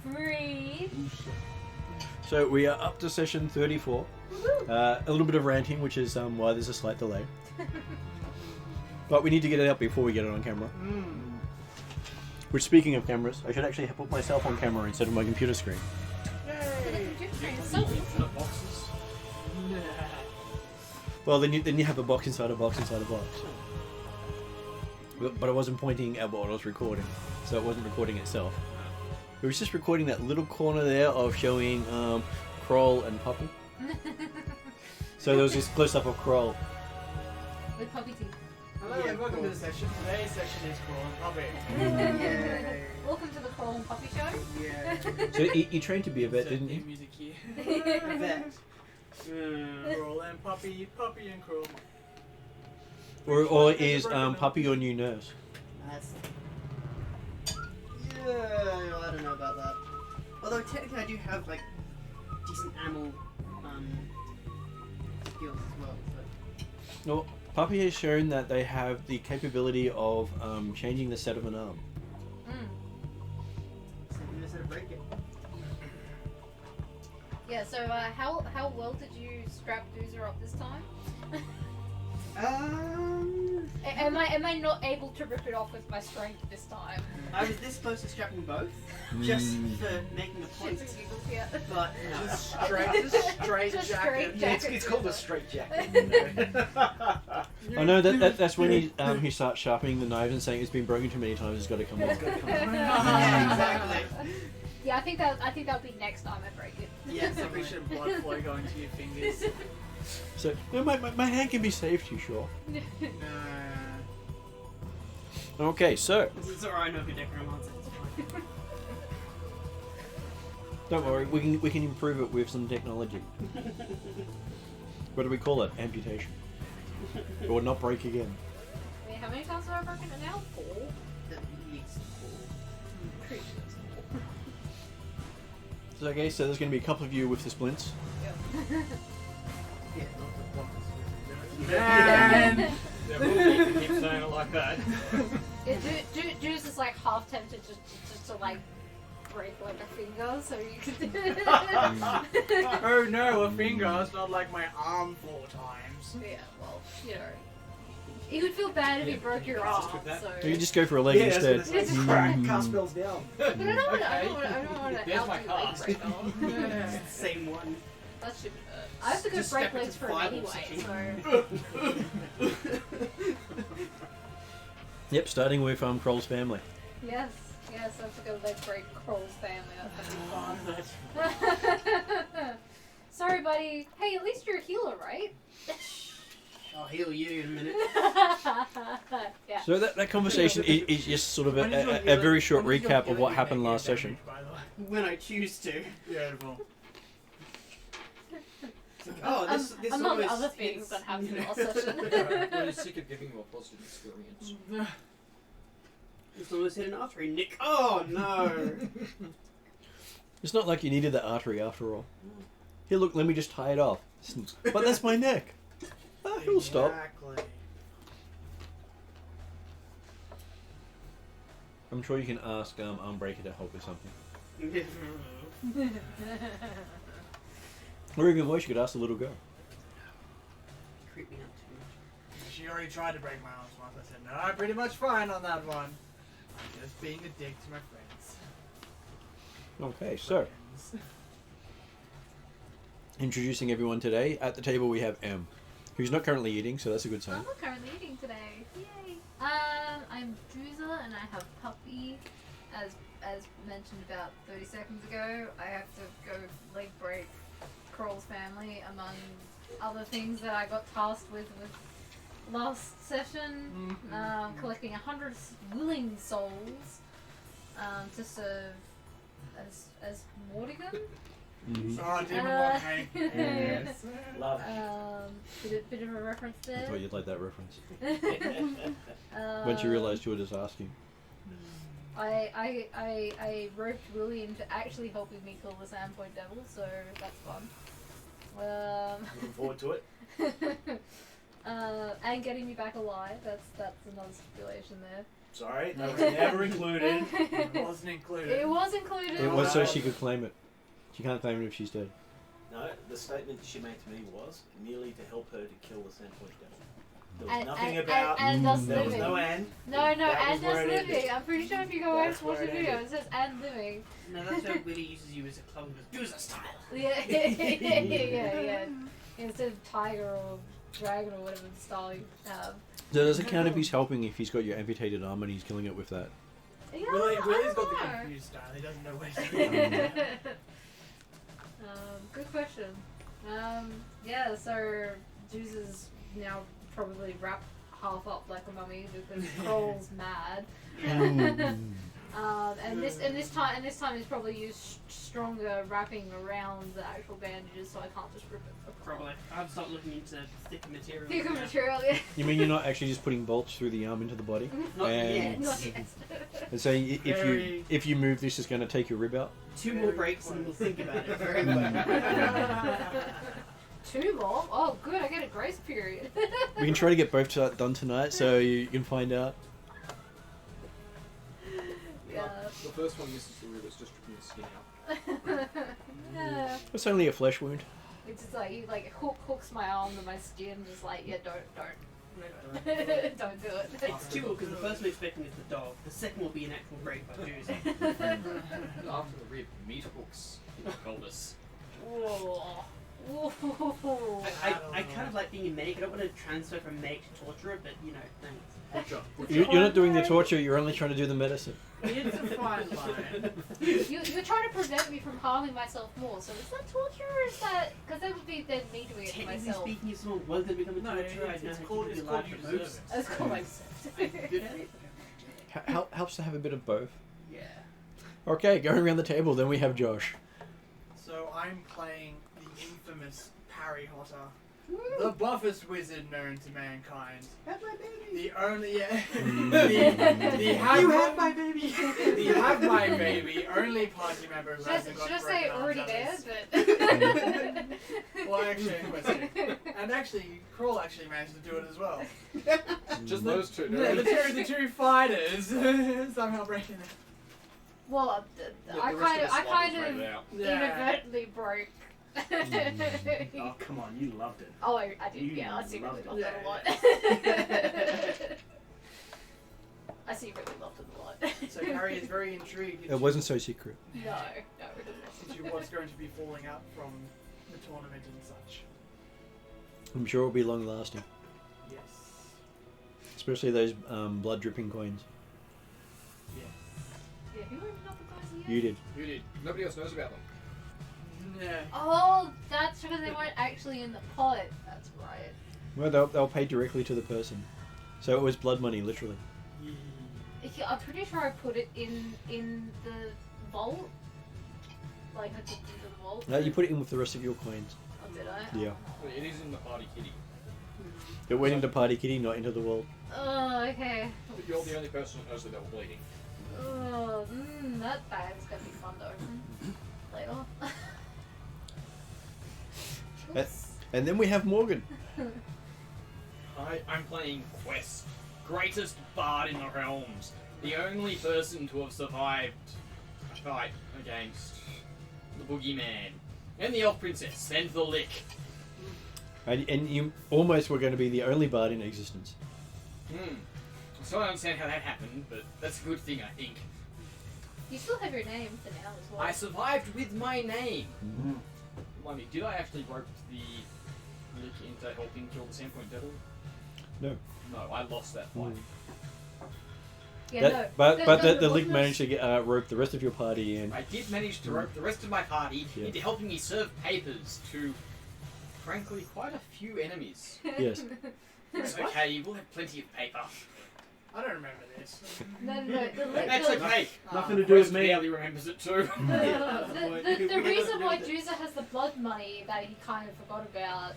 Breathe. So we are up to session 34. A little bit of ranting, which is why there's a slight delay. But we need to get it out before we get it on camera. Which, speaking of cameras, I should actually put myself on camera instead of my computer screen. Well, then you have a box inside a box inside a box. But I wasn't pointing at what I was recording, so it wasn't recording itself. It was just recording that little corner there of showing Kroll and Puppy. So there was this close-up of Kroll. With puppy teeth. Hello and welcome to the session. Today's session is Kroll and Puppy. Welcome to the Kroll and Puppy show. Yeah. So you trained to be a vet, didn't you? Music here. A vet. Kroll and Puppy, Puppy and Kroll. Or is Puppy your new nurse? Yeah, I don't know about that. Although technically I do have like decent animal skills as well. So. No, Puppy has shown that they have the capability of changing the set of an arm. So you just had to break it. Yeah, so how well did you strap Doozer up this time? Am I not able to rip it off with my strength this time? I was this close to strapping both, just for making a point. Shits and giggles here. But no. Just straight Just jacket. straight It's called a straight jacket. I know that's when he starts sharpening the knives and saying it's been broken too many times. It's got to come off. Yeah, exactly. Yeah, I think that'll be next time I break it. Yeah, so We should have blood flow going to your fingers. So no, my hand can be saved. You sure? Okay, so It's alright, I know who Decorum wants it. don't worry, we can improve it with some technology. What do we call it? Amputation. It will not break again. Wait, how many times have I broken it now? 4? At least 4. Pretty sure it's 4. So okay, so there's going to be a couple of you with the splints. Yep. Yeah, not the blockers. Man! Yeah, we'll keep saying it like that. Juice is like half tempted just to like break like a finger so you can Oh no, a finger. It's not like my arm 4 times. Yeah, well, you know. You would feel bad if you broke your arm, so... You just go for a leg instead. Just crack. Cast spells down. But I don't want to There's my outdo cast. leg breaker. Same one. That should hurt. I have to go Just break step legs into for him fireball anyway, sitting. so... Yep, starting with Kroll's family. Yes, I have to go leg break Kroll's family. That's gonna be fun. Sorry, buddy. Hey, at least you're a healer, right? I'll heal you in a minute. Yeah. So that conversation is just sort of a very short recap of what happened last session. When I choose to. Beautiful. Oh, this among almost other things that happened last session. Well, you're sick of giving you a positive experience. This almost hit an artery, Nick. Oh no! It's not like you needed that artery after all. Here, look, let me just tie it off. But that's my neck. Ah, he'll stop. Exactly. I'm sure you can ask Unbreaker to help with something. Or even worse, you could ask the little girl. Creep me out too much. She already tried to break my arms once. I said, no, I'm pretty much fine on that one. I'm just being a dick to my friends. Okay, so introducing everyone today. At the table we have M, who's not currently eating, so that's a good sign. I'm not currently eating today. Yay! I'm Druza and I have Puppy. As mentioned about 30 seconds ago, I have to go leg break Kroll's family, among other things that I got tasked with last session. Collecting 100 willing souls to serve as Mordigan. Mm-hmm. Oh, Demon Lord Hank. Yes. Love Bit of a reference I there. thought you'd like that reference. Once you realised you were just asking. I roped Willie into actually helping me kill the Sandpoint devil, so that's fun. Looking forward to it. And getting me back alive. That's another stipulation there. Sorry, that was never included. It wasn't included. It was included. It was so she could claim it. She can't claim it if she's dead. No, the statement she made to me was merely to help her to kill the Sandpoint devil. There was nothing about. And thus there was living. no and. No, That was and where thus it ended. living. I'm pretty sure if you go back That's and watch where the it video, ended. it says and living. No, that's how Willie uses you as a clone with Duel style. Yeah. Instead of tiger or dragon or whatever style you have. So does it count if he's helping if he's got your amputated arm and he's killing it with that? Yeah, Willie's I got don't the know. confused style. He doesn't know where he's going. Good question. Yeah, so Juice is now probably wrapped half up like a mummy because Kroll's mad. And this time he's probably used stronger wrapping around the actual bandages, so I can't just rip it apart. Probably. I've stopped looking into thicker material. Thicker now. material, yeah. You mean you're not actually just putting bolts through the arm into the body? Not And- yet. Not yet. And saying if you move this is going to take your rib out? 2 more breaks and we'll think about it very well. 2 more? Oh, good. I get a grace period. We can try to get both done tonight so you can find out. Yeah. The first one misses the rib, it's just ripping the skin out. Yeah. It's only a flesh wound. It's just like he hooks my arm to my skin, just like don't don't do it. It's 2 because the first one expecting is the dog. The second will be an actual break by Juice. After the rib, meat hooks in the pelvis. Whoa. I kind of like being a medic. I don't want to transfer from medic to torturer, but you know, thanks. You're not doing the torture, you're only trying to do the medicine. It's a fine line. You're trying to prevent me from harming myself more. So is that torture or is that because that would be then me doing it to Technically myself? speaking, if someone was to become a No, torturer, I'd know it's how called to it's be called alive for user most. That's cool. I'm good at it. Helps to have a bit of both. Yeah. Okay, going around the table, then we have Josh. So I'm playing the infamous Parry Hotter, the buffest wizard known to mankind. Have my baby. The only the You had my baby. the have my baby only party member who hasn't got Should I broken say arms already on there? this. But Well, actually, and actually, Kroll actually managed to do it as well. Just those two, The two fighters somehow breaking it. well, I kind of inadvertently broke. Oh, come on, you loved it. Oh, I did. You Yeah, I secretly loved loved it a lot. I secretly loved it a lot. So Harry is very intrigued It wasn't so secret. No, it wasn't. into what's going to be falling out from the tournament and such. I'm sure it'll be long lasting. Yes. Especially those blood dripping coins. Yes. Yeah, who opened up the guys You did. You did. Nobody else knows about them. Yeah. Oh, that's because they weren't actually in the pot. That's right. Well, they'll pay directly to the person. So it was blood money, literally. Yeah, I'm pretty sure I put it in the vault. Like I put it into the vault. No, you put it in with the rest of your coins. Oh, did I? Yeah. Well, it is in the party kitty. It went into Party Kitty, not into the world. Oh, okay. But you're the only person who knows that they were bleeding. Oh, that bag's gonna be fun to open later. And then we have Morgan. I'm playing Quest, greatest bard in the realms, the only person to have survived a fight against the boogeyman, and the elf princess, and the lick. And you almost were going to be the only bard in existence. So I don't understand how that happened, but that's a good thing, I think. You still have your name for now as well. I survived with my name. Remind me, did I actually rope the lick into helping kill the Sandpoint devil? No. No, I lost that fight. Yeah, no. But the wasn't Link there- managed to get, rope the rest of your party in. I did manage to rope the rest of my party Yeah. into helping me serve papers to, frankly, quite a few enemies. Yes. It's okay, we'll have plenty of paper. I don't remember this. No. That's okay. Nothing to do Quest with me. barely remembers it too. The reason why Juicer has the blood money that he kind of forgot about,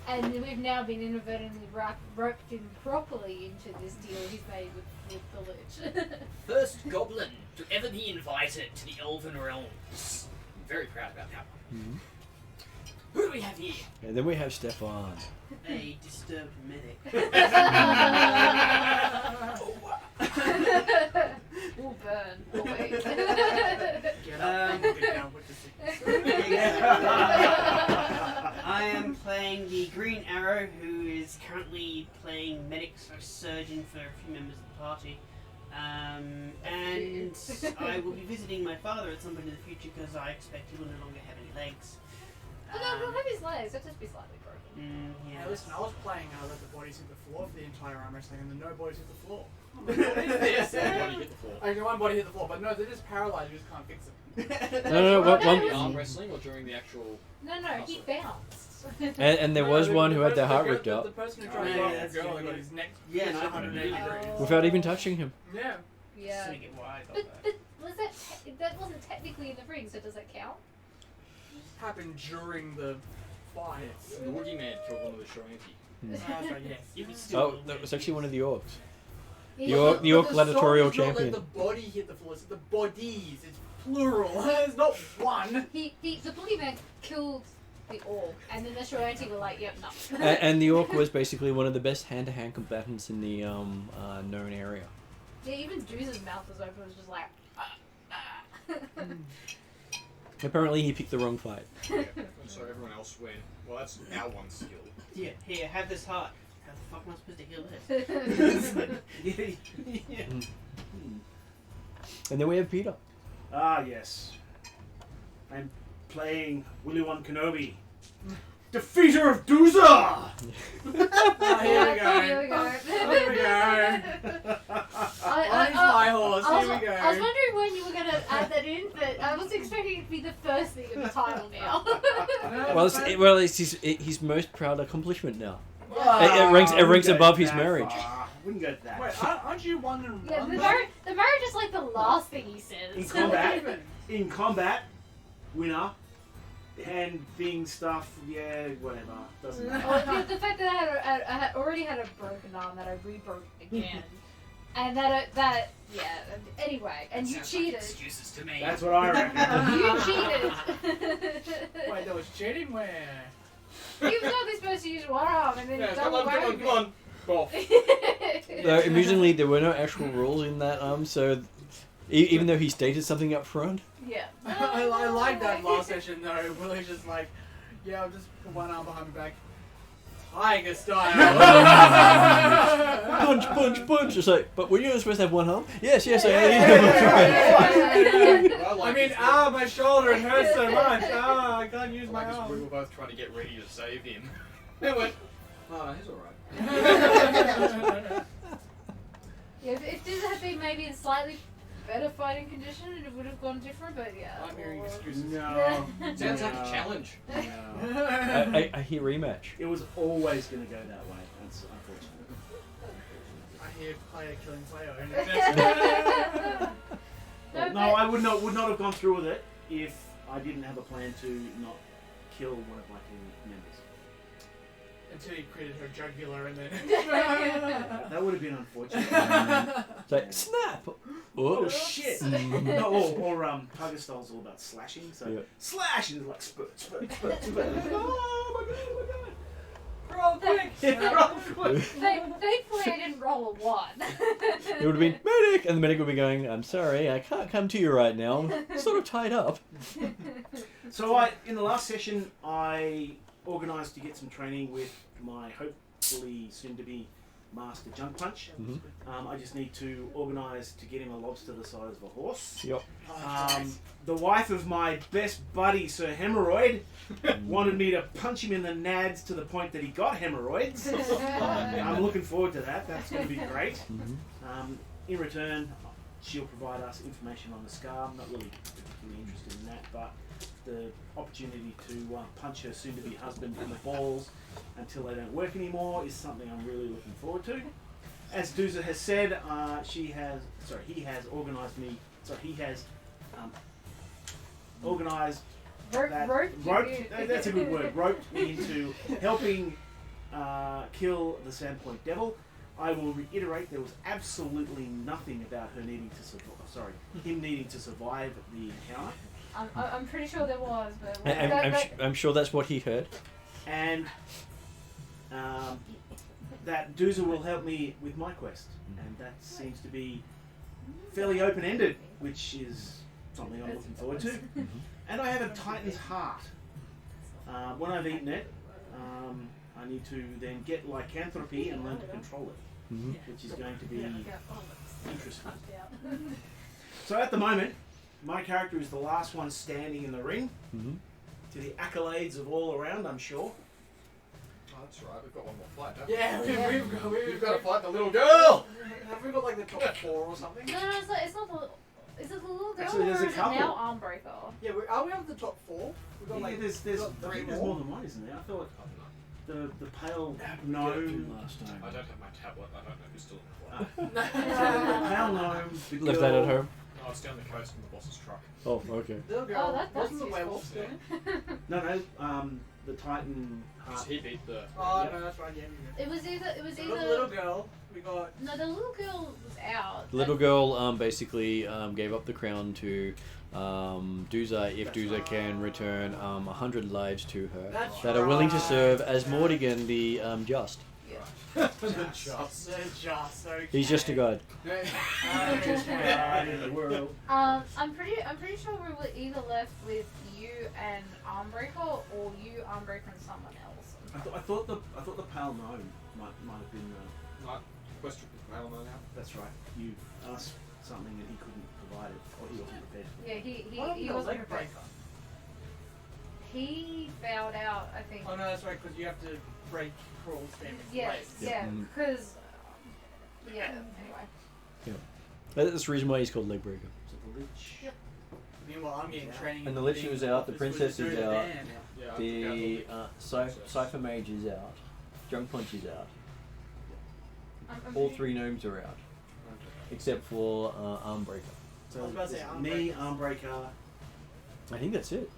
and we've now been inadvertently roped in properly into this deal he's made with the Lich. First goblin to ever be invited to the Elven Realms. I'm very proud about that one. Who do we have here? And then we have Stefan. A disturbed medic. We'll burn. Oh, wait. Get up and get down with the sickness. I am playing the Green Arrow, who is currently playing medic surgeon for a few members of the party. And I will be visiting my father at some point in the future because I expect he will no longer have any legs. Oh no, he'll have his legs. They'll just be slightly broken. Yeah. Now listen, I was playing let the bodies hit the floor for the entire arm wrestling, and the no bodies hit the floor. Yes, everybody hit the floor. Okay, one body hit the floor, but no, they're just paralyzed. You just can't fix them. No, During the one, arm wrestling or during the actual... No, he bounced. and there was one who had their heart ripped The out person who tried to Yeah, go yeah, after the that's girl good, got yeah. his neck Yeah, twisted no, 180 Oh. degrees. without even touching him. Yeah. Yeah. So you get wide But, of but was that wasn't technically in the ring, so does that count? Happened during the fight. The boogeyman killed one of the Shoranti. That's right, yes. If it's still Oh, that was actually one of the orcs. Yeah. The orc, the orc But gladiatorial song is not champion. Let the body hit the floor. It's the bodies. It's plural. It's not one. The boogeyman killed the orc, and then the Shoranti were like, yep, no. And the orc was basically one of the best hand-to-hand combatants in the known area. Yeah, even Drew's mouth was open, was just like, Apparently, he picked the wrong fight. Yeah. And so everyone else went, well, that's our one skill. Yeah, here, have this heart. How the fuck am I supposed to heal this? Yeah. And then we have Peter. Ah, yes. I'm playing Willy One Kenobi. Defeater of Dooza! Oh, here we go. Here we go. Here we go. On my horse. I was Here we go. wondering when you were going to add that in, but I was expecting it to be the first thing in the title now. Well, it's his most proud accomplishment now. Ah, It ranks wouldn't go above his that marriage. far. Wouldn't go that Wait, far. aren't you 1 and 1? Yeah, the marriage is like the last thing he says. In combat, winner. Hand thing stuff, yeah, whatever. Doesn't matter. Oh, the fact that I had already had a broken arm that I re-broke again, and that anyway, and you cheated. Excuses to me. That's what I reckon. You cheated. Wait, there was cheating where? He was only supposed to use one arm and then Yeah, double come on. Off. Though, amusingly, there were no actual rules in that, so even though he stated something up front. Yeah. I like that last session though. Willie's just like, yeah, I'll just put one arm behind my back. Tiger style. punch. It's like, but were you supposed to have one arm? Yes, I I mean, my shoulder, it hurts so much. I can't use my We arm. were both trying to get ready to save him. They went, oh, he's alright. Yeah, if this had been maybe in slightly better fighting condition, it would have gone different. But yeah. I'm hearing excuses. No. Sounds like a challenge. No. I hear rematch. It was always going to go that way. That's unfortunate. I hear player killing player. No, I would not have gone through with it if I didn't have a plan to not kill one of my team members. Until he critted her jugular and then. That would have been unfortunate. It's like, snap! Oh shit! No, or Tiger Style's all about slashing, so Yeah. slash and it's like spurt. Oh my god! Roll quick! Thankfully, I didn't roll a 1. It would have been medic, and the medic would be going, "I'm sorry, I can't come to you right now. I'm sort of tied up." So in the last session, I organised to get some training with my hopefully soon-to-be master Junk Punch. I just need to organise to get him a lobster the size of a horse. Yep. The wife of my best buddy, Sir Hemorrhoid, wanted me to punch him in the nads to the point that he got hemorrhoids. I'm looking forward to that. That's going to be great. In return, she'll provide us information on the scar. I'm not really particularly interested in that, but the opportunity to punch her soon-to-be husband in the balls until they don't work anymore is something I'm really looking forward to. As Dooza has said, he has organised me. He has organised Roped. that's a good word. Roped me into helping kill the Sandpoint Devil. I will reiterate, there was absolutely nothing about her needing to survive. Him needing to survive the encounter. I'm pretty sure there was, but I'm sure that's what he heard. And that Doozer will help me with my quest, and that seems to be fairly open-ended, which is something I'm looking forward to. And I have a Titan's Heart. When I've eaten it, I need to then get lycanthropy and learn to control it, which is going to be interesting. So at the moment, my character is the last one standing in the ring, to the accolades of all around, I'm sure. Oh, that's right. We've got one more fight, don't we? Yeah, We've got to fight the little girl. Have we got like the top 4 or something? No, it's not the. Is it the little girl Actually, there's or a is couple. it now Armbreaker? Yeah, are we on the top 4? We've got Yeah, like there's we've got I 3 think there's more than one, isn't there? I thought the pale gnome. last time. I don't have my tablet. I don't know who's still The pale gnome. The Left that girl- at home. Oh, it's down the coast from the boss's truck. Oh, okay. Little girl. Oh, that's wasn't the useful. werewolf still in? No, the Titan Because Heart. he beat the. Oh Yep. no, that's right. Yeah. It was either. We got the little girl. We got. No, the little girl was out. The little girl basically gave up the crown to Duza if Duza can return 100 lives to her That's that are willing to right. serve as Mordigan the just. Just. Okay. He's just a god. God in the world. I'm pretty sure we were either left with you and Armbreaker or you, Armbreaker, and someone else. I thought the pale gnome might have been. Not question. I don't know now. That's right. You asked something and he couldn't provide it, or he wasn't prepared for it. Yeah, he wasn't prepared. He bowed out, I think. Oh no, that's right. Because you have to break Crawl's damage. Yes, Yep. yeah, Mm. because anyway. That's the reason why he's called Legbreaker. So the lich. Yep. Meanwhile, I'm getting training. And the Lich is out, the Princess is out. Yeah. The Cypher Mage is out. Drunk Punch is out. I'm All pretty- 3 gnomes are out, except for Armbreaker. So I was about to say it's me, Armbreaker. I think that's it.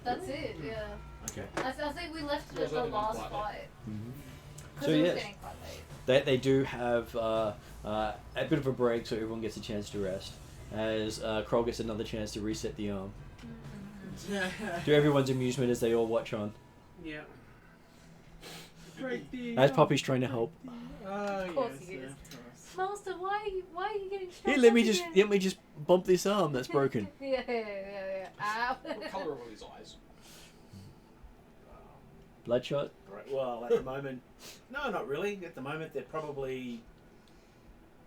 That's it, yeah. Okay. I think we left it Yeah, at the that didn't last quite fight. So Because it was yes. getting quite late. They do have a bit of a break, so everyone gets a chance to rest. As Kroll gets another chance to reset the arm. To everyone's amusement, as they all watch on. Yeah. As Poppy's trying to help. Oh, Of course yes, he is. of course. Master, why are you getting struck Here, up let again? me just bump this arm that's broken. yeah. Ow. What colour are his eyes? Bloodshot. Right. Well, at the moment, no, not really. At the moment, they're probably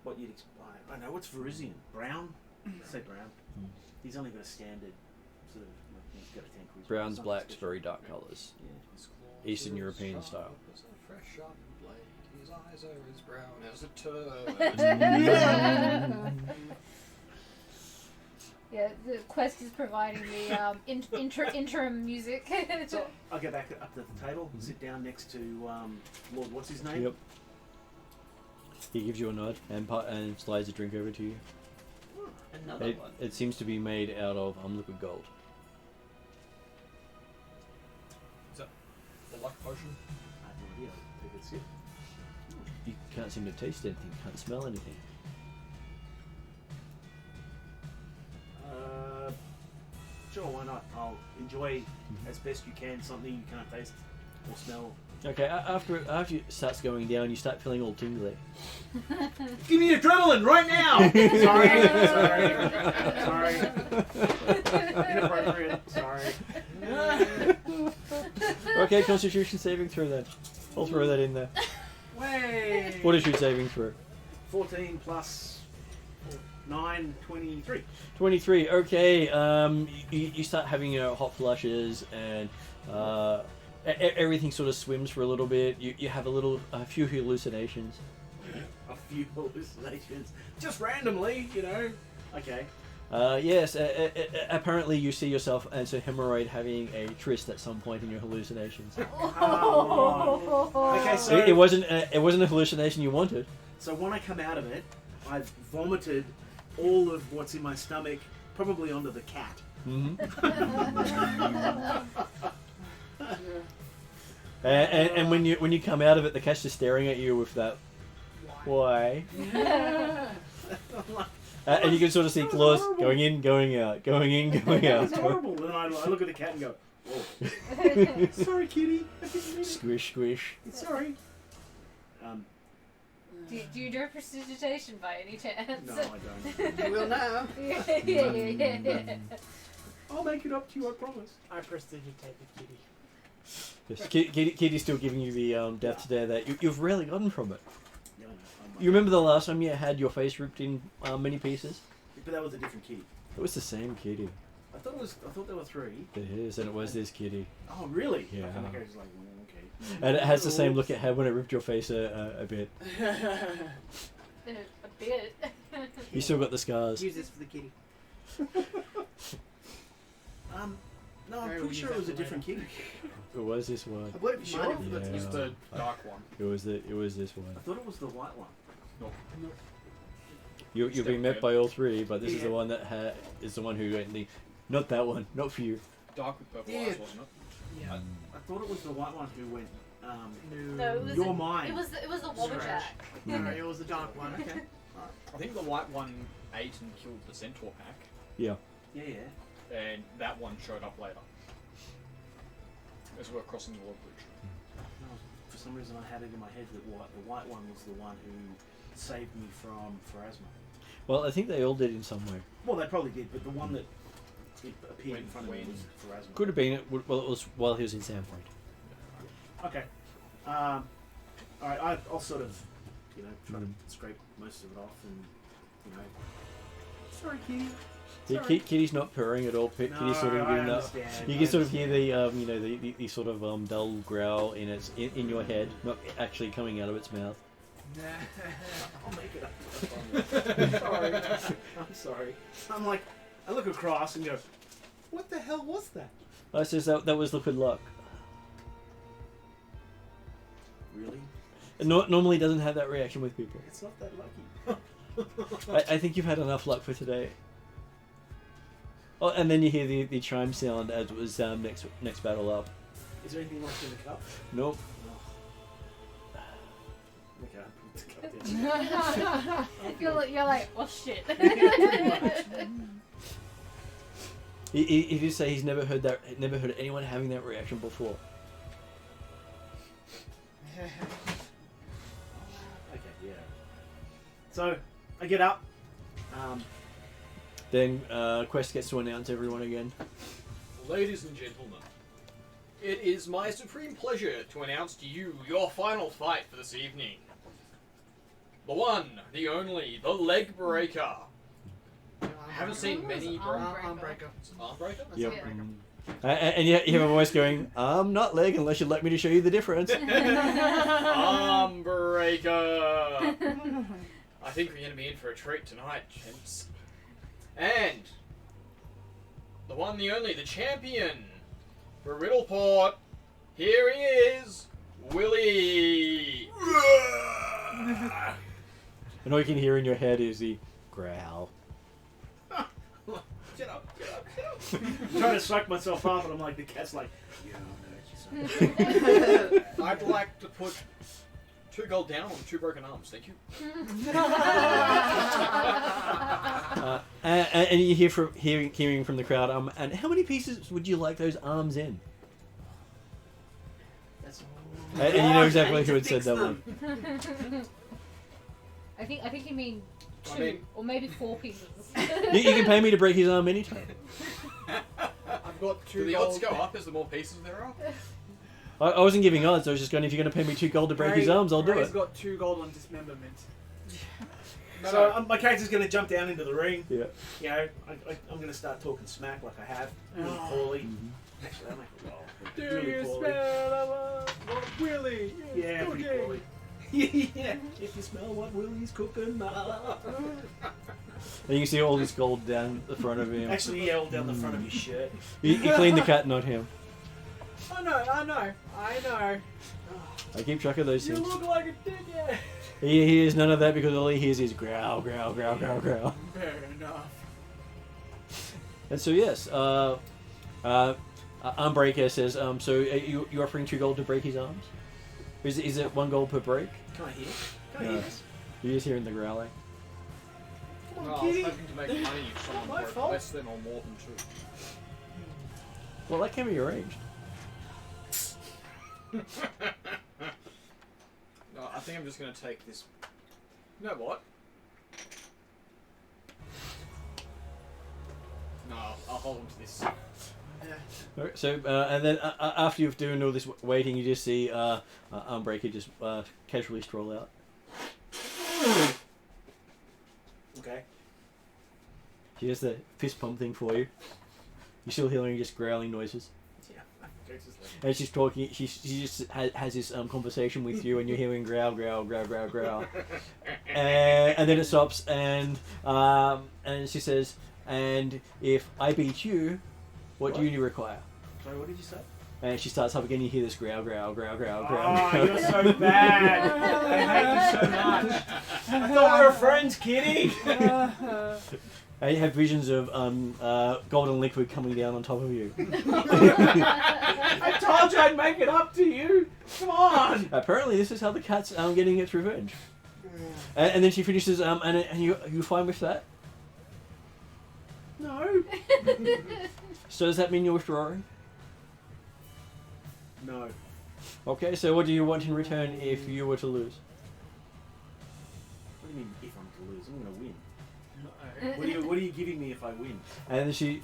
what you'd expect. I don't know. What's Varisian? Brown? Say brown. He's only got a standard sort of. He's got a 10 quiz. Browns, Something blacks, special. very dark colours. Yeah. His claws Eastern are European sharp style. as a fresh sharpened blade. His eyes are as brown as a turd. Yeah, the quest is providing the interim music. So I'll get back up to the table and sit down next to Lord. What's his name? Yep. He gives you a nod and slides a drink over to you. Another one. It seems to be made out of liquid gold. Is that the luck potion? I have no idea. I think it's it. You can't seem to taste anything, can't smell anything. Sure, why not? I'll enjoy as best you can something you can't taste or smell. Okay, after it starts going down, you start feeling all tingly. Give me adrenaline right now! Sorry. Inappropriate. Sorry. Okay, Constitution saving throw then. I'll throw that in there. Way. Fortitude saving throw. 14 plus 9, 23. 23. Okay. You start having hot flushes and everything sort of swims for a little bit. You have a few hallucinations. A few hallucinations. Just randomly, you know. Okay. Yes. Apparently, you see yourself as a hemorrhoid having a tryst at some point in your hallucinations. Okay, so It wasn't a hallucination you wanted. So when I come out of it, I've vomited all of what's in my stomach, probably onto the cat. And when you come out of it, the cat's just staring at you with that. Why? And you can sort of see That was claws horrible. going in, going out, going in, going out. That's horrible. And I look at the cat and go, "Whoa, sorry, kitty. I didn't mean it. Squish, squish. Sorry." Do you do prestidigitation by any chance? No, I don't. You will now. yeah. I'll make it up to you. I promise. I prestidigitate the kitty. Yes, Kitty's still giving you the death stare that you've rarely gotten from it. No, no. You remember the last time you had your face ripped in many pieces? But that was a different kitty. It was the same kitty. I thought there were 3. It is, and it was this kitty. Oh, really? Yeah. I think I was like, okay. And it has the same look it had when it ripped your face a bit. A bit. You still got the scars. Use this for the kitty. No, I'm Alright, pretty we'll sure use it was a that different kitty. It was this one. I bought it for Sure? mine. Yeah. It's the dark one. It was this one. I thought it was the white one. You've been met by all 3, but this is the one that is the one who went the. Not that one. Not for you. Dark with purple Yeah. eyes, wasn't it? Yeah. I thought it was the white one who went. No, it was You're mine. It was the Wobberjack. No, it was the dark one. Okay. I think the white one ate and killed the centaur pack, Yeah. Yeah, yeah. and that one showed up later. As we were crossing the water bridge. No, for some reason, I had it in my head that the white one was the one who saved me from Pharasma. Well, I think they all did in some way. Well, they probably did, but the one that appeared in When- front of me when- was Pharasma. Could have been it. Well, it was while he was in Sandpoint. Okay. Alright, I'll sort of, try to scrape most of it off and, Sorry, kitty. Yeah, Sorry. Kitty's not purring at all. Kitty's sort of I doing that. understand. You can sort of hear the the sort of dull growl in in your head, not actually coming out of its mouth. I'll make it up. Sorry. I'm sorry. I'm like, I look across and go, what the hell was that? I says that was liquid luck. Really? It normally doesn't have that reaction with people. It's not that lucky. I think you've had enough luck for today. Oh, and then you hear the chime sound as it was next battle up. Is there anything left in the cup? Nope. Okay, I'll put the cup down. You're like, well, shit. He did say he's never heard anyone having that reaction before. Okay, yeah. So, I get up. Then Quest gets to announce everyone again. Ladies and gentlemen, it is my supreme pleasure to announce to you your final fight for this evening. The one, the only, the leg breaker. I haven't seen many Armbreaker. Armbreaker? Yep. Armbreaker. And you have a voice going, I'm not leg unless you let me to show you the difference. Armbreaker. I think we're going to be in for a treat tonight, gents. And the one, the only, the champion for Riddleport. Here he is, Willie. And all you can hear in your head is the growl. Get up, get up, get up. I'm trying to suck myself up, and I'm like, the cat's like, you don't know. I'd like to put 2 gold down on 2 broken arms, thank you. And you hear hearing from the crowd, and how many pieces would you like those arms in? That's And you know exactly who had said that one. I think you mean 2 I mean- or maybe 4 pieces. You can pay me to break his arm anytime. I've got Do 2 the gold. odds go up as the more pieces there are? I wasn't giving odds. I was just going, if you're going to pay me 2 gold to break his arms, I'll do Ray's it. got 2 gold on dismemberment. No, So no. my character's going to jump down into the ring. Yeah. I'm going to start talking smack like I have, really Oh. poorly. Actually, I'll make a roll. Do Really you poorly. smell Willie? Yeah, pretty cooking. poorly. Yeah, if you smell what Willie's cooking now. And you can see all this gold down the front of him. Actually, yeah, all down the front of his shirt. You cleaned the cat, not him. I know. I keep track of those You things. look like a dickhead. He hears none of that because all he hears is growl, growl, growl, growl, growl. Fair enough. And so yes, Armbreaker says, so you're offering 2 gold to break his arms? Is it 1 gold per break? Can I hear? Can I No. hear this? You're just hearing the growling. Come Well, I was hoping to make money if someone My broke fault. less than or more than 2. Well, that can be arranged. No, I think I'm just going to take this. You know what? No, I'll hold on to this. Alright, so, and then after you've doing all this waiting, you just see Unbreaker just casually stroll out. Okay. She does the fist pump thing for you. You're still hearing just growling noises. Yeah. And she's talking, she just has this conversation with you, and you're hearing growl, growl, growl, growl, growl. And then it stops, and she says, and if I beat you, what do you require? Sorry, what did you say? And she starts up again, you hear this growl, growl, growl, growl, growl. Oh, you're so bad. I hate you so much. I thought we were friends, kitty. And you have visions of golden liquid coming down on top of you. I told you I'd make it up to you. Come on. Apparently this is how the cat's getting its revenge. And then she finishes, and you fine with that? No. So does that mean you're withdrawing? No. Okay, so what do you want in return if you were to lose? What do you mean if I'm to lose? I'm gonna win. What are you giving me if I win? And then you see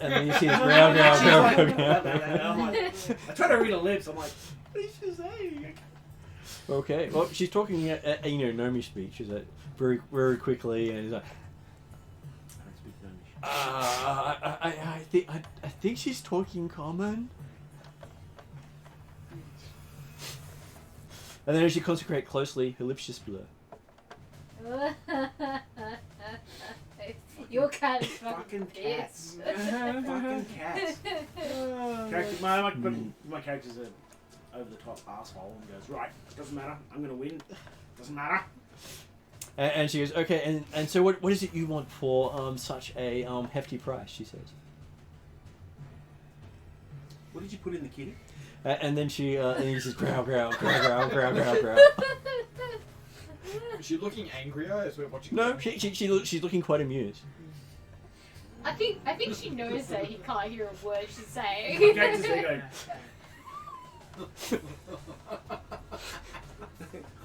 this growl, growl, growl, growl, growl. I'm like, I try to read her lips. I'm like, what is she saying? Okay, well she's talking Nomi speech, is it? Very, very quickly, and he's like, I don't speak Danish. I think she's talking common. And then as you concentrate closely, her lips just blur. Your cat is Fucking pissed. cats. Fucking cats. My character's an over the top asshole and goes, right, doesn't matter, I'm gonna win. Doesn't matter. And she goes, okay, and so what is it you want for such a hefty price? She says. What did you put in the kitty? And then she says growl, growl, growl, growl, growl, growl, growl. Is she looking angrier as we're watching? No, she's looking quite amused. I think she knows that he can't hear a word she's saying. My character's there going.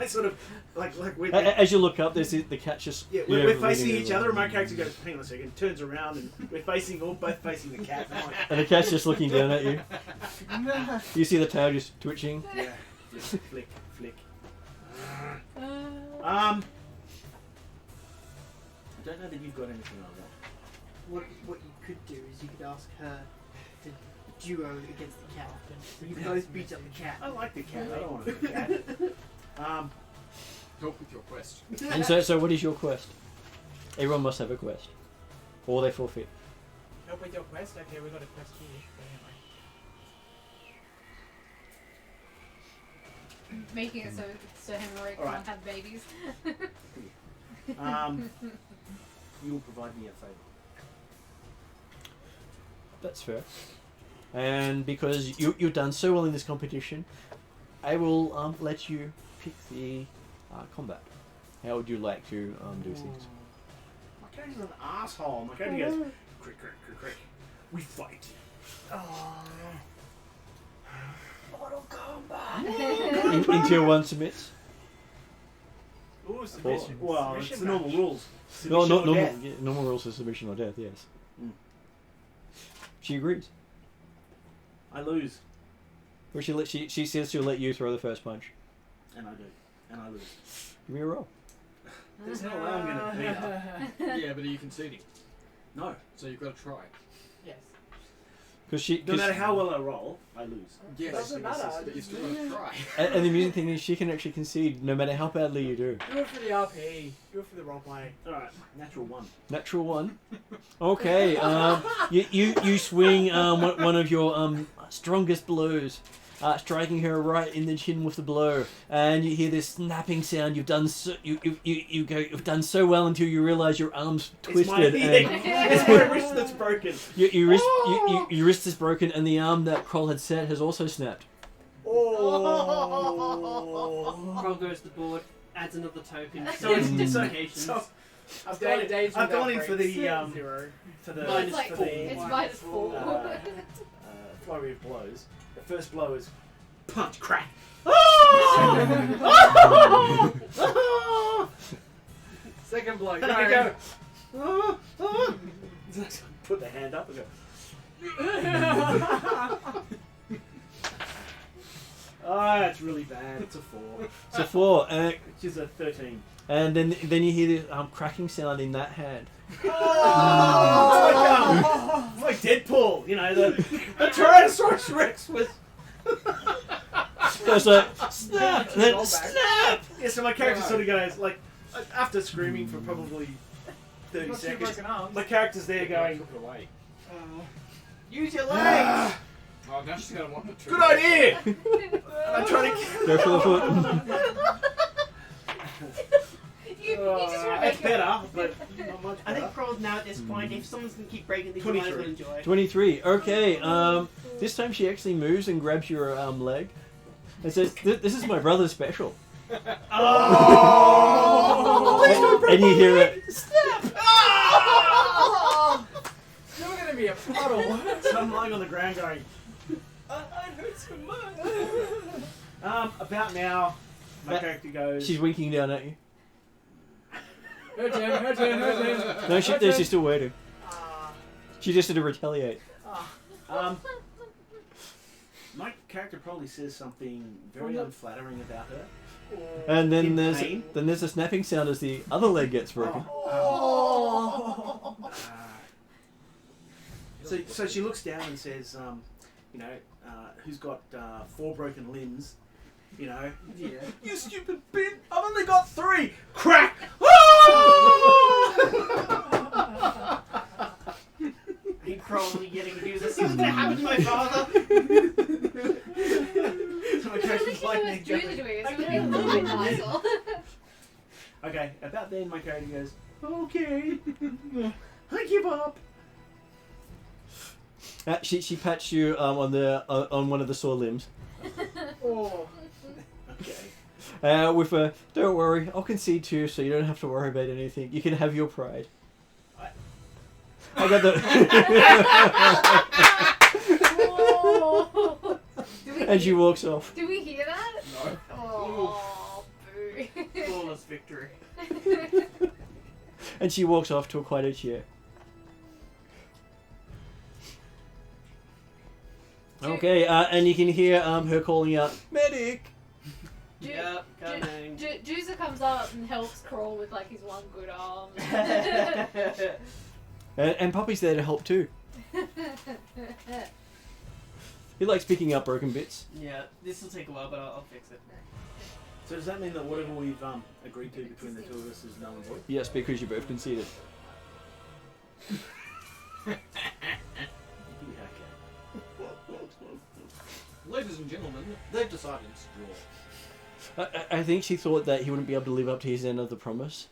I sort of like we're As you look up, there's the cat just. yeah, we're facing each other, and my character goes, hang on a second, turns around, and we're both facing the cat. And I'm like, And the cat's just looking down at you. You see the tail just twitching. yeah, just flick. I don't know that you've got anything like that. What you could do is you could ask her to duo against the cat, so you both beat up the cat. I like the cat. I don't want to be a cat. Help with your quest. And so what is your quest? Everyone must have a quest, or they forfeit. Help with your quest? Okay, we got a quest here. Making it so Hemorrhoid Alright. can't have babies. You will provide me a favour. That's fair. And because you've done so well in this competition, I will let you pick the combat. How would you like to do things? My character's an asshole. My character goes, crick, crick, crick, crick. We fight. Mortal Kombat. In tier 1 submits? Ooh, submission. Well, Submission it's the normal match. rules. No, Submission or normal, death. yeah, normal rules of submission or death, yes. Mm. She agrees. I lose. Or she says she'll let you throw the first punch. And I do. And I lose. Give me a roll. There's no way I'm going to beat her. Yeah, but are you conceding? No. So you've got to try. Yes. Because No matter how well I roll, I lose. Yes, Doesn't matter. but you still got to try. and the amusing thing is she can actually concede no matter how badly you do. Do it for the RP. Do it for the roleplay. Alright, natural 1. Natural 1. Okay, you swing one of your strongest blows, striking her right in the chin with the blow, and you hear this snapping sound. You've done you've done so well until you realise your arm's twisted. It's my wrist that's broken. Your wrist is broken, and the arm that Kroll had set has also snapped. Kroll goes to the board, adds another token, so it's dislocations. I've Days gone without in for breaks, the 0. for the Minus It's like for four. the it's -4. flurry of blows. The first blow is punch, crack. Second blow. And I go. Put the hand up and go. Oh, it's really bad. It's a 4. So 4, Which is a 13. and then you hear the cracking sound in that hand. It's like Deadpool, you know, the Tyrannosaurus Rex was. So it's like snap, and then snap. Yeah, so my character sort of goes, like, after screaming for probably 30 Not two seconds, broken arms. my character's there going, Took it away. Use your legs! Oh, now she's gonna want to. good idea! And I'm trying to. Go for the foot. You just want to It's make it. better, but not much I better. think Pearl's now at this point, if someone's gonna keep breaking things, you might as well 23. enjoy. 23. Okay. This time she actually moves and grabs your leg, and says, "This is my brother's special." Oh! And you hear it. Snap. You're gonna be a puddle. So I'm lying on the ground going, I hurt so much. about now, my character goes, She's winking down at you. Her turn. No, she's still waiting. She just had to retaliate. my character probably says something very unflattering about her. And then In there's pain? a snapping sound as the other leg gets broken. So she looks down and says, you know, who's got 4 broken limbs, you know, Yeah. you stupid bitch, I've only got 3! Crack! He probably getting abused. This is what's gonna happen to my father. So my character's like, What's Julie doing? It's gonna be a little bit nicer. okay, about then my character goes, okay, I give up. She pats you on one of the sore limbs. Oh. Okay. With a, don't worry, I'll concede to you, so you don't have to worry about anything. You can have your pride. I got the. And she walks off. Do we hear that? No. Oh, boo. Flawless victory. And she walks off to a quieter chair. Okay, and you can hear her calling out, "Medic!" Yep, coming. Juicer comes up and helps Crawl with like his one good arm. And Puppy's there to help too. He likes picking up broken bits. Yeah, this will take a while, but I'll fix it. So does that mean that whatever we've agreed to between the two of us is null and void? Yes, because you both conceded. Yeah, Ladies and gentlemen, they've decided to draw. I think she thought that he wouldn't be able to live up to his end of the promise.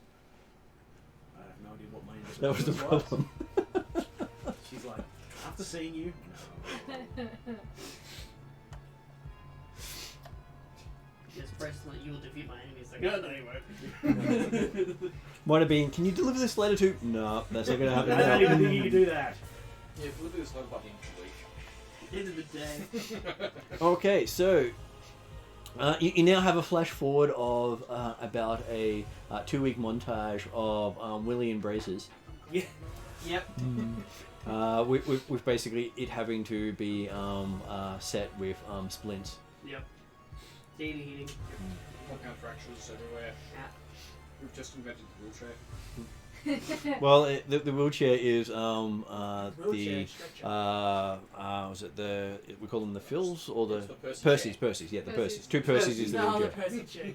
I have no idea what my end of That was the problem. She's like, after seeing you, Yes, President, you will defeat my enemies. Like, oh, no, you won't. Might have been, can you deliver this letter to? No, that's not going to happen I don't even think you now. can do that. Yeah, we'll do this letter by the end of End of the day. the week. Okay, so you now have a flash forward of about a 2-week montage of Willy and Braces. Yeah. Yep. With basically it having to be set with splints. Yep. Daily heating. All kind of fractures everywhere. Yeah. We've just invented the wheelchair. Well, the wheelchair is Wheelchair stretcher. was it the, we call them the Phils or the It's the Percy Percy's, yeah, the Percy's. Percy's. 2 Percy's is the No, the wheelchair. Percy chair.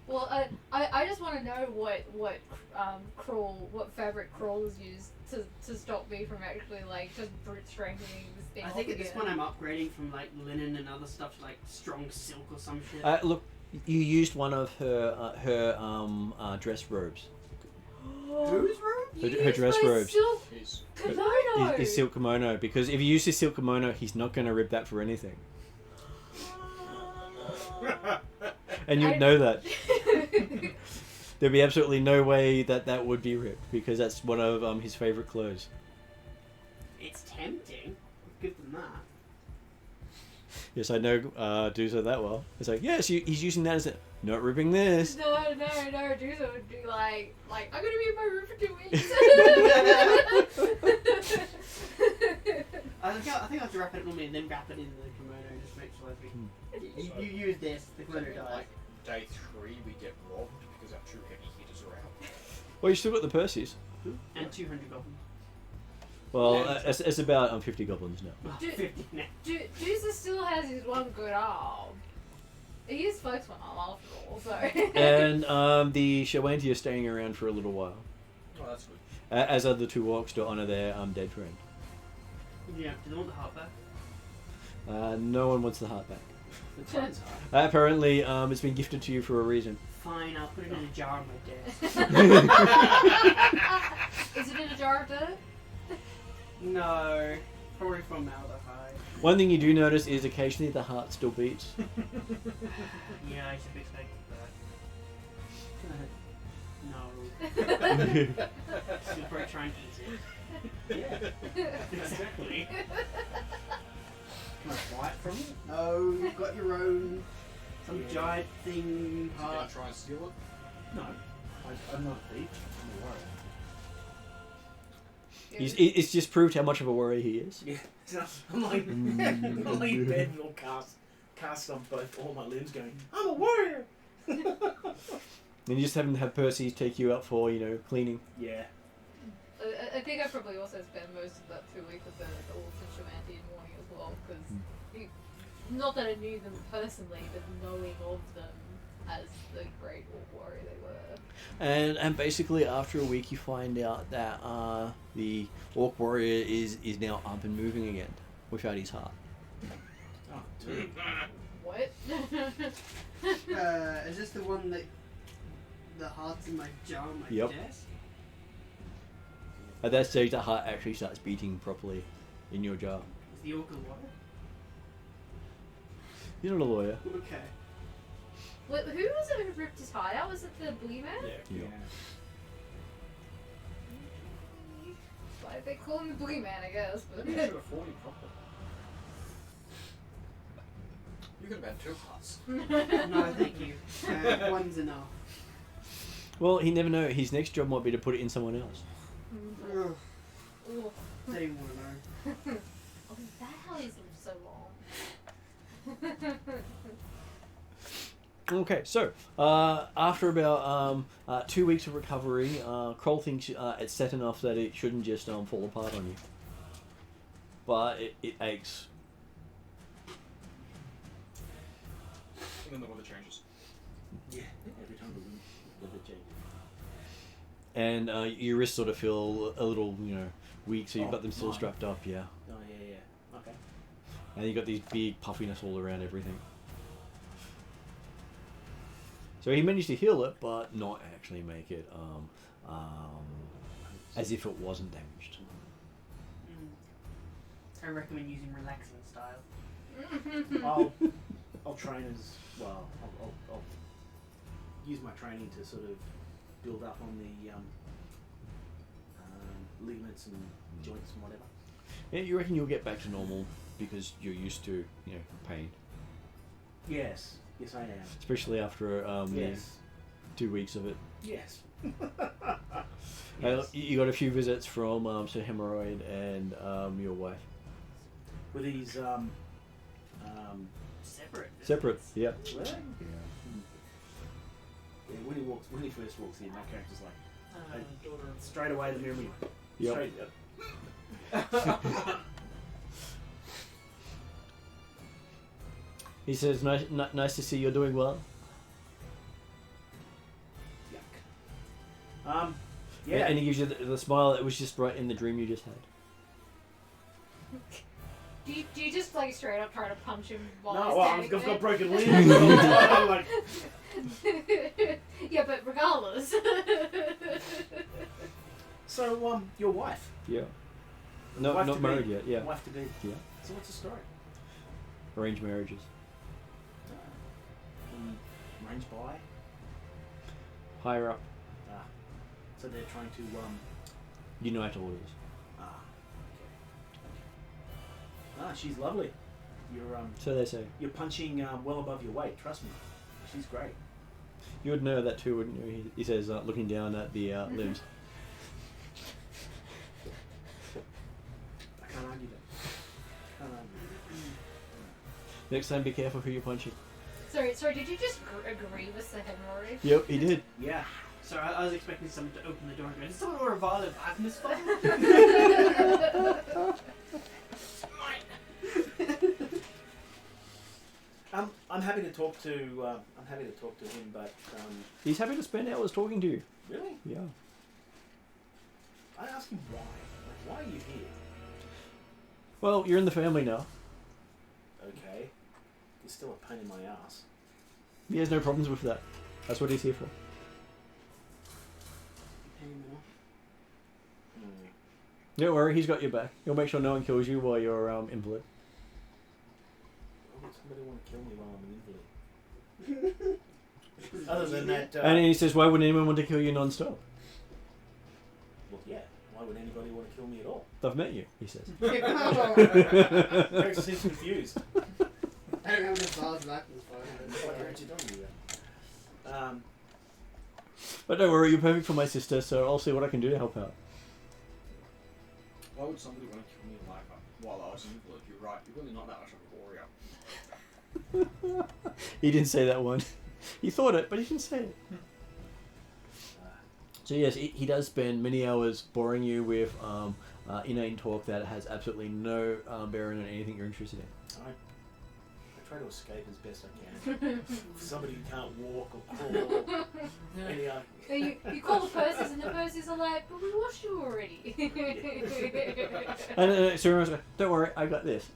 Well, I just want to know what fabric Crawl's used to stop me from actually like just brute strengthening this thing. I think at this altogether. point I'm upgrading from like linen and other stuff to like strong silk or some shit. Look, you used one of her dress robes. Whose room? You her used dress my robes. silk Jeez. kimono. His silk kimono, because if you use his silk kimono, he's not going to rip that for anything. And you'd know that. there'd be absolutely no way that would be ripped because that's one of his favorite clothes. It's tempting. Give them that. Yes, I know Duzo that well. It's like, yes, he's using that as a... Not ripping this. No, Duzo would be like, I'm gonna be in my room for 2 weeks. I think I have to wrap it normally and then wrap it in the kimono just to make sure that you use this, the kimono dies. Like day 3, we get robbed because our 2 heavy hitters are out. Well, you still got the Perseus. And 200 goblins. Well, it's about 50 goblins now. Oh, Do- 50 now. Duzo still has his one good arm. He is folks one arm after all, so. And the Shawanti are staying around for a little while. Oh, that's good. As are the 2 orcs to honour their dead friend. Yeah, do they want the heart back? No one wants the heart back. The time's hard. Apparently, it's been gifted to you for a reason. Fine, I'll put it in a jar on my desk. Is it in a jar of dirt? No, probably formaldehyde. One thing you do notice is occasionally the heart still beats. Yeah, I should be expecting that. No. Still probably try and eat it. Yeah, exactly. Can I buy it from you? No, you've got your own some giant thing. You gonna try and steal it? No. I'm not a thief. I'm a warrior. It's just proved how much of a worry he is. Yeah. So I'm like in bed and all cast on both all my limbs going, I'm a warrior! And you just happen to have Percy take you out for, cleaning. Yeah. I think I probably also spent most of that 2 weeks with the Wolves and Shamanti in morning as well, because not that I knew them personally, but knowing of them as the great orc warrior they were. And basically after a week you find out that the orc warrior is now up and moving again without his heart. Oh, dude. What? Is this the one that the heart's in my jar on my Yep. desk? At that stage the heart actually starts beating properly in your jar. Is the orc a lawyer? You're not a lawyer. Okay. Wait, who was it who ripped his heart out? Was it the Boogeyman? Yeah. Why they call him the Boogeyman, I guess. But Maybe I should afford him properly. You could have had 2 hearts. No, thank you. One's enough. Well, he never know. His next job might be to put it in someone else. Ugh, Ooh. don't even want to know. Oh, is that how he's lived so long? Okay, so after about 2 weeks of recovery, Kroll thinks it's set enough that it shouldn't just fall apart on you. But it aches. And then the weather changes. Yeah, every time the weather changes. And your wrists sort of feel a little, weak, so you've got them still mine. strapped up, yeah. Oh, yeah. Okay. And you've got these big puffiness all around everything. So he managed to heal it, but not actually make it as if it wasn't damaged. I recommend using relaxing style. I'll train as well. I'll use my training to sort of build up on the ligaments and joints and whatever. Yeah, you reckon you'll get back to normal because you're used to, pain. Yes, I am. Especially after Yes. 2 weeks of it. Yes. You got a few visits from Sir Hemorrhoid and your wife. Were these Separate. Separate, yeah. were they? Yeah, when he first walks in, my character's like straight away the memory. Yep. Straight He says, nice to see you're doing well. Yuck. Yeah. And he gives you the smile that was just right in the dream you just had. Do you just straight up try to punch him while No, he's well, standing I've got there? broken limbs. I'm like, Yeah, but regardless. so, your wife? Yeah. No, Wife not to married be. yet, yeah. Wife to be. Yeah. So what's the story? Arranged marriages. Range by? Higher up. So they're trying to Unite orders. She's lovely. You're So they say. you're punching well above your weight. Trust me, she's great. You would know that too, wouldn't you? He says, looking down at the limbs. I can't argue that. Can't argue. Next time, be careful who you're punching. Sorry, did you just agree with the hemorrhoid? Yep, he did. Yeah. So I was expecting someone to open the door and go, "Is someone or a violent atmosphere?" I'm happy to talk to him, but He's happy to spend hours talking to you. really, Yeah. I asked him why. Like, why are you here? Well, you're in the family now. Okay, it's still a pain in my ass. He has no problems with that. That's what he's here for. Don't worry, he's got your back. He'll make sure no one kills you while you're invalid. Why would somebody want to kill me while I'm an invalid? Other than that, And he says, why wouldn't anyone want to kill you non-stop? well, yeah. Why would anybody want to kill me at all? They've met you, he says. Rex seems confused. I don't have enough bars back in this What phone. did you do with that? But don't worry, you're perfect for my sister, so I'll see what I can do to help out. Why would somebody want to kill me like while I was invalid? You're right. You're really not that much of a warrior. He didn't say that one. He thought it, but he didn't say it. So yes, he does spend many hours boring you with inane talk that has absolutely no bearing on anything you're interested in. I try to escape as best I can. Somebody who can't walk or crawl or any other. So you call the purses and the purses are like, but we washed you already. And so everyone's like, don't worry, I got this.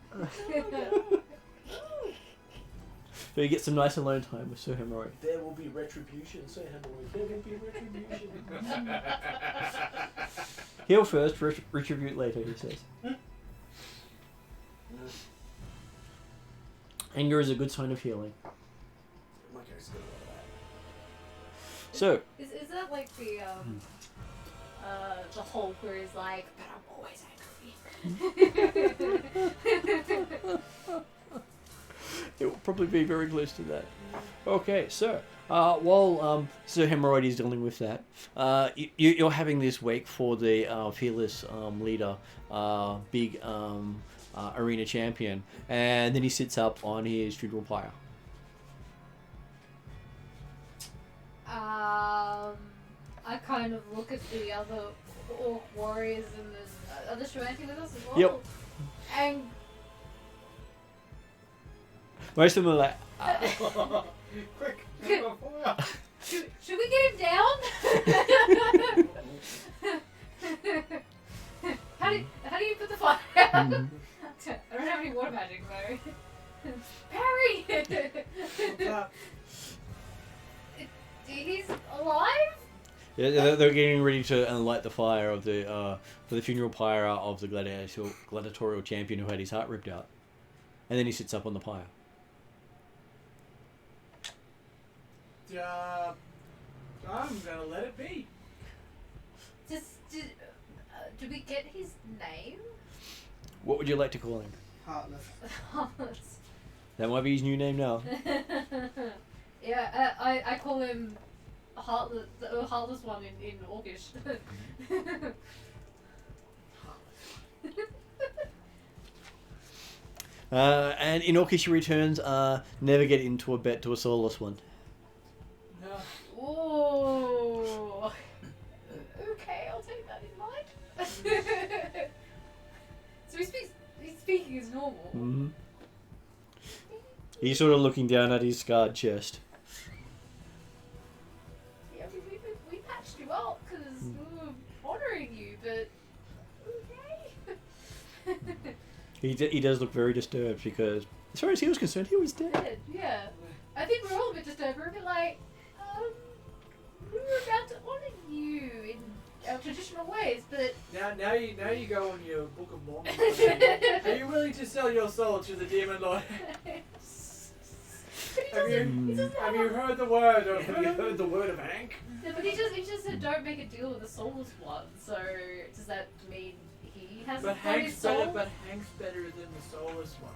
So you get some nice alone time with Sir Hemorrhoid. There will be retribution, Sir Hemorrhoid. There will be retribution. Heal first, retribute later, he says. Anger is a good sign of healing. My character's got a lot of So, Is that like the Hulk where he's like, but I'm always angry. it will probably be very close to that. Okay, so while Sir Hemorrhoid is dealing with that, you're having this wake for the fearless leader, big arena champion, and then he sits up on his funeral pyre. I kind of look at the other orc warriors and the other Shuanti with us as well. Yep. And Most of them are like, Quick! should we get him down? How do you put the fire out? I don't have any water magic though. Parry! He's alive? yeah, they're getting ready to light the fire of the for the funeral pyre of the gladiatorial champion who had his heart ripped out, and then he sits up on the pyre. I'm gonna let it be. Do we get his name? What would you like to call him? Heartless. That might be his new name now. Yeah, I call him Heartless, the Heartless one in Orcish. And in Orcish he returns, never get into a bet to a soulless one. No. Ooh. Okay, I'll take that in mind. So he's speaking as normal. Mm-hmm. He's sort of looking down at his scarred chest. Yeah, we patched you up because we were honouring you, but okay. He does look very disturbed because, as far as he was concerned, he was dead. Dead, yeah. I think we're all a bit disturbed. We're a bit like, we were about to honour you in our traditional ways, but Now you go on your Book of Mormon. Are you willing to sell your soul to the demon lord? he doesn't Have you heard the word of? Have you heard the word of Hank? No, but he just said don't make a deal with the soulless one. So does that mean he has But got his Hank's soul? better than the soulless one.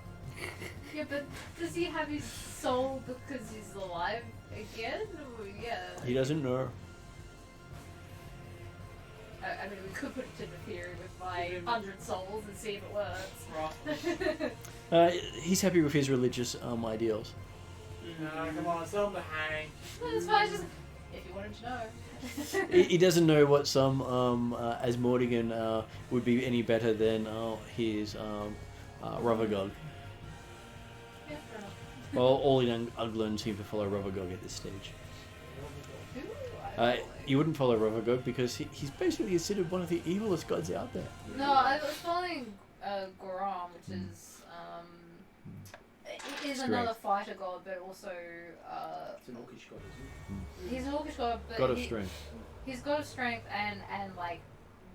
Yeah, but does he have his soul because he's alive again? Or, yeah. He doesn't know. I mean, we could put it to the theory with my 100 souls and see if it works. He's happy with his religious ideals. No, come on, sell him to Hank. That's fine. Just if you wanted to know. He doesn't know what some Asmordigan would be any better than his Rovagog. Yeah, fair enough. Well, all young Uglins seem to follow Rovagog at this stage. You wouldn't follow Rovagog because he's basically considered one of the evilest gods out there. No, I was following Goram, which is it is Strength. another fighter god, but also It's an orcish god, isn't he's an orcish god, but God of strength. He's god of strength and like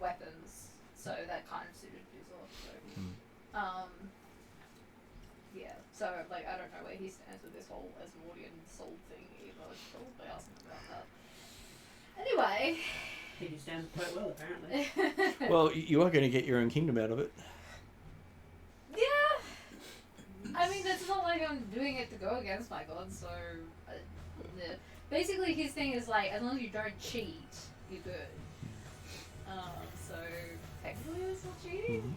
weapons, so that kind of suited Duel. So, yeah. So like I don't know where he stands with this whole Asmordian soul thing either. I should probably ask him about that. Anyway. I think he stands quite well, apparently. Well, you are going to get your own kingdom out of it. Yeah. I mean, it's not like I'm doing it to go against my god, so... yeah. Basically, his thing is like, as long as you don't cheat, you're good. So, technically it's not cheating.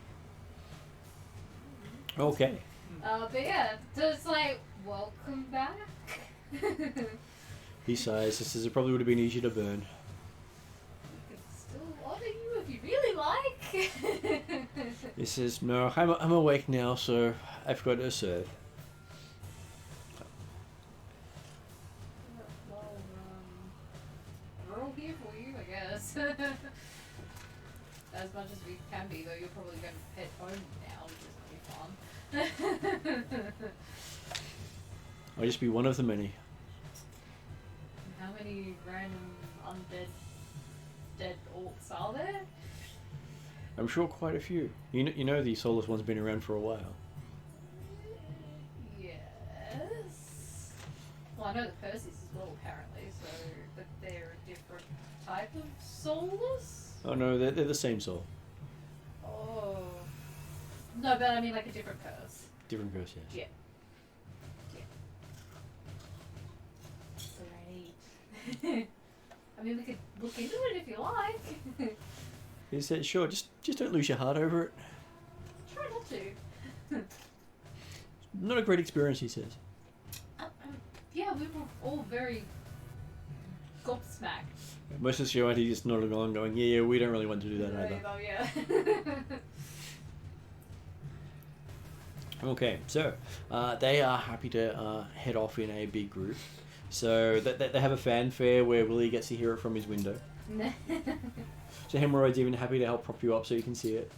Okay. But yeah, so it's like, welcome back. He sighs. This is, it probably would have been easier to burn. We could still honor you if you really like. He says, no, I'm awake now, so I've got to serve. Well, we're all here for you, I guess. As much as we can be, though, you're probably going to head home now, which is going to be fun. I'll just be one of the many. How many random undead dead orcs are there? I'm sure quite a few. You know the soulless one's been around for a while. Yes. Well, I know the Percy's as well, apparently, so... But they're a different type of soulless? Oh no, they're the same soul. Oh. No, but I mean like a different curse. Different curse, yes. Yeah. Great. I mean, we could look into it if you like. He said, sure, just don't lose your heart over it. Try not to. Not a great experience, he says. Yeah, we were all very gobsmacked. Most of the show, he just nodded along going, yeah, we don't really want to do that either. Yeah. Okay, so they are happy to head off in a big group. So they have a fanfare where Willie gets to hear it from his window. So Hemorrhoid's even happy to help prop you up so you can see it.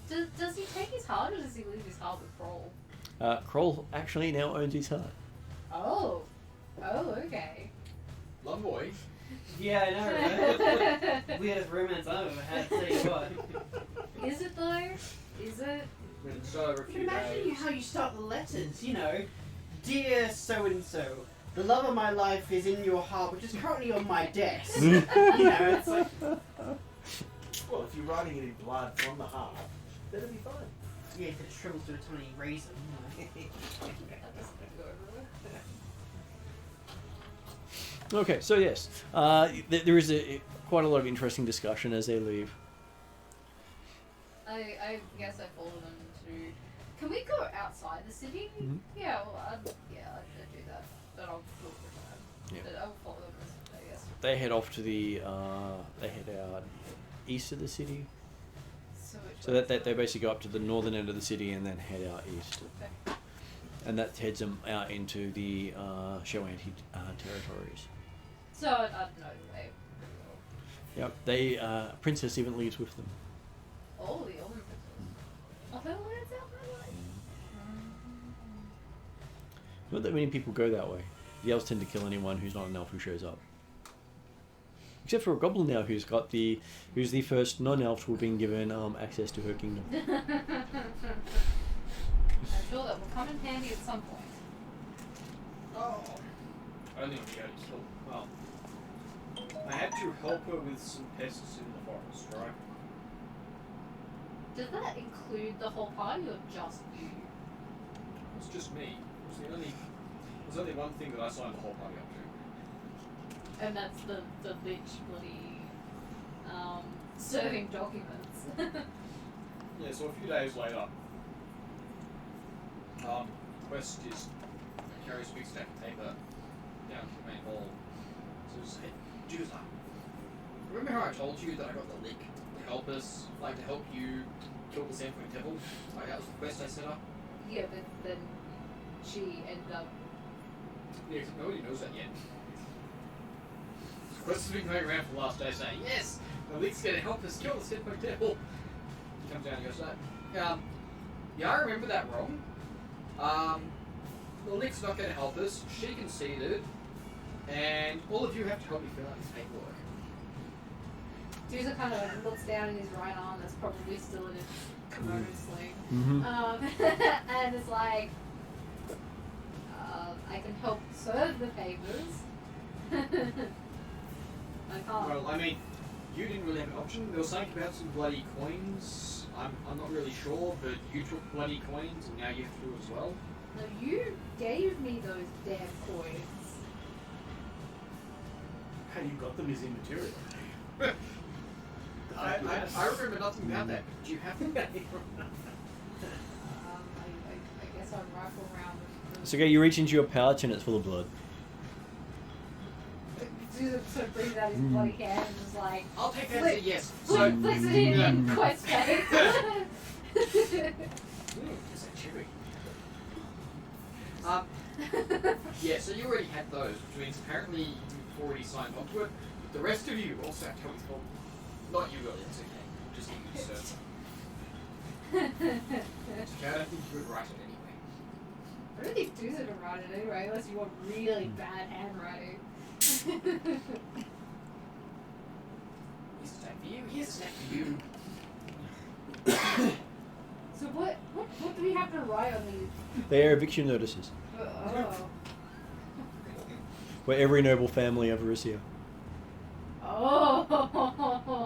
Does he take his heart or does he leave his heart with Kroll? Kroll actually now owns his heart. Oh, okay. Love boy. Yeah, I know, right? Weirdest romance I've ever had, tell you what. Is it though? Is it? It's over a few Imagine days. how you start the letters, you know. Dear so-and-so, the love of my life is in your heart, which is currently on my desk. You know, it's like... Well, if you're writing it in blood from the heart, then it'll be fine. Yeah, if it shrivels to a tiny raisin, you know. That doesn't go everywhere. Okay, so yes, there is quite a lot of interesting discussion as they leave. I guess I follow them to. Can we go outside the city? Mhm. Yeah, well, I'd do that. But I'll look for time. Yeah. But I'll follow them, I guess. They head off to the, they head out east of the city. So that they basically go up to the northern end of the city and then head out east. Okay. And that heads them out into the Shoanti territories. So I'd know the way pretty well. Yep, they, Princess even leaves with them. Oh, the Elven Princess. Oh, that lands out that way. Not that many people go that way. The elves tend to kill anyone who's not an elf who shows up. Except for a goblin now who's the first non-elf who have been given access to her kingdom. I'm sure that will come in handy at some point. Oh. I don't think we go to kill. Well. I had to help her with some pests in the forest, right? Does that include the whole party or just you? It's just me. There's only one thing that I signed the whole party up to. And that's the bitch bloody serving documents. Yeah, so a few days later, quest is carries a big stack of paper down to the main hall. Says, hey, Juza, remember how I told you that I got the lick to help us, to help you kill the Sandpoint devil? That was the quest I set up? Yeah, but then she ended up. Yeah, except nobody knows that yet. The quest has been going around for the last day saying, yes, the lick's gonna help us kill the Sandpoint devil. He comes down and goes, yeah, I remember that wrong. The lick's not going to help us. She conceded, and all of you have to help me fill out this paperwork. Duza kind of looks down in his right arm that's probably still in its kimono sling. And it's like, I can help serve the papers. I can't. Well, I mean, you didn't really have an option. There was something about some bloody coins. I'm not really sure, but you took bloody coins, and now you have to do as well. No, you gave me those damn coins. How you got them is immaterial. I remember nothing about that. Do you have them? I guess I'll rifle around. It's okay, you reach into your pouch and it's full of blood. Duza sort of brings out his bloody hand and is like, I'll take that as a yes. flicks it in quest face. It's a cherry. Yeah, so you already had those, which means apparently you've already signed on to it. But the rest of you also have to help me fill. Not you really, it's okay. Just give you serve. It's okay, I don't think you would write it anyway. I don't think Duza would write it anyway, unless you want really bad handwriting. Here's a stack for you, here's a stack for you. So what do we have to write on these? They are eviction notices. Oh. Where every noble family of Varisia. Oh.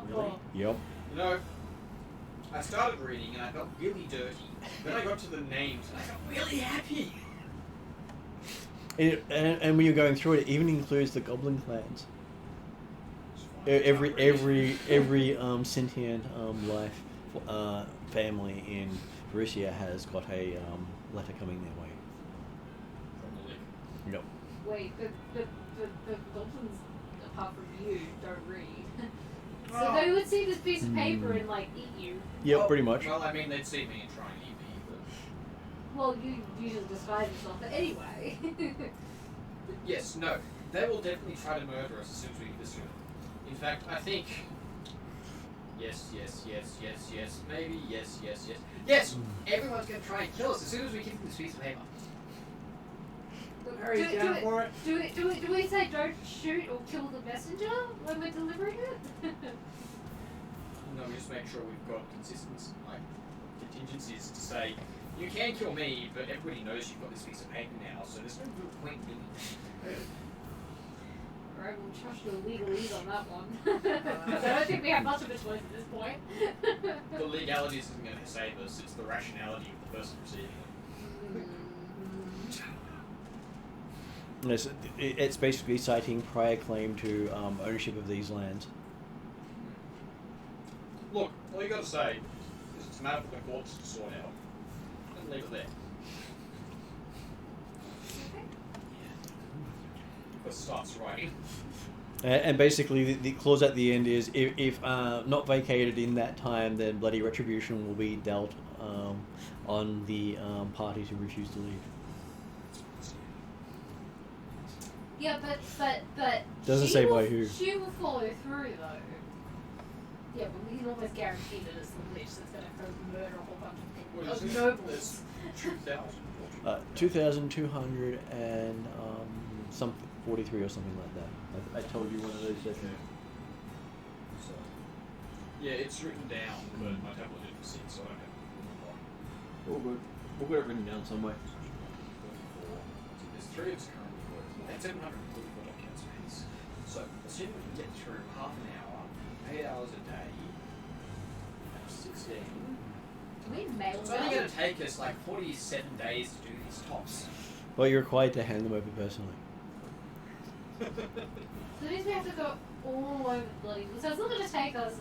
Really? Yep. You know, I started reading and I felt really dirty. Then I got to the names and I got really happy. And when you're going through it, it even includes the goblin clans. Every sentient life family in Varisia has got a letter coming their way. From the lick. Yep. Wait, the goblins, apart from you, don't read. So they would see this piece of paper and eat you. Yep, pretty much. Well, I mean, they'd see me and try and eat me, but... Well, you usually disguise yourself, but anyway. Yes, no. They will definitely try to murder us as soon as we get this to them. In fact, I think... Yes, maybe, yes. Yes! Everyone's going to try and kill us as soon as we give them this piece of paper. Are you down for it? Do we say don't shoot or kill the messenger when we're delivering it? No, we just make sure we've got contingencies to say, you can kill me, but everybody knows you've got this piece of paper now, so there's no real point in doing it. Alright, we'll trust your legalese on that one. Because I don't think we have much of a choice at this point. The legalities isn't going to save us, it's the rationality of the person receiving it. It's basically citing prior claim to ownership of these lands. Look, all you got to say is it's a matter for the courts to sort out. And leave it there. It starts writing. And basically, the clause at the end is, if not vacated in that time, then bloody retribution will be dealt on the parties who refuse to leave. Yeah, but Doesn't she say will, by who. She will follow through though. Yeah, but we can almost guarantee that it's the witch that's going to go murder a whole bunch of people. What is it? Nobles. 2,000. 2,200 and something 43 or something like that. I told you one of those. So, yeah, it's written down, but my tablet didn't see it, so I don't have it. All good. We'll get it written down somewhere. There's 3 of us currently working. And 744 documents. So, assuming we can get through half an hour, 8 hours a day, 16. We mail It's only going to take us like 47 days to do these tops. Well, you're required to hand them over personally. So that means we have to go all over the bloody. So it's not going to take us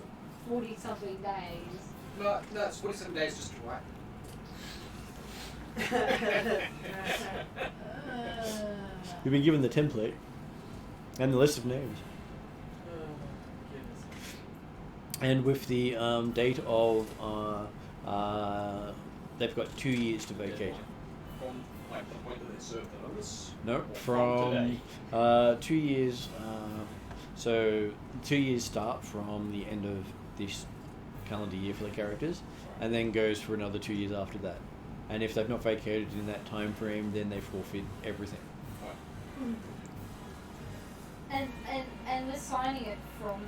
40-something days. No, it's 47 days just to write. You've been given the template and the list of names. And with the date of, they've got 2 years to vacate. From like the point that they serve the notice? No, Or from today? 2 years. So 2 years start from the end of this calendar year for the characters, and then goes for another 2 years after that. And if they've not vacated in that time frame, then they forfeit everything. And we're signing it from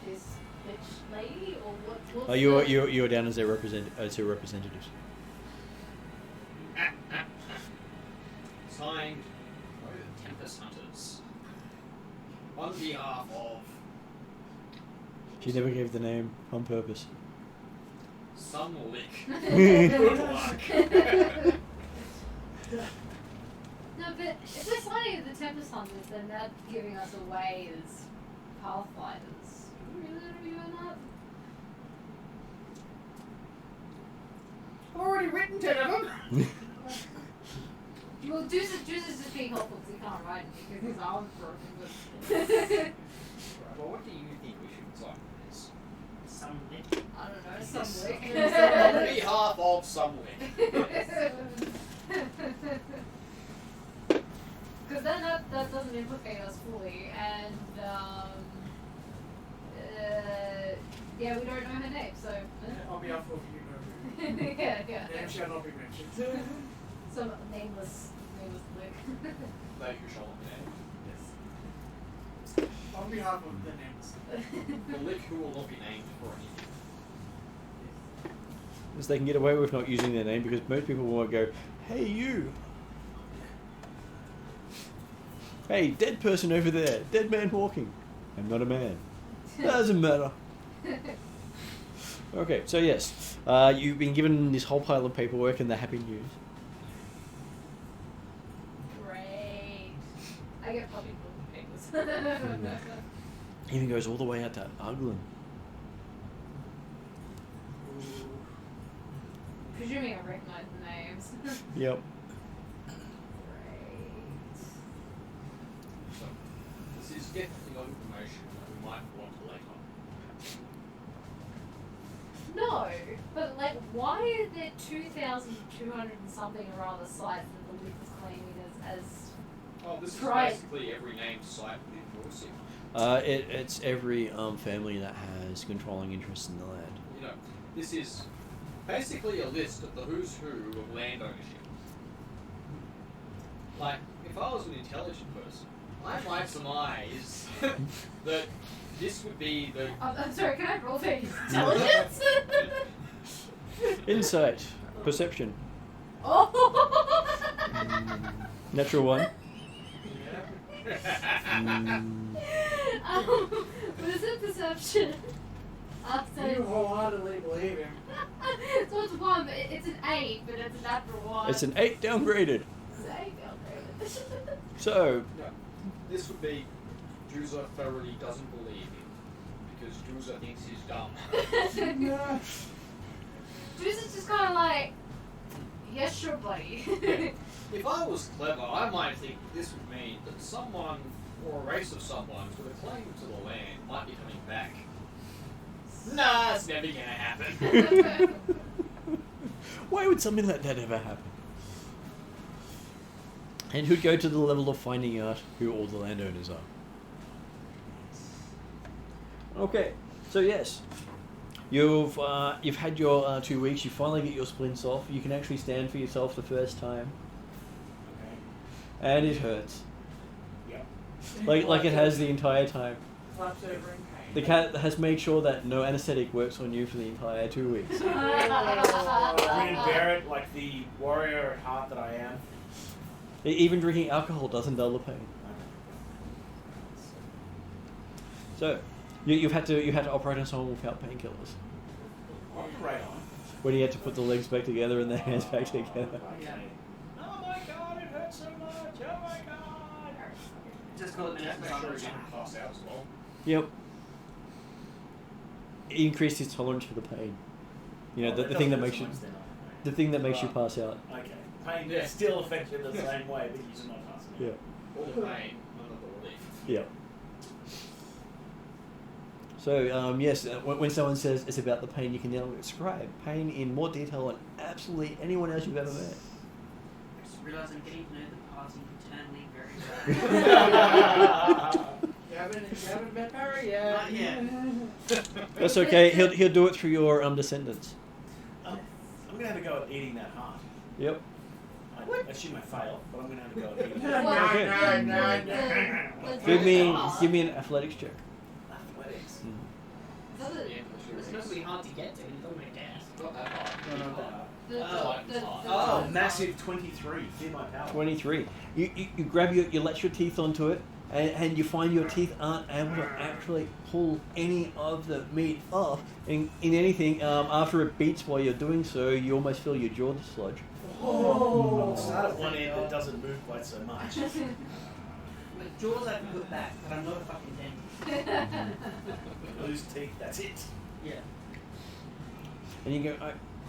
this bitch lady, or what? What's You're down as their two representatives. Signed by the Tempest Hunters. On behalf of She never gave the name on purpose. Some Lick. Good luck. No, but if we're signing the Tempest Hunters, then that's giving us away as Pathfinders. Do we really want to be doing that? I've already written 10 of them. Well, Juice is just being helpful because he can't write because his arm's broken. But Well, what do you think we should sign this? Some Lick. I don't know, some lick. On behalf of Some Lick. Because then that doesn't implicate us fully, and yeah, we don't know her name, so. On behalf of you know yeah. name shall not be mentioned. Some nameless lick. They who shall not be named. Yes. On behalf of the names. The Lick who will not be named for anything. Because they can get away with not using their name because most people won't go, hey you! Hey, dead person over there, dead man walking. I'm not a man. Doesn't matter. Okay, so yes, you've been given this whole pile of paperwork and the happy news. Great. I get puppy papers. Even goes all the way out to Ugland. Presuming I recognize the names. Yep. Great. So, this is definitely not information that we might want later. No, but like, why are there 2,200 and something or other sites that the Lick is claiming as Oh, this is Right. basically every named site within Varisia. It's every family that has controlling interest in the land. You know, this is basically a list of the who's who of land ownership. Like, if I was an intelligent person, I might surmise that this would be the... I'm sorry, can I roll for intelligence? Insight, perception, Oh! natural one. What is it? Perception. You wholeheartedly believe him. So it's 1, but it's an 8, but it's a natural 1. It's an 8 downgraded. It's an 8 downgraded. So, No, this would be Juza thoroughly doesn't believe him because Juza thinks he's dumb. Juice is just kind of like, yes, sure, buddy. If I was clever, I might think this would mean that someone or a race of someone with a claim to the land might be coming back. Nah, it's never gonna happen. why would something like that ever happen? And who'd go to the level of finding out who all the landowners are? Okay, so yes, you've had your 2 weeks. You finally get your splints off. You can actually stand for yourself the first time, and it hurts, Yep. like it has the entire time. Flaps over in pain. The cat has made sure that no anesthetic works on you for the entire 2 weeks. Grin and bear it like the warrior at heart that I am. Even drinking alcohol doesn't dull the pain. So, you've had to operate on someone without painkillers. Right on. When you had to put the legs back together and the hands back together. Okay. Oh my god, it hurts so much! Oh my god! Just call it Yeah, minutes. make sure he didn't pass out as well. Yep. It increased his tolerance for the pain. You know, Oh, the thing that doesn't makes hurt you, so much then, the thing that makes you pass out. Okay. Pain Yeah. still affects you the same way, but you're not passing out. Yeah. All the pain, none of the relief. Yeah. So, yes, when someone says it's about the pain, you can now describe pain in more detail than absolutely anyone else you've ever met. I just realised I'm getting to know the party internally very well. You haven't met Barry yet. Not yet. That's okay. He'll do it through your descendants. I'm gonna have a go at eating that heart. Yep. I assume I fail, but I'm gonna have a go at eating No, that. Well, Okay. let's Give look me an athletics check. Athletics. at the- Yeah, for sure. It's not really hard to get to. It's on my desk. Not that hard. No, not that hard. Oh, massive 23. Feel my power. 23. You grab you latch your teeth onto it, and you find your teeth aren't able to actually pull any of the meat off in anything. After it beats while you're doing so, you almost feel your jaw dislodge. I'll start at one end that doesn't move quite so much. My jaws I can put back, but I'm not a fucking dentist. Lose teeth, that's it. Yeah. And you go,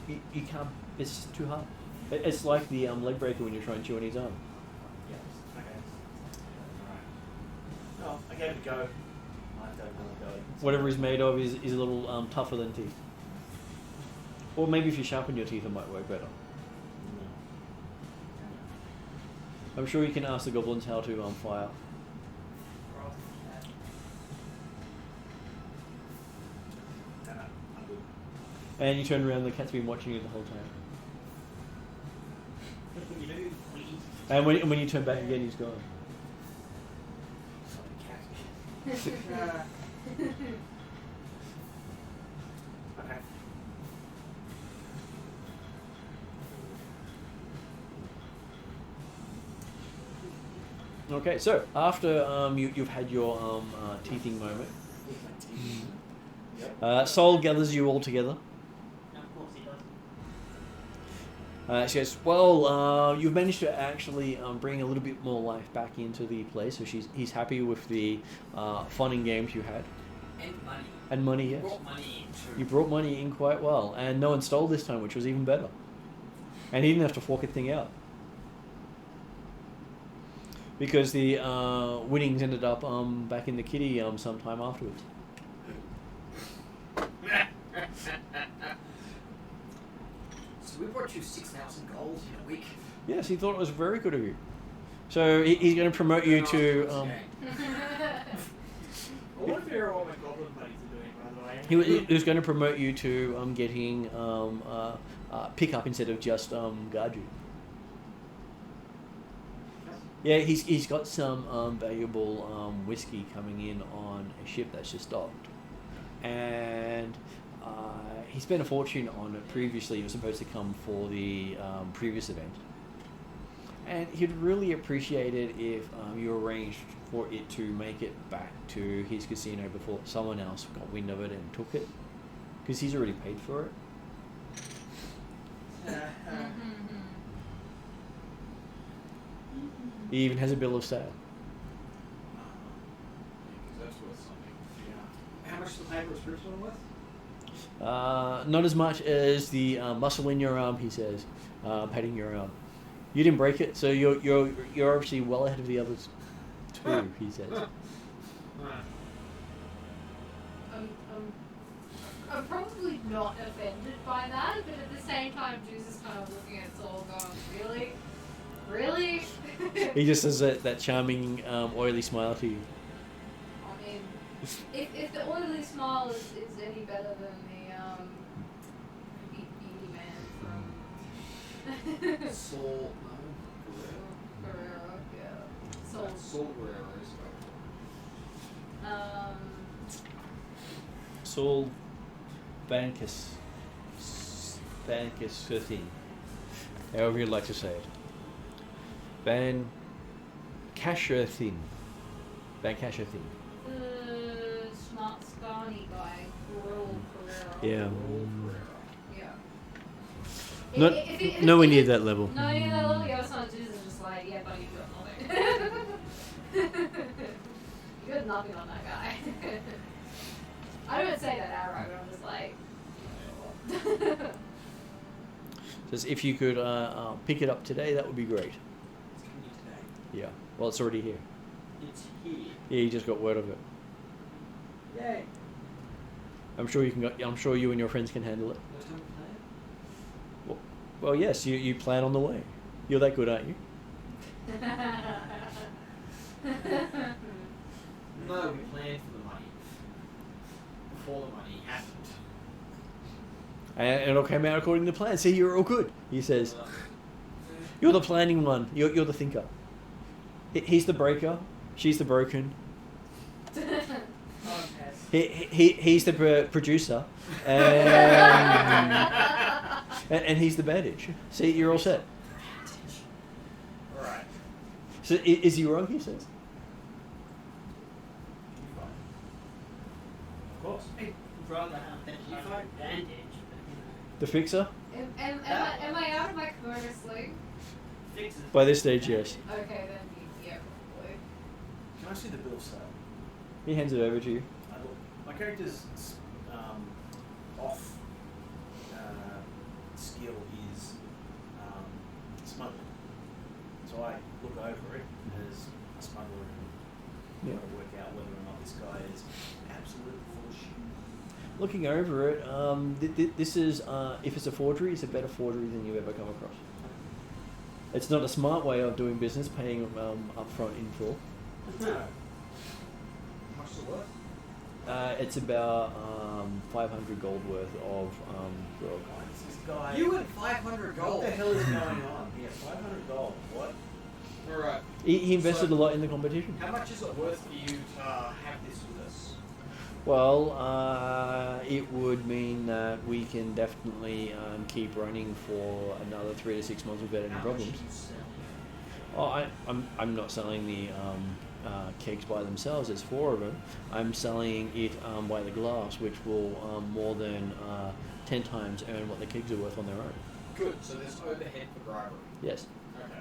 you can't. It's too hard. It's like the leg breaker when you're trying to chew on his arm. Yes. Okay. Alright. Well, I gave it a go. I don't know go. Whatever he's made of is a little tougher than teeth. Or maybe if you sharpen your teeth, it might work better. I'm sure you can ask the goblins how to fire. No, I'm good. And you turn around, the cat's been watching you the whole time. You know, please. And when you turn back again, he's gone. Okay. Okay, so after you've had your teething moment, Sol gathers you all together. No, of course he does. She goes, well, you've managed to actually bring a little bit more life back into the place, so he's happy with the fun and games you had. And money. And money, yes. Brought money in too. You brought money in quite well, and no one stole this time, which was even better. And he didn't have to fork a thing out. Because the winnings ended up back in the kitty sometime afterwards. So we brought you 6,000 gold in a week. Yes, he thought it was very good of you. So he's going to promote you to... I want to figure out what my goblin buddies are doing, by the way. He was going to promote you to getting pick up instead of just guard you. Yeah, he's got some valuable whiskey coming in on a ship that's just docked, and he spent a fortune on it previously. It was supposed to come for the previous event, and he'd really appreciate it if you arranged for it to make it back to his casino before someone else got wind of it and took it, because he's already paid for it. He even has a bill of sale. Because that's worth something. How much is the paper of spiritual worth? Not as much as the muscle in your arm, he says, patting your arm. You didn't break it, so you're obviously well ahead of the others too, he says. I'm probably not offended by that, but at the same time, Juice is kind of looking at Saul going, really? Really? He just has that charming, oily smile to you. I mean, if the oily smile is any better than the beauty man from Soul. Guerrero, yeah. Soul Guerrero. Saul Bankus 13. However you'd like to say it. Scani guy. Rural Pereira. Yeah. Yeah. Not, nowhere near that level. No, yeah, that little Yosan is just like, yeah, buddy, you got nothing. You got nothing on that guy. I don't say that outright, but I'm just like. Says if you could pick it up today, that would be great. It's coming today. Yeah. Well, it's already here. It's here. Yeah, you just got word of it. Yay. I'm sure you can. I'm sure you and your friends can handle it. No time to play it? Well, yes. You plan on the way. You're that good, aren't you? No, we planned for the money. Before the money happened. And it all came out according to plan. See, you're all good. He says, "You're the planning one. You're the thinker. He's the breaker. She's the broken. He's the producer, and he's the bandage. See, you're all set." Alright. So is he wrong? He says. Of course. I'd rather have that advantage. The fixer? Am I out of my Komodo sleep? Fixes. By this stage, yes. Okay, then yeah, probably. Can I see the bill of sale? He hands it over to you. My character's off skill is smuggling. So I look over it as a smuggler and try to work out whether or not this guy is absolutely full of shit. Looking over it, this is, if it's a forgery, it's a better forgery than you've ever come across. It's not a smart way of doing business, paying upfront in full. No. How much is it worth? It's about 500 gold worth of grog. This guy. You and 500 What gold. the hell is going on? Yeah, 500 gold. What? Alright. He invested So- a lot in the competition. How much is it worth for you to have this with us? Well, it would mean that we can definitely keep running for another 3 to 6 months without any How much problems. are you selling? Oh, I'm not selling the kegs by themselves. There's 4 of them. I'm selling it by the glass, which will more than 10 times earn what the kegs are worth on their own. Good, so there's overhead for bribery. Yes. Okay.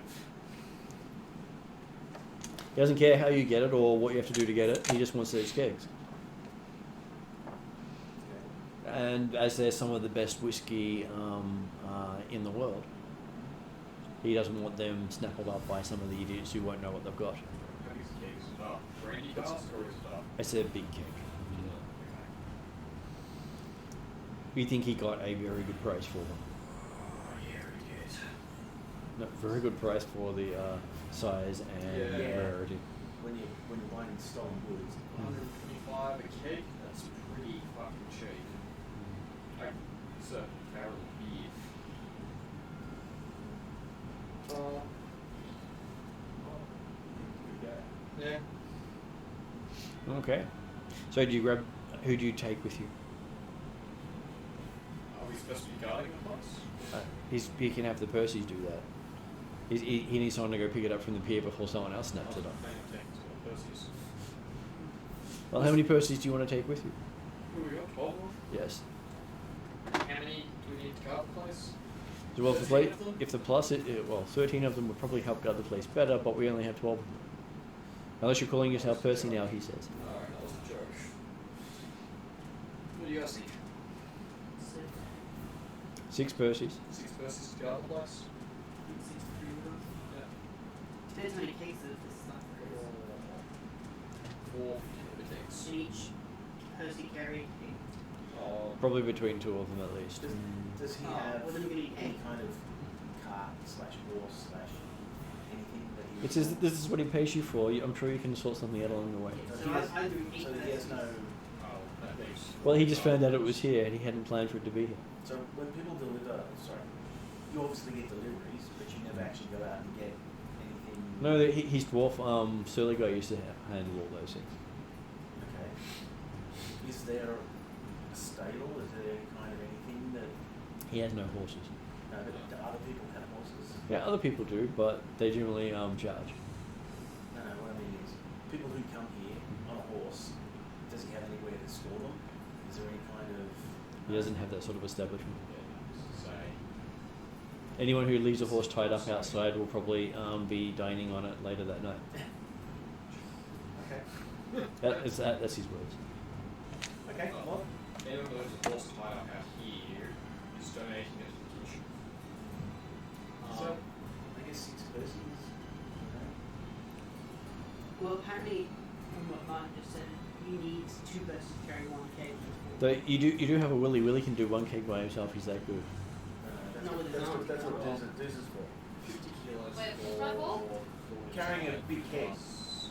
He doesn't care how you get it or what you have to do to get it. He just wants those kegs. And as they're some of the best whiskey in the world, he doesn't want them snappled up by some of the idiots who won't know what they've got. How big is the kegs? Oh, brandy cask or is it It's a big keg. We think he got a very good price for them. Oh, yeah, he did. No, very good price for the size and Yeah. rarity. When you're buying stolen goods, 125 a keg? That's pretty fucking cheap. Like, it's a barrel of beer. Yeah. Okay. So do you grab? Who do you take with you? Are we supposed to be guarding the place? He can have the Percy's do that. He needs someone to go pick it up from the pier before someone else snaps it up. Well, how many Percy's do you want to take with you? Who we got? 12 of them? Yes. How many do we need to guard the place? Well, 13 of them? if the plus, 13 of them would probably help guard the place better, but we only have 12 of them. Unless you're calling yourself Percy now, he says. Alright, that was a joke. What do you guys think? 6 Percy's. 6 persons to guard the place? Depends how many cases of this stuff there 4 kegs. is. Each Percy carry. Oh, Probably between 2 of them at least. Does he Oh, have well, then you're gonna need any 8. kind of cart slash horse slash anything that he? It says that this is what he pays you for. I'm sure you can sort something out along the way. So So he has, I do 8 so he has no. oh, that makes. Well, he just found out it was here and he hadn't planned for it to be here. So when people deliver, sorry, you obviously get deliveries, but you never actually go out and get anything. No, his dwarf, Surly Guy used to handle all those things. Okay. Is there a stable? Is there any kind of anything that? He has no horses. No, but do other people have horses? Yeah, other people do, but they generally charge. No, what I mean is, people who come here on a horse, does he have anywhere to store them? Is there any kind of... He doesn't have that sort of establishment. So, Anyone who leaves a horse tied up outside will probably be dining on it later that night. Okay. That's his words. Okay, well, anyone who has a horse tied up out here is donating it to the kitchen. so, I guess 6 persons. Well, apparently, from what Martin just said, you need 2 persons to carry 1 keg. Though you do have a Willy. Willy can do 1 keg by himself. He's that good. No, with his arm. That's what Deuce is for. 50 kilos Wait, for what's my ball? Carrying a big keg plus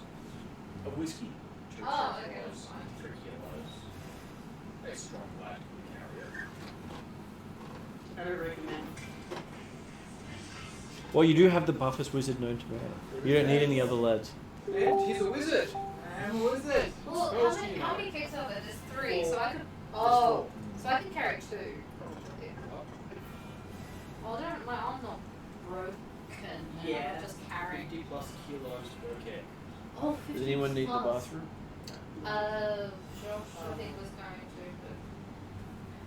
of whiskey. 2 Oh, okay, kilos, that's fine. 3 kilos. A strong lad can carry it. I don't recommend. Well, you do have the buffest wizard known to man. You don't need any other lads. And he's a wizard! And what is it? Well, Spells how do you many know? kicks are there? There's 3, so I could. Oh. So I can carry 2. Well, I don't. My arm's not broken. and Yeah. I'm just carrying. 50 plus kilos per keg. Oh, 50 Does anyone need the plus. bathroom? Josh, I think was going to, but.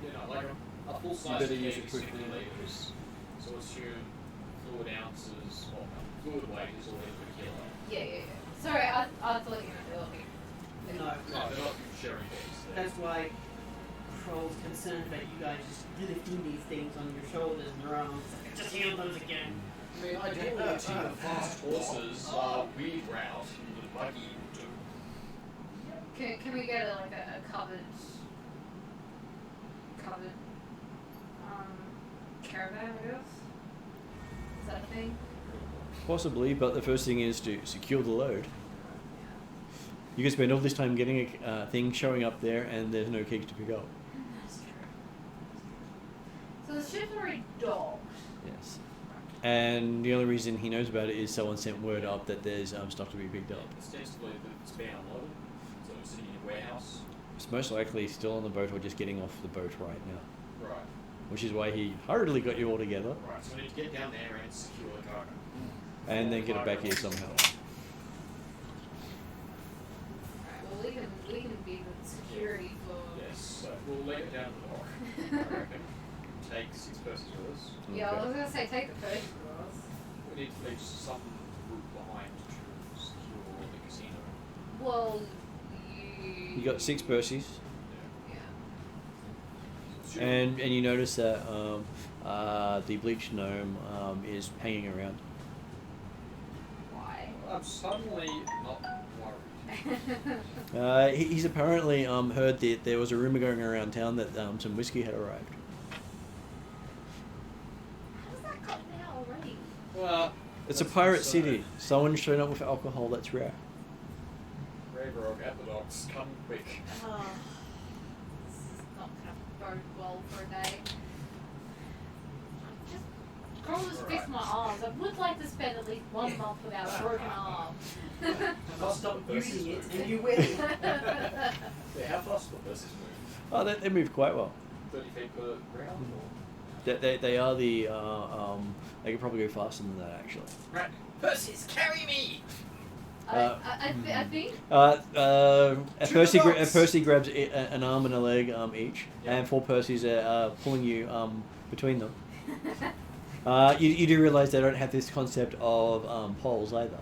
Yeah, no, like a full size better keg use is it quickly. 50 litres. So assume fluid ounces, well, fluid weight is always per kilo. Yeah. Sorry, I thought you meant earlier. No. No, they're not sharing kegs. That's why Kroll's concerned about you guys just lifting these things on your shoulders and your arms. Just heal those again. I mean, ideally, the fast horses weave route the buggy will do. Can we get a covered caravan, I guess? Is that a thing? Possibly, but the first thing is to secure the load. You can spend all this time getting a thing showing up there, and there's no kegs to pick up. That's true. So the ship's already docked. Yes. And the only reason he knows about it is someone sent word up that there's stuff to be picked up. Ostensibly, it's been unloaded, so it's sitting in a warehouse. It's most likely still on the boat or just getting off the boat right now. Right. Which is why he hurriedly got you all together, Right, so we need to get down there and secure the cargo. and then get it back here somehow. Alright, well we can be the security for. Yes, so we'll leave it down to the dock, I reckon. Take 6 persons with us. Yeah, I Okay. was gonna say take the first for us. We need to leave some route behind to secure the casino. Well, You got 6 Percies, Yeah. and you notice that the bleached gnome is hanging around. Why? I'm suddenly not worried. He's apparently heard that there was a rumor going around town that some whiskey had arrived. How's that gotten out already? Well, It's a that's pirate inside. city. Someone's shown up with alcohol that's rare. Raybrock at the docks, come quick. Oh, this is not gonna bode well for a day. Girl just fix my arms. I would like to spend at least 1 month without a broken arm. I'll stop Versus using it move. and you will. Yeah, how fast will the versus move? Oh, they move quite well. 30 feet per round? They are the they could probably go faster than that actually. Right, Persis, carry me! I think. Percy grabs an arm and a leg each, Yeah. and 4 Percys are pulling you between them. You do realise they don't have this concept of poles either.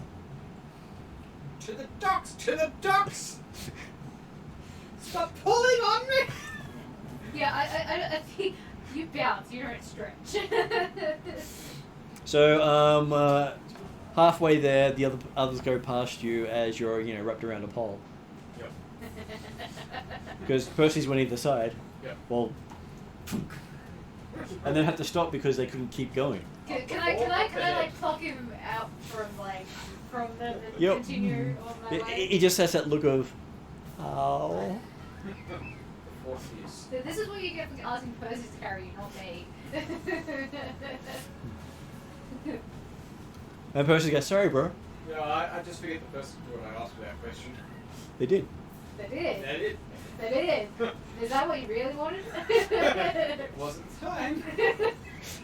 To the docks! To the docks! Stop pulling on me! Yeah, I think you bounce. You don't stretch. So halfway there, the others go past you as you're wrapped around a pole. Yep. Because Percy's on either side. Yep. Well, and then have to stop because they couldn't keep going. Can I like pluck him out from the Yep. continue on my way? He just has that look of, oh. The fourth is... So this is what you get for asking Percy to carry you, not me. And Percy goes, sorry, bro. No, I just figured the person would I asked that question. They did. They did. That it. They did. Is that what you really wanted? It wasn't time.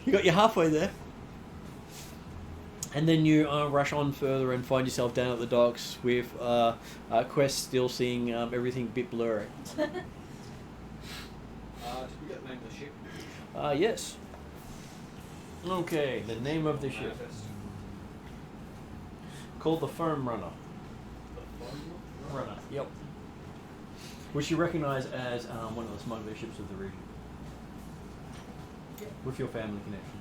You got you halfway there. And then you rush on further and find yourself down at the docks with Quest still seeing everything a bit blurry. Did we get the name of the ship? Yes. Okay, the name of the ship. Manifest. Called the Firm Runner. The phone Runner, yep. Which you recognise as one of the smuggler ships of the region. With your family connection.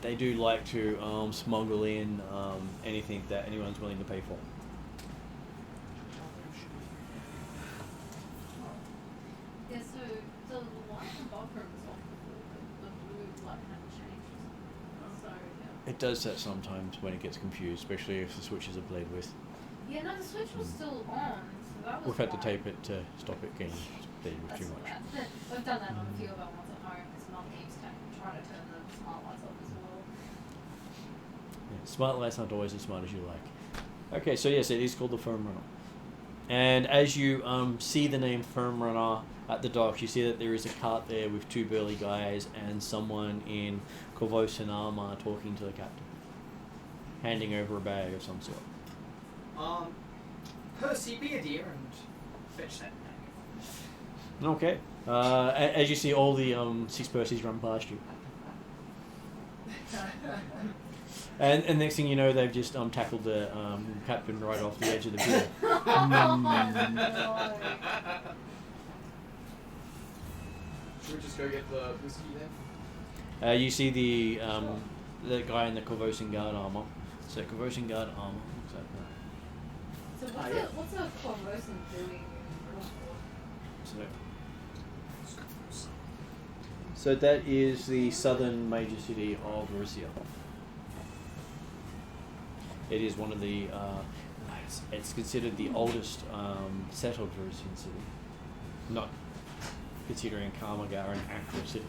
They do like to smuggle in anything that anyone's willing to pay for. Yeah, so the light above her was off before, but the blue light hadn't changed. So, yeah. It does that sometimes when it gets confused, especially if the switches are played with. Yeah, no, the switch was still on, so that was We've had to fine. tape it to stop it getting played with That's too not much. bad. We've done that on a few of our ones at home, because some other games try to turn the smart lights off as well. Yeah, smart lights aren't always as smart as you like. Okay, so yes, it is called the Firm Runner. And as you see the name Firm Runner at the docks, you see that there is a cart there with two burly guys and someone in Corvosan armor talking to the captain, handing over a bag of some sort. Percy, be a dear and fetch that bag. Okay. As you see all the 6 Percys run past you. And next thing you know, they've just tackled the captain right off the edge of the pier. Should we just go get the whiskey then? You see the guy in the Corvosan guard armor. So Corvosan guard armor looks like that. So what's a Corvosan doing in So that is the southern major city of Varisia. It is one of the. It's considered the oldest settled Varisian city, not considering Karmagar an actual city.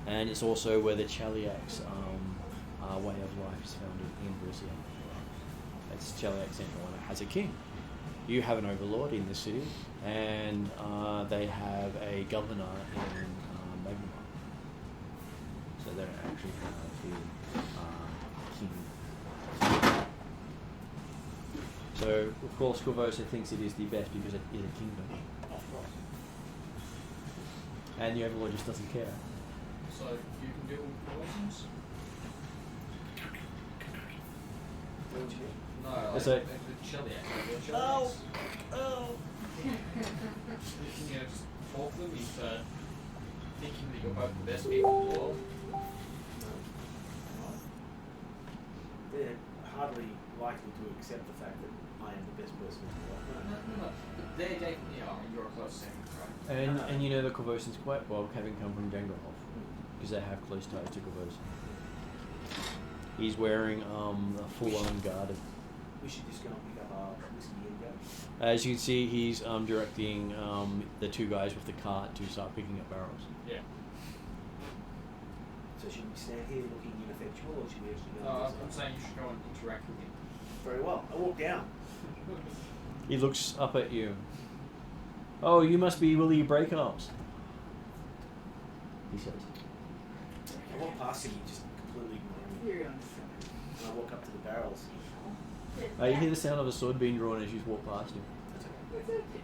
And it's also where the Chaliak's way of life is founded in Varisia. It's Chaliak Central, and it has a king. You have an overlord in this city, and they have a governor in Magnemar. So they don't actually have the king. So, of course, Corvosa thinks it is the best because it is a kingdom. And the overlord just doesn't care. So you can deal with poisons? No, like So- the Chiliac. Oh. You can just talk them into thinking that you're both the best people in the world. They're hardly likely to accept the fact that I am the best person in the world. No. But they definitely are. You're a close second, right? And you know the Corvosans quite well, having come from Dengolhof, because they have close ties to Corvosan. He's wearing a full-on guard. We should just go and pick up our whiskey and go. As you can see, he's directing the 2 guys with the cart to start picking up barrels. Yeah. So should we stand here looking ineffectual, or should we actually go? No, and do I'm something? saying you should go and interact with him. Very well. I walk down. He looks up at you. Oh, you must be Willie Breakups. He says. I walk past him, he just completely ignoring me. You're on the And I walk up to the barrels. You hear the sound of a sword being drawn as you walk past him. That's okay. It's okay.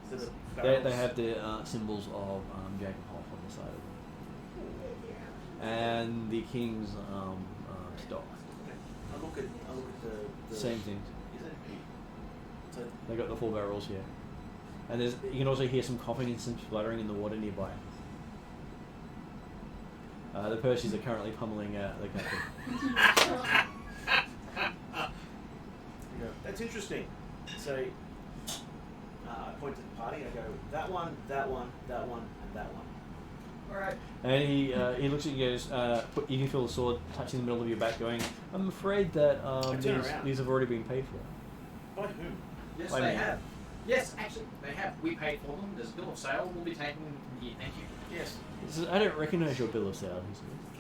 So the They barrels, have the symbols of Jacob Hoff on the side of them. And the king's stock. I look at the Same things. Is it? So They got the 4 barrels here. And you can also hear some coughing and some spluttering in the water nearby. The Percys are currently pummeling the captain. that's interesting. So I point to the party. I go that one, that one, that one, and that one. Alright. And he looks at you and goes, you can feel the sword touching the middle of your back going, I'm afraid that turn around. these have already been paid for. By whom? Yes, Wait a they minute. have. Yes, actually, they have. We paid for them. There's a bill of sale. We'll be taking them from here. Thank you. Yes. I don't recognise your bill of sale.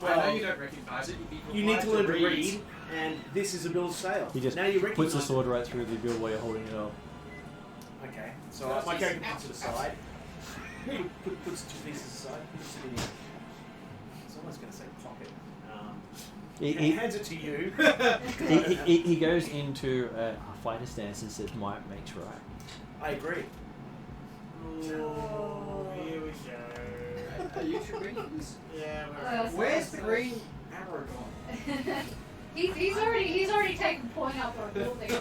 I know you don't recognise it. You need to learn to read, and this is a bill of sale. He just now you puts the recognise sword right through the bill while you're holding it up. Okay. So my character puts it aside. Puts 2 pieces aside. Puts it in. It's almost going to say pocket. He hands it to you. he goes into a fighter stance and says, "Might makes right." I agree. Oh, here we go. Are you sure this? Yeah, Where's the green arrow gone? he's already taken point up on a building.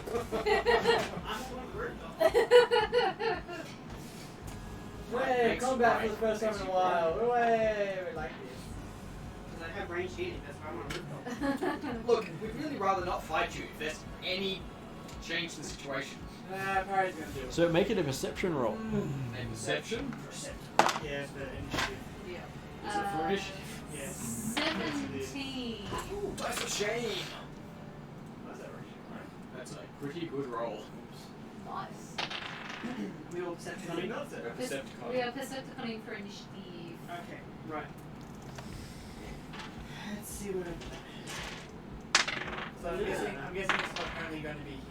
Hey, combat for the first time in a while. Way, we like this. Because I have range shielding, that's why I'm on rooftop. Look, we'd really rather not fight you if there's any change in the situation. Parry's gonna do it. So make it a perception roll. A perception? Yeah, for initiative. Yeah. Is it for initiative? Yes. 17. Ooh, that's a shame. What's that right? That's a pretty good roll. Nice. We all Percepticon. Not so. We are Percepticoning for initiative. Okay, right. Let's see what I've So I'm guessing it's not only going to be him.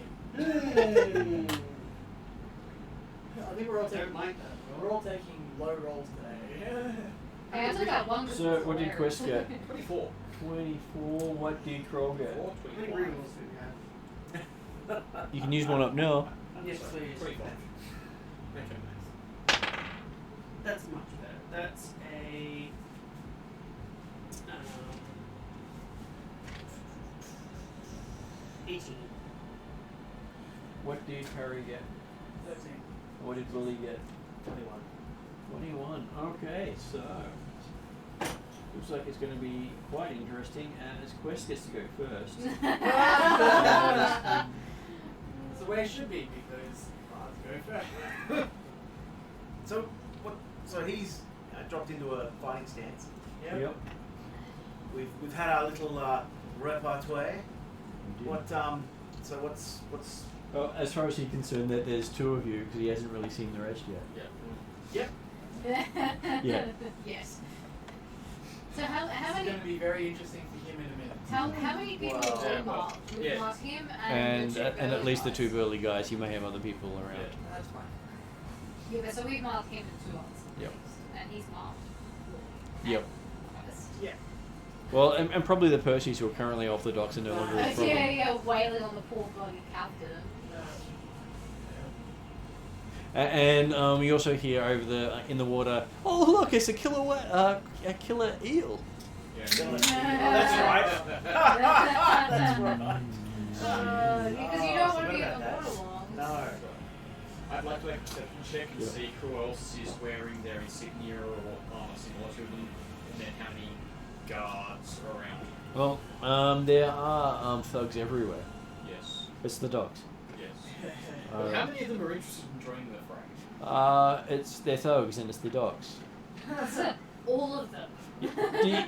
I think we're all taking like that. We're all taking low rolls today. Hey, I took out one. So what did Quest get? 24. 24. What did Kroll get? 4, How many 24. rerolls do we have? You can use one up now. Yes, please. 25. Okay. That's much better. That's a... 18. What did Harry get? 13. What did Willie get? 21. 21. Okay, so looks like it's going to be quite interesting as Quest gets to go first. That's the way it should be because let's go first. So what? So he's dropped into a fighting stance. Yep. We've had our little repertoire. What? So what's? Well, as far as he's concerned, that there's 2 of you because he hasn't really seen the rest yet. Yep. Yeah. Yes. So how It's many going to be very interesting for him in a minute. how many people Wow. do we mark? We Yeah. mark him And the 2 and at burly least the guys. 2 burly guys. You may have other people around. That's fine. Yeah, but so we've marked him and 2 others. Yep. And he's marked. Yep. Yeah. Well, and probably the Percys who are currently off the docks are no longer a problem. Yeah, wailing on the poor bloody captain. And we also hear over the in the water. Oh look, it's a killer a killer eel. Yeah. That's right. That's right. Because you don't want to be in Forgot the about water that. long. No. I'd like to make a perception check and Yeah. see who else is wearing their insignia or armor similar to them, and then how many guards are around. Well, there are thugs everywhere. Yes. It's the docks. Yes. How many of them are interested in joining the fray? It's they're thugs and it's the docks. All of them.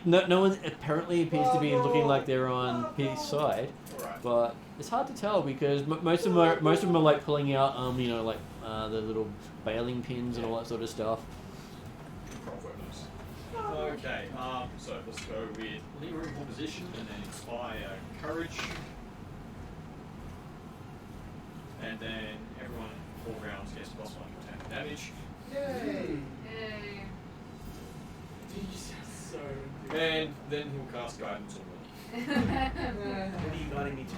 No one apparently appears to be looking like they're on his side, Alright. but it's hard to tell because most of them are like pulling out like the little bailing pins and all that sort of stuff. Okay, so let's go with lingering position and then inspire courage. And then everyone 4 rounds gets +1 to attack damage. Yay! Yay. So And then he'll cast guidance on What are you guiding me to?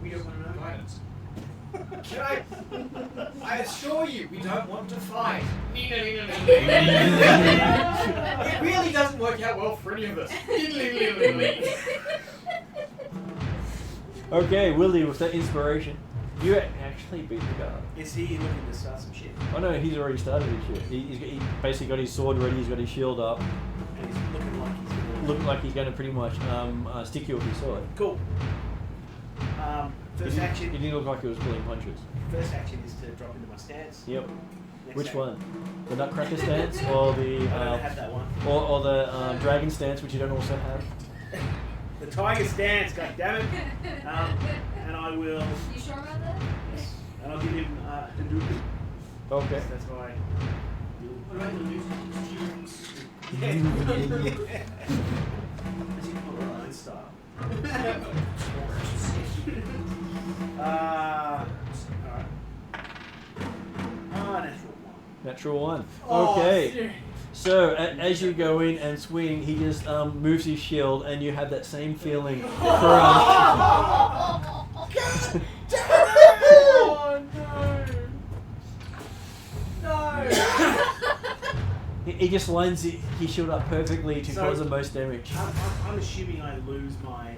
We don't want to know. Guidance. Can I assure you, we don't want to fight. It really doesn't work out well for any of us. Okay, Willie, with that inspiration, you actually beat the guard. Is he looking to start some shit? Oh no, he's already started his shit. He basically got his sword ready. He's got his shield up. And he's looking like he's gonna... Looking like he's going to pretty much stick you with his sword. Cool. First He action. didn't look like he was pulling punches. First action is to drop into my stance. Yep. Next Which action- one? The Nutcracker stance or the I don't have that one. or the dragon stance, which you don't also have? The tiger stance. God damn it. And I will. You sure about that? And I'll give him Hadouken. Okay. That's why. What about the loot? Yeah. As you call it, Lone Star. Alright. Natural one. Oh, Okay. shit. So as you go in and swing, he just moves his shield, and you have that same feeling for Oh no! No! he just lines his shield up perfectly to So- cause the most damage. I'm assuming I lose my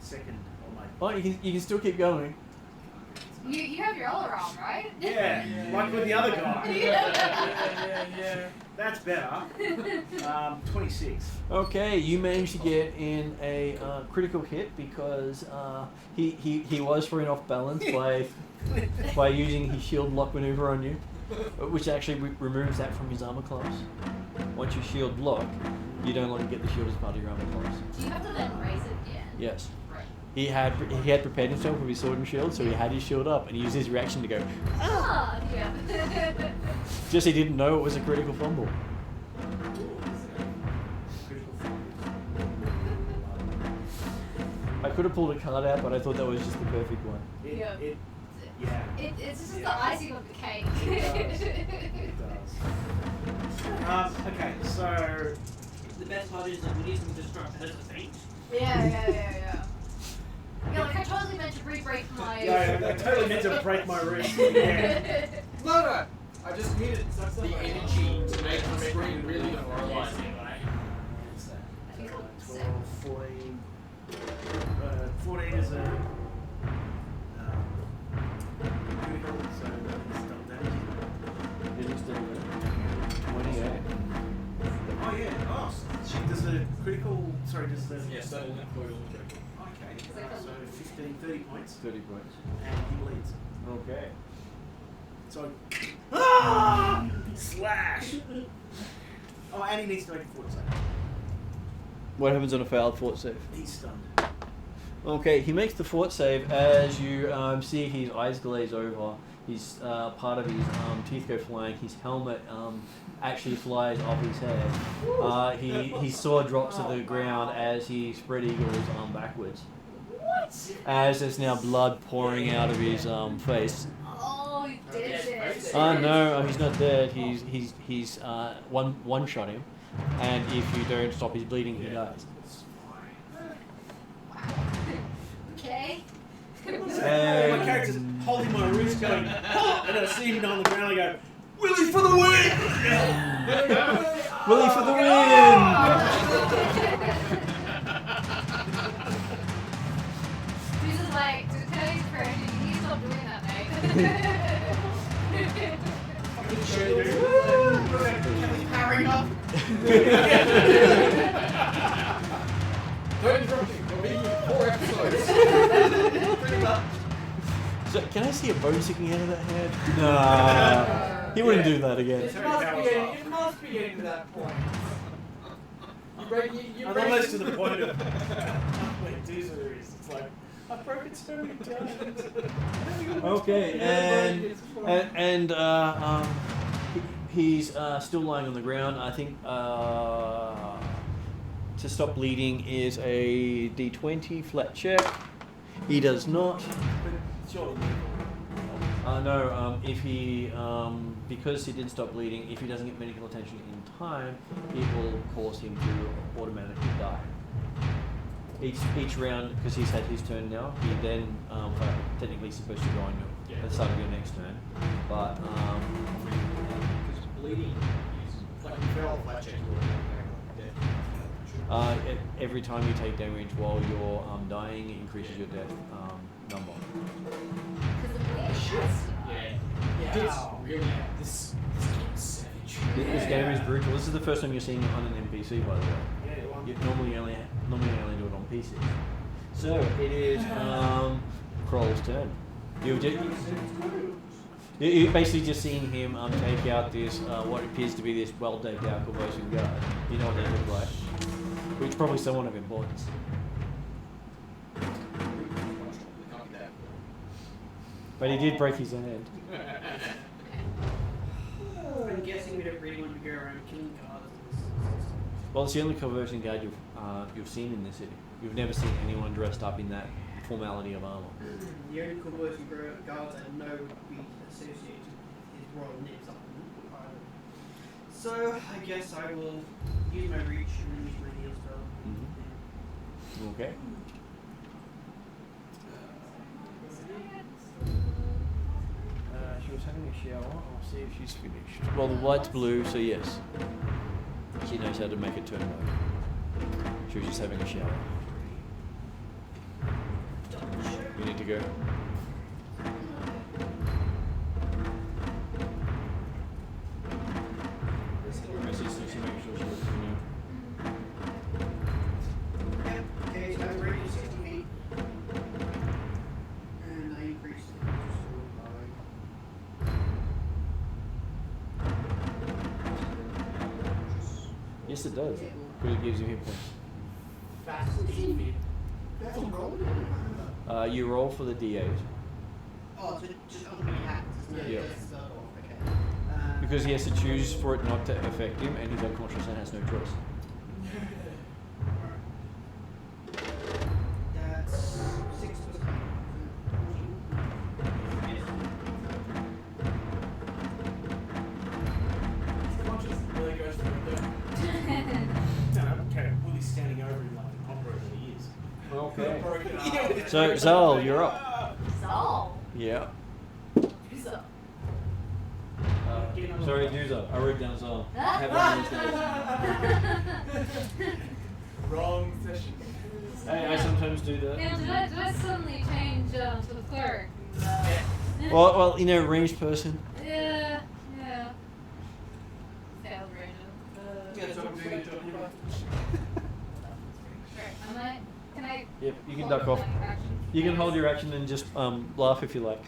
second or my. Oh, you can still keep going. You have your other arm, right? Yeah, like with the other guy. Yeah. That's better. 26. Okay, you managed to get in a critical hit because he was thrown off balance by using his shield block maneuver on you, which actually removes that from his armor class. Once you shield block, you no longer get the shield as part of your armor class. Do you have to then raise it again? Yes. Right. He had prepared himself with his sword and shield, so he had his shield up, and he used his reaction to go. Ah, yeah. Just he didn't know it was a critical fumble. I could have pulled a card out, but I thought that was just the perfect one. Yeah. Yeah. It's just Yeah. the icing on the cake. It does. Okay, so The best part is that we need to disrupt her fate. Yeah, like I totally meant to re-break my... yeah, I totally meant to break my wrist. Yeah. No. I just needed the energy to make the screen really demoralizing. What's that? 12, 14. 14 is a critical, so that's double damage. It is still 28. Oh yeah. Oh, she does the critical. Sorry, does the. Yes, that will include all the critical. Okay. So 15, 30 points, 30 points. and he bleeds. Okay. So. Slash. Oh, and he needs to make a fort save. What happens on a failed fort save? He's stunned. Okay, he makes the fort save as you see his eyes glaze over. His part of his teeth go flying. His helmet actually flies off his head. His sword drops to the ground as he spread eagles backwards. What? As there's now blood pouring out of his face. Oh, you did it. No, he's not dead. He's one shot him, and if you don't stop his bleeding, he dies. Okay. My character's holding my wrist going, "Oh!" and I see him on the ground. I go, "Willie for the win!" Willie for the win! This is like, to tell you correctly, you need to stop doing that, mate. Kelly powering up. Don't interrupt me. We're making 4 episodes. Pretty much. So, can I see a bone sticking out of that head? Nah. He wouldn't do that again. It must be getting to that point. I'm almost to the point of where Doozer is. It's like, I've broken so many times. Okay, and he's still lying on the ground. I think to stop bleeding is a D20 flat check. He does not. No, if he, because he didn't stop bleeding, if he doesn't get medical attention in time, it will cause him to automatically die. Each round, because he's had his turn now, he then technically supposed to go on at the start of your next turn. But Because bleeding is like you fell off that check. every time you take damage while you're dying, it increases your death number. Yeah. This really, this game's savage. This game is brutal. This is the first time you're seeing it on an NPC, by the way. You normally only do it on PC. So it is Kroll's turn. You're basically just seeing him take out this what appears to be this well-decked out Corvosian guard. You know what they look like, which is probably someone of importance. But he did break his hand. I'm guessing we don't really want to go around killing cards. Well, it's the only conversion guard you've seen in this city. You've never seen anyone dressed up in that formality of armor. The only conversion guards I know would be associated with his royal nibs up in Ireland. So I guess I will use my reach and then use my heal spell. Okay. She was having a shower. I'll see if she's finished. Well, the light's blue, so yes. She knows how to make it turn white. She was just having a shower. You need to go. Okay, so I'm ready to 60 feet. And I increase it Yes, it does. Because it gives you hit points. Fast 16 feet. That's on roll? You roll for the D8. Oh, so just automatically happens, isn't it? Yeah. It's, okay. Because he has to choose for it not to affect him, and he's unconscious and has no choice. That's 6 plus 8. Conscious really goes through the No, okay, Willie's standing over him like an opera that he is. Okay. broken arm. So, Zal, you're up. Zal. Yeah. Who's up? Sorry, Duza. I wrote down Zal. Wrong session. Hey, I sometimes do that. Now, did I suddenly change to the cleric? Well, you know, ranged person. Yeah. Failed Regent. Yeah, that's what I'm doing. Can I? Yep, you can hold duck off. my action? You can hold your action and just laugh if you like.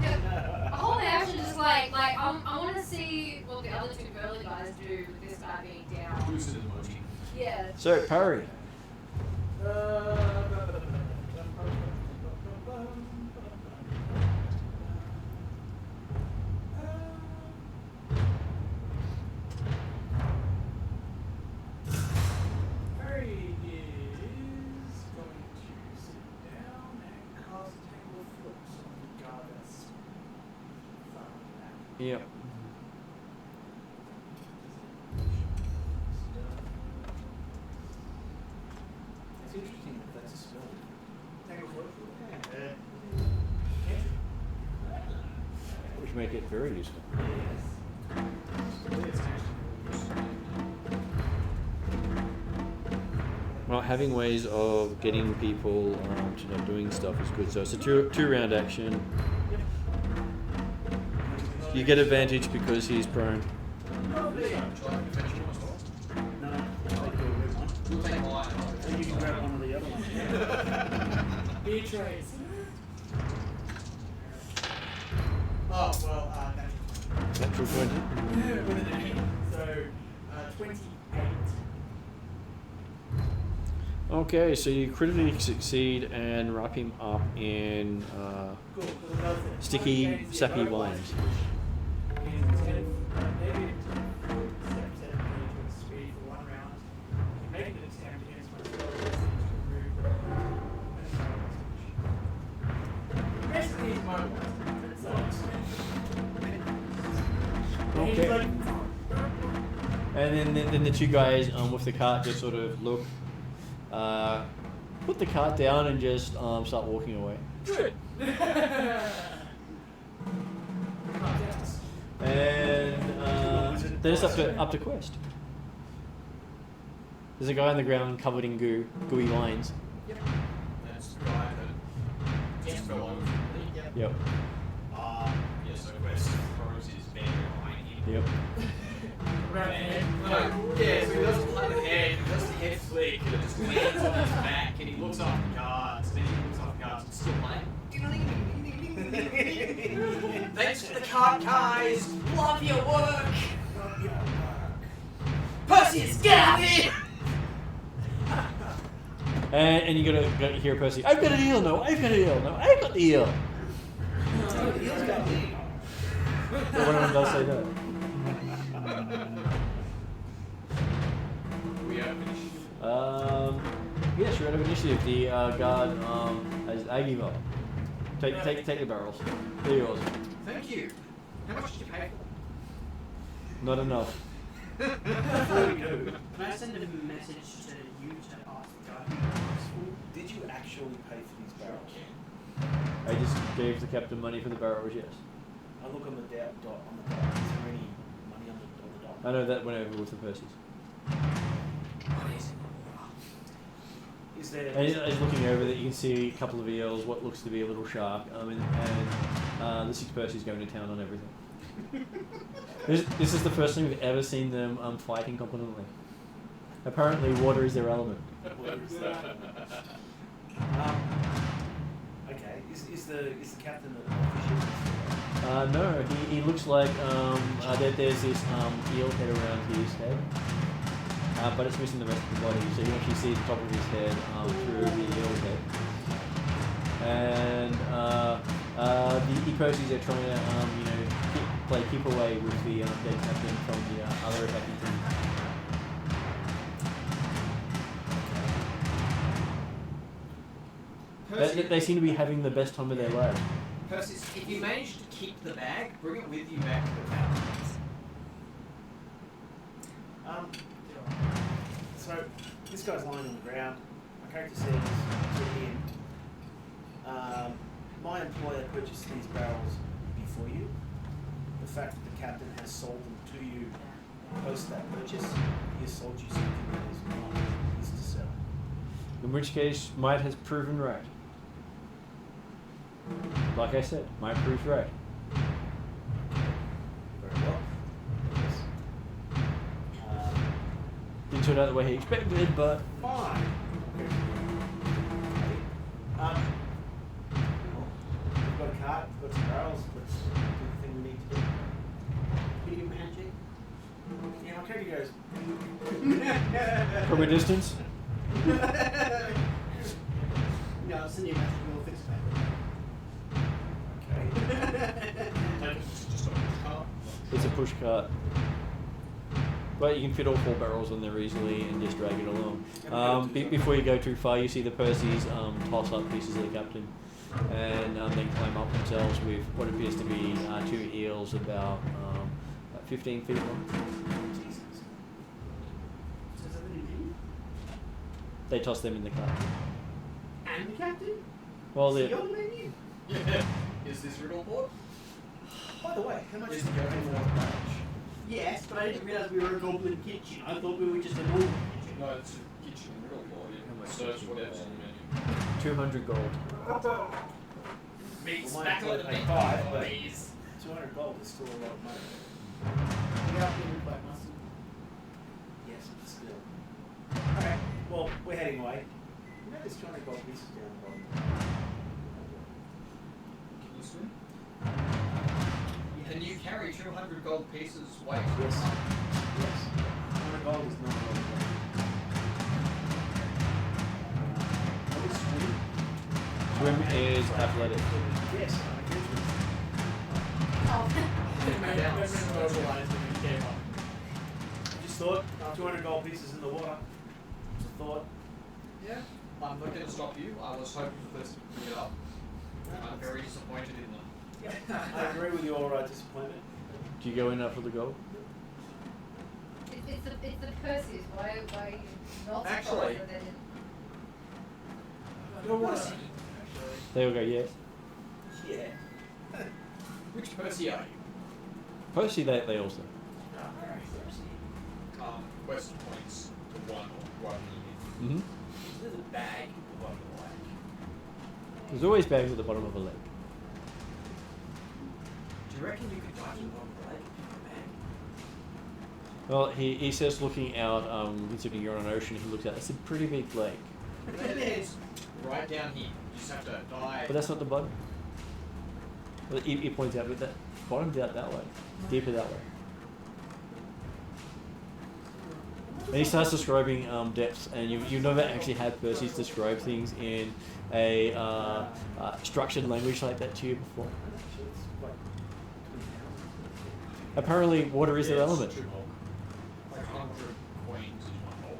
Yeah, hold my action just like I want to see what the other two early guys do with this guy being down. Boosted emoji. Yeah. So, parry. Harry is going to sit down and cast Tangle of Flips on the guard that's far back. Yep. It's interesting that that's a spell. Tangle of Flips? Which make it very useful. Well, having ways of getting people to not doing stuff is good. So it's a two-round action. You get advantage because he's prone. No, take the red one. We'll take mine. And you can grab one of the other ones. Beatrice. Oh, well, Natural 20. with an 8. So, 28. Okay, so you critically succeed and wrap him up in Cool. Another thing. sticky, Okay, yeah, sappy no vines. And 10, maybe 10 step into speed for 1 round. You make an attempt against my spell to remove basically he's mobile. Okay. And then the two guys with the cart just sort of look, put the cart down and just start walking away. Good. And then it's up to Quest. There's a guy on the ground covered in gooey lines. That's the guy that just fell over. Yep. Yeah, so Quest throws his band behind him. Yep. Yeah, so he doesn't play the head, he does the head flick, and it just lands on his back, and he looks off the cards, then he looks off the cards, and still playing. Thanks for the card, guys! Love your work! Perseus, get out here! And you gotta hear Percy. I've got an eel. No, I've got an eel. No, I've got the eel. So one of them does say that. you have initiative? Yeah, sure. Have initiative. The guard has Aggie. Take the barrels. They're yours. Thank you. How much did you pay Not enough. Before we do, Can I send a message to you to ask the guy who works for? did you actually pay for these barrels? I just gave the captain money for the barrels. Yes. I look on the dot. Is there any money on the dot? I know that went over with the purses. Is there? And as looking over that, you can see a couple of eels, what looks to be a little shark, and the 6 purses going to town on everything. This is the first time we've ever seen them fighting competently. Apparently, water is their element. What is that? Okay. Is the captain the official? No, he looks like there's this eel head around his head, but it's missing the rest of the body, so you can actually see the top of his head through the eel head. And the purses are trying to keep away with the dead captain from the other attacking team. They seem to be having the best time of their lives. Persis, if you manage to keep the bag, bring it with you back to the town. So this guy's lying on the ground. My character says to him, my employer purchased these barrels before you. The fact that the captain has sold them to you post that purchase, he has sold you something that is not his to sell. In which case, might has proven right. Like I said, might proves right. Very well. Yes. Didn't turn out the way he expected, but Fine. Well, we've got a cart, we've got some barrels, let's do the thing we need to do. Can you give him a handshake? Yeah, my character goes, from a distance, No, I'll send you a message. We'll fix okay. It's just a push cart. it's a push cart. But you can fit all 4 barrels on there easily and just drag it along. Before you go too far, you see the Percies toss up pieces of the captain and then climb up themselves with what appears to be 2 eels about 15 feet long. Jesus. So is that the name? They toss them in the cart. And the captain? Well, So they're you're the menu? Yeah. Is this riddle board? By the way, how much Is did you the pay only for one that match? barrels? Yes, but I didn't realise we were a goblin kitchen. I thought we were just a normal kitchen. No, it's a kitchen riddle board. You can search whatever's on the menu. 200 gold. Meat Well, smackle mine at the paid meat 5, but please. 200 gold is still a lot of money. We are feeling quite muscle. Yes, but still. Okay, well, we're heading away. You know there's 200 gold pieces down the bottom. Can you swim? Can you carry 200 gold pieces weight? Yes. Yes. 200 gold is not a lot of gold. What is swim? Swim is athletic. Yes, I'm a good I just thought 200 gold pieces in the water. Just a thought. Yeah. I'm not going to stop you. I was hoping for this to pick it up. I'm very disappointed in them. I agree with your disappointment. Do you go in after the gold? It's the Perseus. Why are you not surprised Actually- that they didn't? I don't want to. They all go, yes. Yeah. Which Percy are you? Percy, they also. West points to one Mm-hmm. There's a bag at the bottom of the lake. There's always bags at the bottom of a lake. Do you reckon you could dive to the bottom of the lake and pick a bag? Well, he says looking out, considering you're on an ocean, he looks out, it's a pretty big lake. It is right down here. You just have to dive. But that's not the bottom. Well, he points out, but that bottom's out that way. Deeper that way. And he starts describing depths, and you've never actually had Perseus describe things in a structured language like that to you before. It's like 20,000. Apparently, water is their element. Like 100 coins is one hole.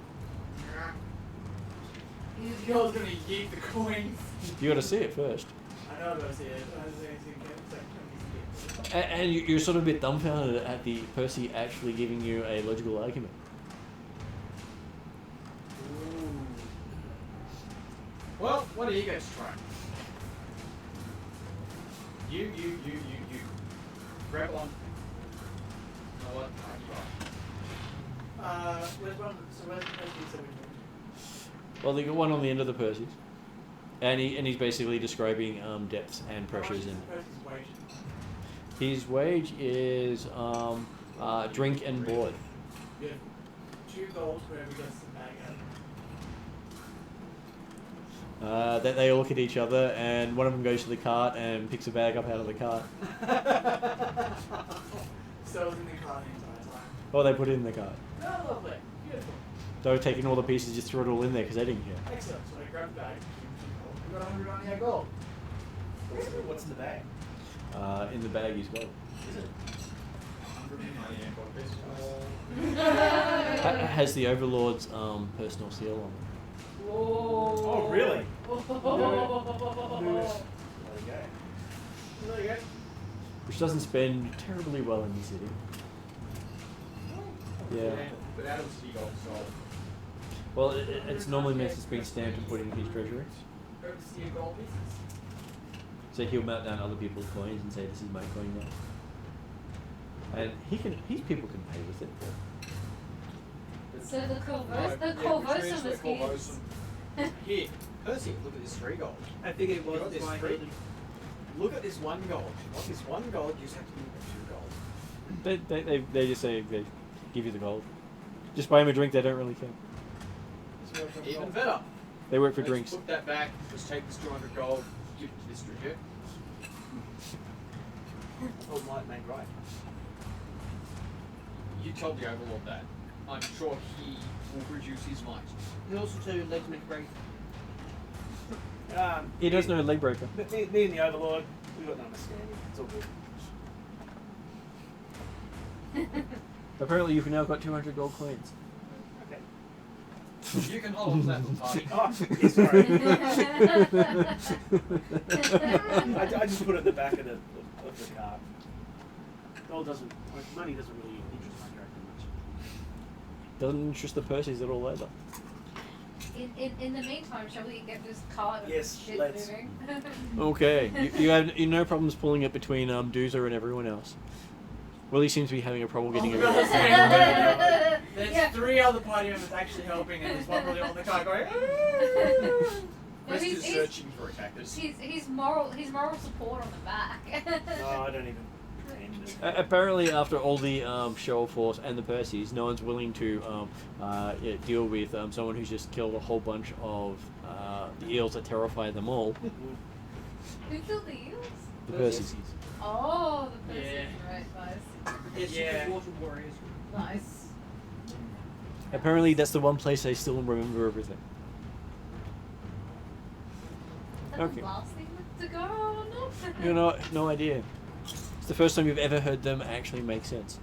This girl's gonna yeet the coins. You got to see it first. I know those here. And you're sort of a bit dumbfounded at the Percy actually giving you a logical argument. Well, what are you going to try? You. Grab on. You know what? Where's one? So where's the Percy? Well, they got one on the end of the Percy's. And he's basically describing depths and pressures. And his wage is drink and board. Yeah. 2 gold for every gets the bag out. That they all look at each other, and one of them goes to the cart and picks a bag up out of the cart. So it was in the car the entire time. Or they put it in the cart. Oh, lovely. Beautiful. They were taking all the pieces, just threw it all in there because they didn't care. Excellent. So I grabbed the bag. We got 198 gold. What's in the bag? In the bag is gold. Is it? 198 gold pieces. Has the Overlord's personal seal on it. Oh, really? Oh. There you go. There you go. Which doesn't spend terribly well in the city. Yeah. But out of the city gold sold. Well, it's normally meant to be stamped and put in his treasury. Grab the steel gold pieces. So he'll melt down other people's coins and say, "This is my coin now." And his people can pay with it. So the Corvosum is here. Here, Percy, look at this 3 gold. I figured it You got was this my 3. building. Look at this 1 gold. You want this 1 gold, you just have to give me 2 gold. They just say they give you the gold. Just buy him a drink. They don't really care. Even better. They work for Let's drinks. Put that back. Let's take this 200 gold. Give it to this drinker. Oh, might make right. You told the Overlord that. I'm sure he will reduce his might. And also too, legs make break. He does know leg breaker. Me and the Overlord, we got no understanding. It's all good. Apparently, you've now got 200 gold coins. Okay. You can hold on to that for the party. Oh, yeah, sorry. I just put it in the back of the car. Gold doesn't, money doesn't really interest my character much. Doesn't interest the Percys at all either. In the meantime, shall we get this cart of Yes, shit let's. moving? Okay, you have no problems pulling it between Doozer and everyone else. Willie seems to be having a problem getting Oh, everyone. There's Yeah. 3 other party members actually helping, and there's one really on the car going. No, West he's- is he's- searching for attackers. He's moral support on the back. No, I don't even pretend it. Apparently, after all the show of force and the Percys, no one's willing to deal with someone who's just killed a whole bunch of the eels that terrify them all. Who killed the eels? The Percys. Oh, the person. Yeah. Right, nice. It's Yeah. super water warriors. Nice. Apparently, that's the one place they still remember everything. Is that Okay. the last thing to go or not? You know, no idea. It's the first time you've ever heard them actually make sense.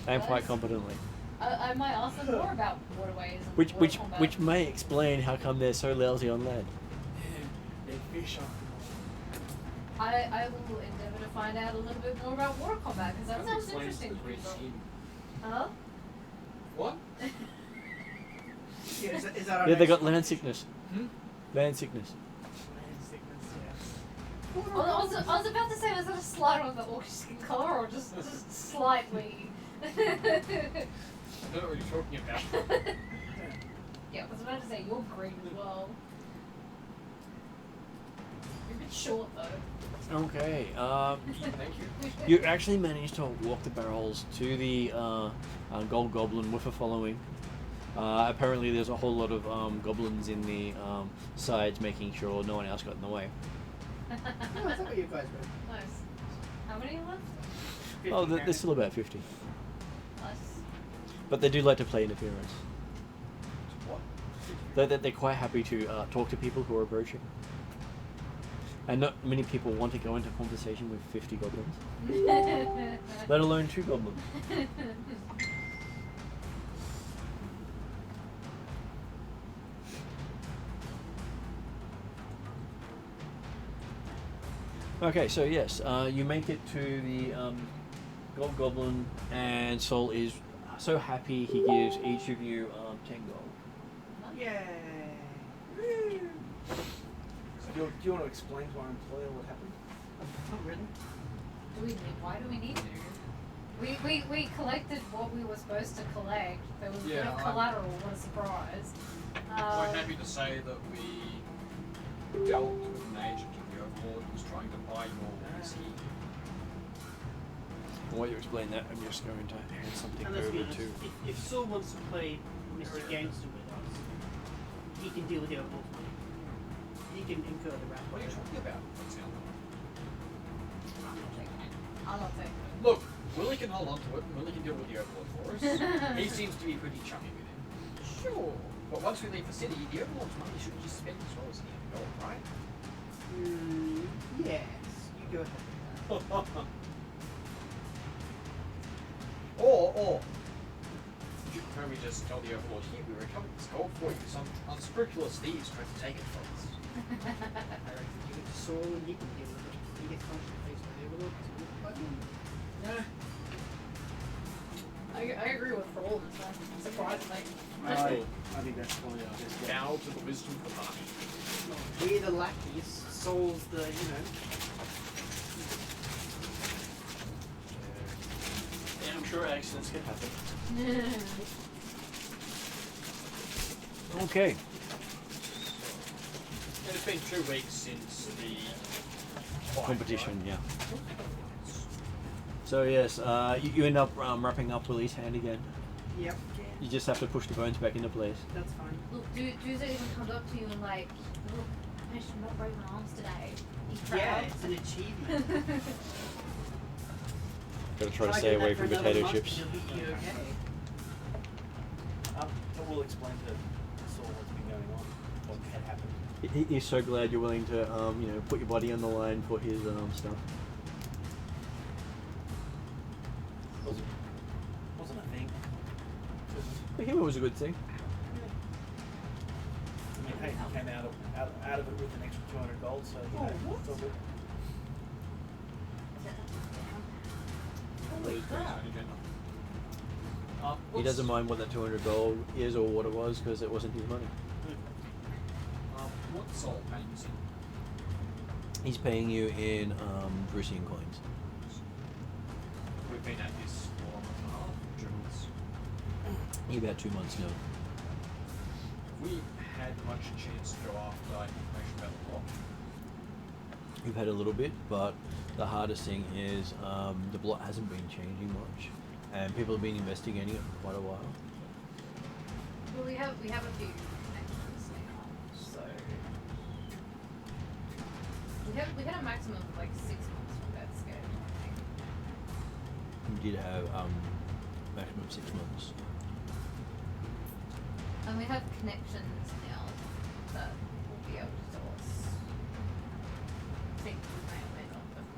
And quite competently. I might ask them more about waterways and Which water which combat. which may explain how come they're so lousy on land. They fish on. I will endeavour to find out a little bit more about water combat because that sounds interesting. to people. Huh? What? Yeah, is that our Yeah, they next got one? land sickness. Hmm? Land sickness. Land sickness, yes. I was about to say, was that a slight on the orcish skin colour or just slightly? I don't know what you're talking about. Yeah, I was about to say you're green as well. You're a bit short though. Okay. Thank you. You actually managed to walk the barrels to the Gold Goblin with a following. Apparently, there's a whole lot of goblins in the sides, making sure no one else got in the way. Oh, I thought you guys were. Nice. How many left? 50 Oh, there's characters. still about 50. Nice. But they do like to play interference. What? They're quite happy to talk to people who are approaching. And not many people want to go into conversation with 50 goblins, let alone 2 goblins. Okay, so yes, you make it to the Gold Goblin, and Sol is so happy he gives each of you 10 gold. Yay! So do you want to explain to our employer what happened? Not really. Why do we need to? We collected what we were supposed to collect. There was a bit Yeah, of collateral. What a surprise! I'm happy to say that we dealt with an agent of the Overlord who was trying to buy your whiskey. While you explain that, I'm just going to hand something And let's be over honest, to. if Saul wants to play Mr. Gangster with us, he can deal with the overlords money. He can incur the wrath. What are you talking about? I'm not taking it. Look, Willie can hold on to it, and Willie can deal with the Overlord for us. He seems to be pretty chummy with him. Sure. But once we leave the city, the Overlord's money should be just spent as well as the gold, right? Yes. You go ahead. Or, can we just tell the Overlord, here, we recovered this gold for you. Some unscrupulous thieves tried to take it from us. I reckon give it to Saul and he can deal with it. He gets punched in the face by the overlord. Nah. I agree with Paul. Surprisingly. I think that's probably our best bet. Bow to the wisdom of the party. We're the lackeys. Saul's the, Yeah, I'm sure accidents can happen. Okay. And it's been 2 weeks since the fight, Competition, right? yeah. So yes, you end up wrapping up Willie's hand again. Yep. You just have to push the bones back into place. That's fine. Look, Doomsday even comes up to you and like, look, I managed to not break my arms today. He's proud. Yeah, it's an achievement. Gotta try to Try stay doing away that from for another potato month, chips. You'll be okay. But we'll explain to Saul what's been going on, what had happened. He's so glad you're willing to, put your body on the line for his stuff. Wasn't a thing. For him, it was a good thing. I mean, hey, he came out of it with an extra 200 gold, so you know, it's all good. He doesn't mind what that 200 gold is or what it was because it wasn't his money. What's Saul paying us in? He's paying you in Varisian coins. We've been at this for a month and a half, 2 months. About 2 months now. We had much chance to go after information about the plot. You've had a little bit, but the hardest thing is the plot hasn't been changing much, and people have been investigating it for quite a while. Well, we have a few connections now, so we had a maximum of like 6 months from that scale, I think. You did have maximum 6 months. And we have connections now that will be able to tell us things we may or may not have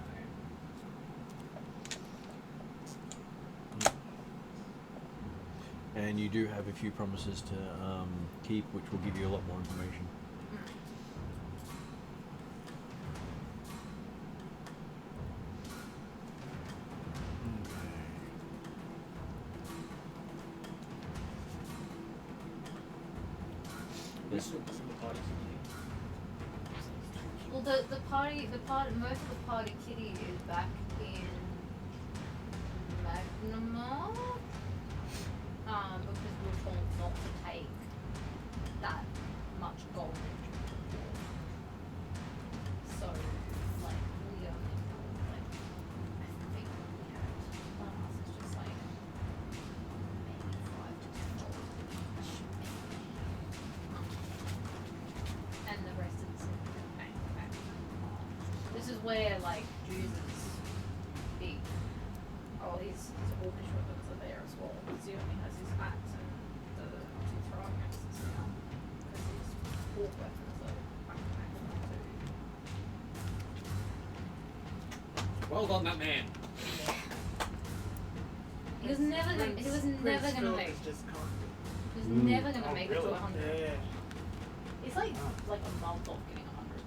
known. And you do have a few promises to keep, which will give you a lot more information. This looks like the party's Well, most of the party kitty is back in Magnamar, because we were told not to take that much gold into the war. So, like, we only know, like, I think we had, one of us is just like, maybe 5 to 10 gold each, and the rest of the bank back. This is where, like, Jesus' big, his orcish weapons are there as well, because he only has his axe and the 2 throwing axes now, because his orc weapons are back too. Well done, that man. He was never gonna make. He was never gonna make it to 100. Yeah. It's like a month off getting 100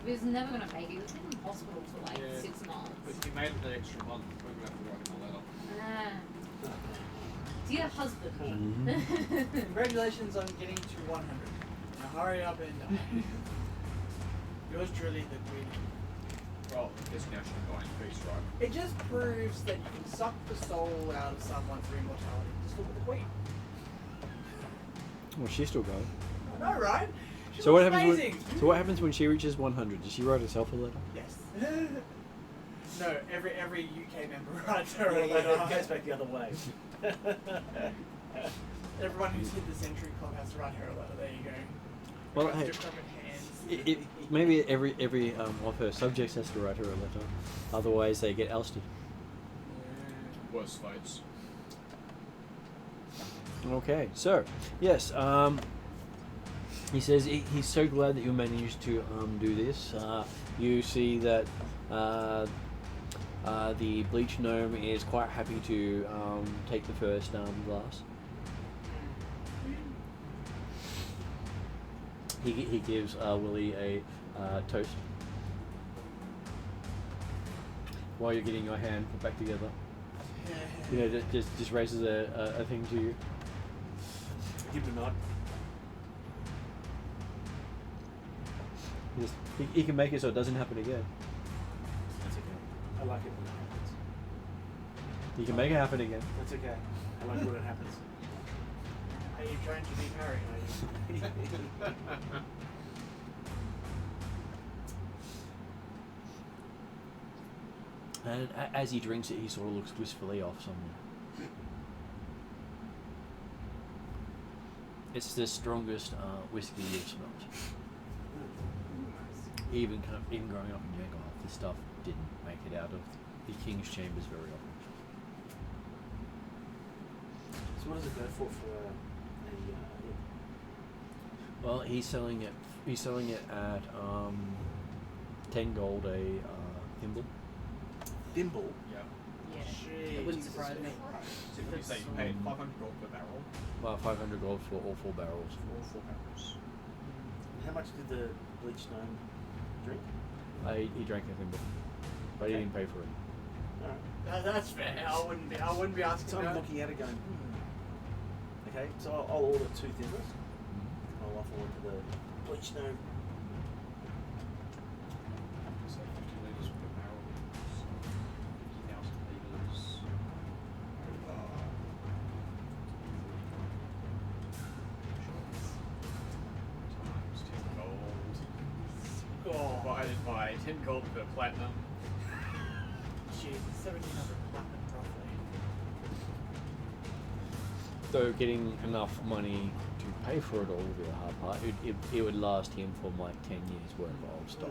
though. was never gonna make it. He was in hospital for like Yeah. 6 months. But if you made it the extra month, we're going to have to write him a letter. Dear husband. Mhm. Congratulations on getting to 100. Now hurry up and die. Yours truly, the queen. Well, this now should go in peace, right? It just proves that you can suck the soul out of someone through immortality. Just look at the queen. Well, she's still going. I know, right? She So what looks happens? amazing. So what happens when she reaches 100? Does she write herself a letter? Yes. No, every UK member writes her Yeah, a yeah, letter. it goes back the other way. Everyone who's hit the Century Club has to write her a letter. There you go. Well, Everyone's hey, different hands. maybe every of her subjects has to write her a letter. Otherwise, they get ousted. Worse fights. Okay, so yes, he says he's so glad that you managed to do this. You see that the bleach gnome is quite happy to take the first glass. He gives Willie a toast while you're getting your hand put back together. You know, just raises a thing to you. Give him a nod. He can make it so it doesn't happen again. That's okay. I like it when it happens. He can make it happen again. That's okay. I like when it happens. Are you trying to be Harry? And as he drinks it, he sort of looks wistfully off somewhere. It's the strongest whiskey you've smelled. Even growing up in Yankoff, this stuff didn't make it out of the king's chambers very often. So what does it go for Well, he's selling it. He's selling it at 10 gold a thimble. thimble? Yeah. Yeah, it wouldn't surprise me. So you say you paid 500 gold per barrel 500 gold for all 4 barrels. for all 4 barrels. How much did the bleach gnome drink? He drank a thimble, but he didn't pay for it. Alright. No, that's fair. I wouldn't be asking So I'm that. looking at it going, Okay, so I'll order 2 thimbles. I'll offer one to the bleach gnome. So 50 litres per barrel. So 50,000 litres. Times 10 gold. Oh, Divided by 10 gold per platinum. jeez, 1,700 platinum roughly. So getting enough money to pay for it all would be the hard part. It would last him for like 10 years worth of stock.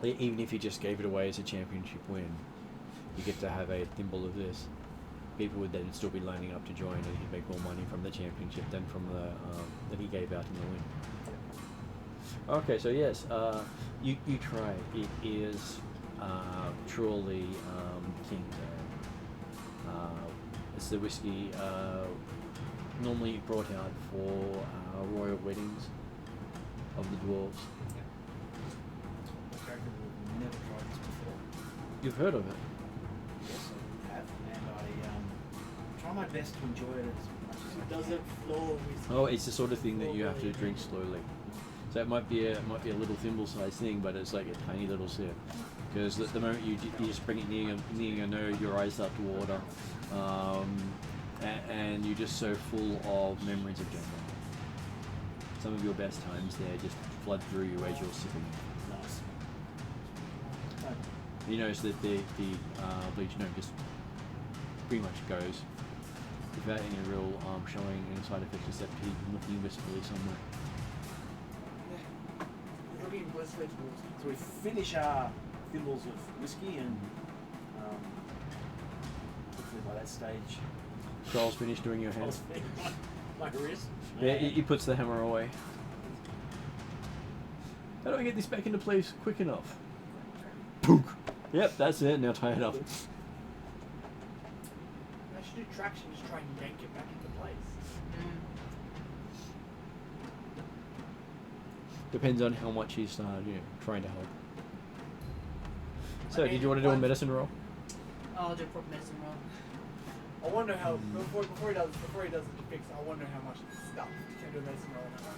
Even if you just gave it away as a championship win, you get to have a thimble of this. People would then still be lining up to join, and he'd make more money from the championship than from the that he gave out in the win. Okay, so yes, you try. It is truly King's Ale. It's the whiskey normally brought out for royal weddings of the dwarves. I've never tried this before. You've heard of it? Yes, I have, and I try my best to enjoy it as much as I Does can. it flow with Oh, it's the sort of thing that you have to drink slowly. So it might be a little thimble-sized thing, but it's like a tiny little sip. Because the moment you just bring it near your nose, your eyes start to water, and you're just so full of memories of General. Some of your best times there just flood through you as you're sipping. Nice. You notice that the bleach gnome just pretty much goes without any real showing any side effects, except he's looking wistfully somewhere. looking blissfully towards So we finish our thimbles of whiskey, and hopefully by that stage, Charles finished doing your I'll hand. spend my wrist. Yeah, he puts the hammer away. How do I get this back into place quick enough? Pook! Yep, that's it. Now tie it up. I should do traction, just try and yank it back into place. Depends on how much he's trying to help. So, did you want to do a medicine roll? I'll do a proper medicine roll. I wonder how before he does the fix. I wonder how much stuff can do a medicine roll on that one.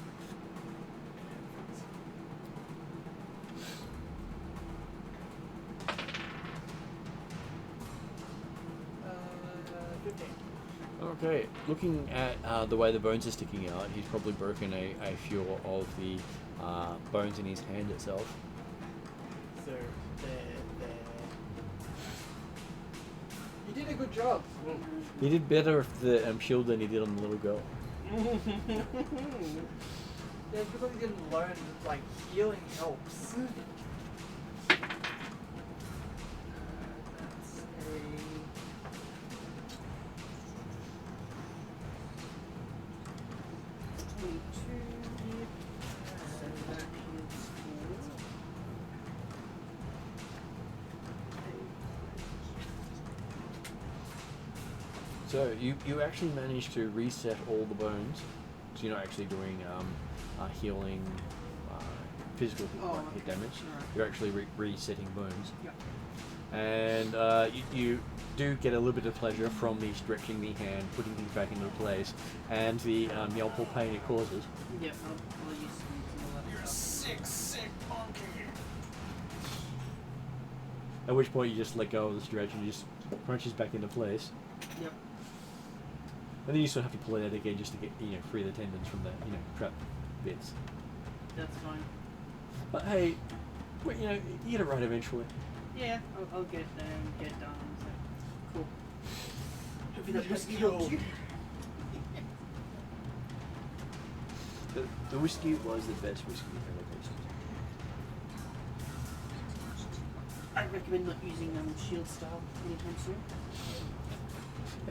15. Okay, looking at the way the bones are sticking out, he's probably broken a few of the bones in his hand itself. So there. You did a good job. He did better with the shield than he did on the little girl. Yeah, it's because he didn't learn that, like, healing helps. That's So you actually managed to reset all the bones. So you're not actually doing healing, physical hit damage. Alright. You're actually resetting bones. Yep. And you do get a little bit of pleasure from the stretching the hand, putting things back into place, and the yelpful pain it causes. Yep, I'll use some of that stuff. sick monkey. At which point you just let go of the stretch and you just crunches back into place. Yep. And then you still have to pull it out again just to get free the tendons from the trapped bits. That's fine. But hey, well, you get it right eventually. Yeah, I'll get there and get it done. So. Cool. Hopefully that whiskey Cool. helps you. The whiskey was the best whiskey I've ever tasted. I recommend not using shield style anytime soon.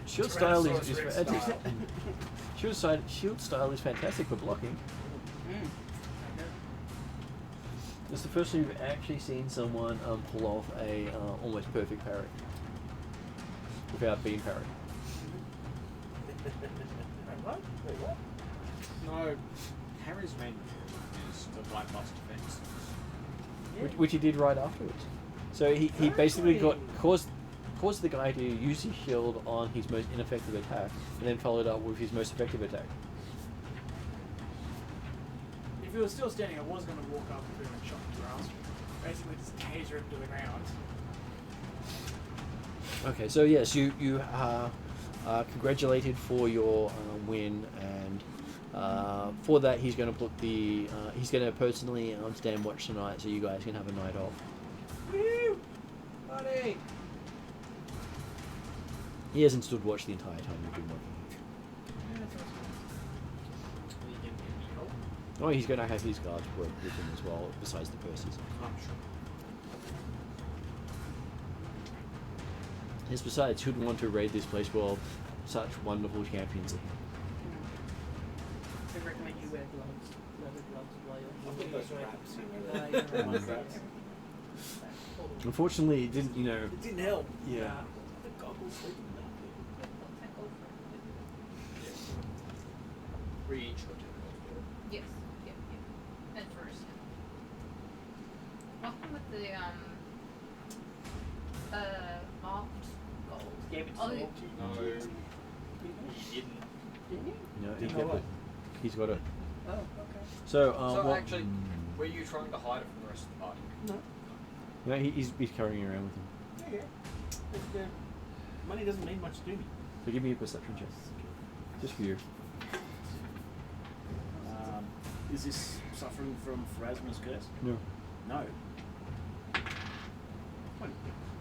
Shield style is Tyrannosaurus Rex shield style is fantastic for blocking. It's the first time you've actually seen someone pull off a almost perfect parry without being parried. Wait, what? No, Harry's main is the White Blast defense. Which he did right afterwards. So he basically caused the guy to use his shield on his most ineffective attack, and then followed up with his most effective attack. If he was still standing, I was going to walk up to him and shot the grass. Basically, just taser him to the ground. Okay, so yes, you are congratulated for your win, and for that he's going to put the he's going to personally stand watch tonight, so you guys can have a night off. Woo! Buddy! He hasn't stood watch the entire time you've been working. Oh, he's going to have his guards work with him as well, besides the purses. Yes, besides, who'd want to raid this place while such wonderful champions are here? I recommend you wear gloves. Leather gloves while I've got those wraps. you're Unfortunately, it didn't, It didn't help. Yeah. The goggles sleeping. Reach. Yes. Yep. At first. Welcome with the mocked gold. Gave it to Oh, Saul. No, you didn't. Didn't you? No, Didn't know what? he's got it. Oh, okay. So, So what- actually, were you trying to hide it from the rest of the party? No, he's carrying it around with him. Yeah. Money doesn't mean much to me. So give me a perception check. Just for you. Is this suffering from Pharasma's curse? No. No. 20.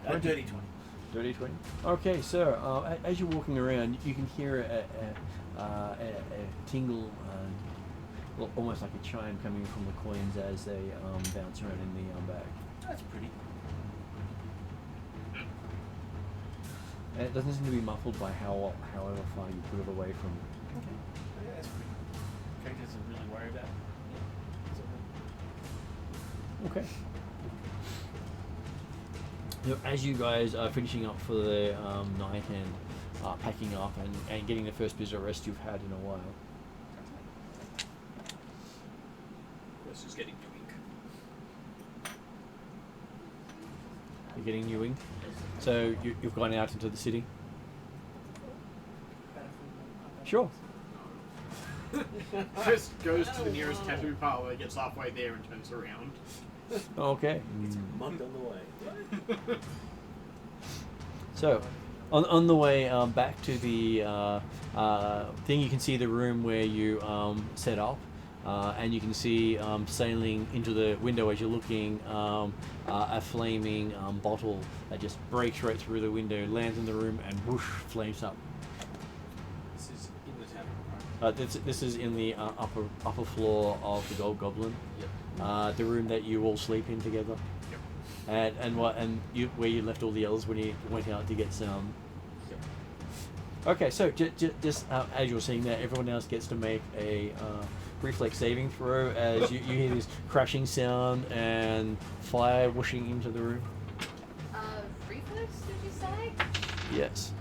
Twenty. Dirty 20. Dirty 20. Okay, so as you're walking around, you can hear a tingle, almost like a chime coming from the coins as they bounce around in the bag. That's pretty. And it doesn't seem to be muffled by however far you put it away from. Okay. Yeah, that's pretty. Character doesn't really worry about it. Okay. So as you guys are finishing up for the night and packing up and getting the first bit of rest you've had in a while. He's just getting new ink. You're getting new ink. So you've gone out into the city. Sure. Chris goes to the nearest tattoo parlor, gets halfway there, and turns around. Okay. It's mugged on the way. So, on the way back to the thing, you can see the room where you set up, and you can see sailing into the window as you're looking a flaming bottle that just breaks right through the window, lands in the room, and whoosh, flames up. This is in the tavern, right? This is in the upper floor of the Gold Goblin. Yep. The room that you all sleep in together. Yep. And where you left all the others when you went out to get some. Yep. Okay, so just as you're seeing that, everyone else gets to make a reflex saving throw as you hear this crashing sound and fire whooshing into the room. Reflex, did you say? Yes.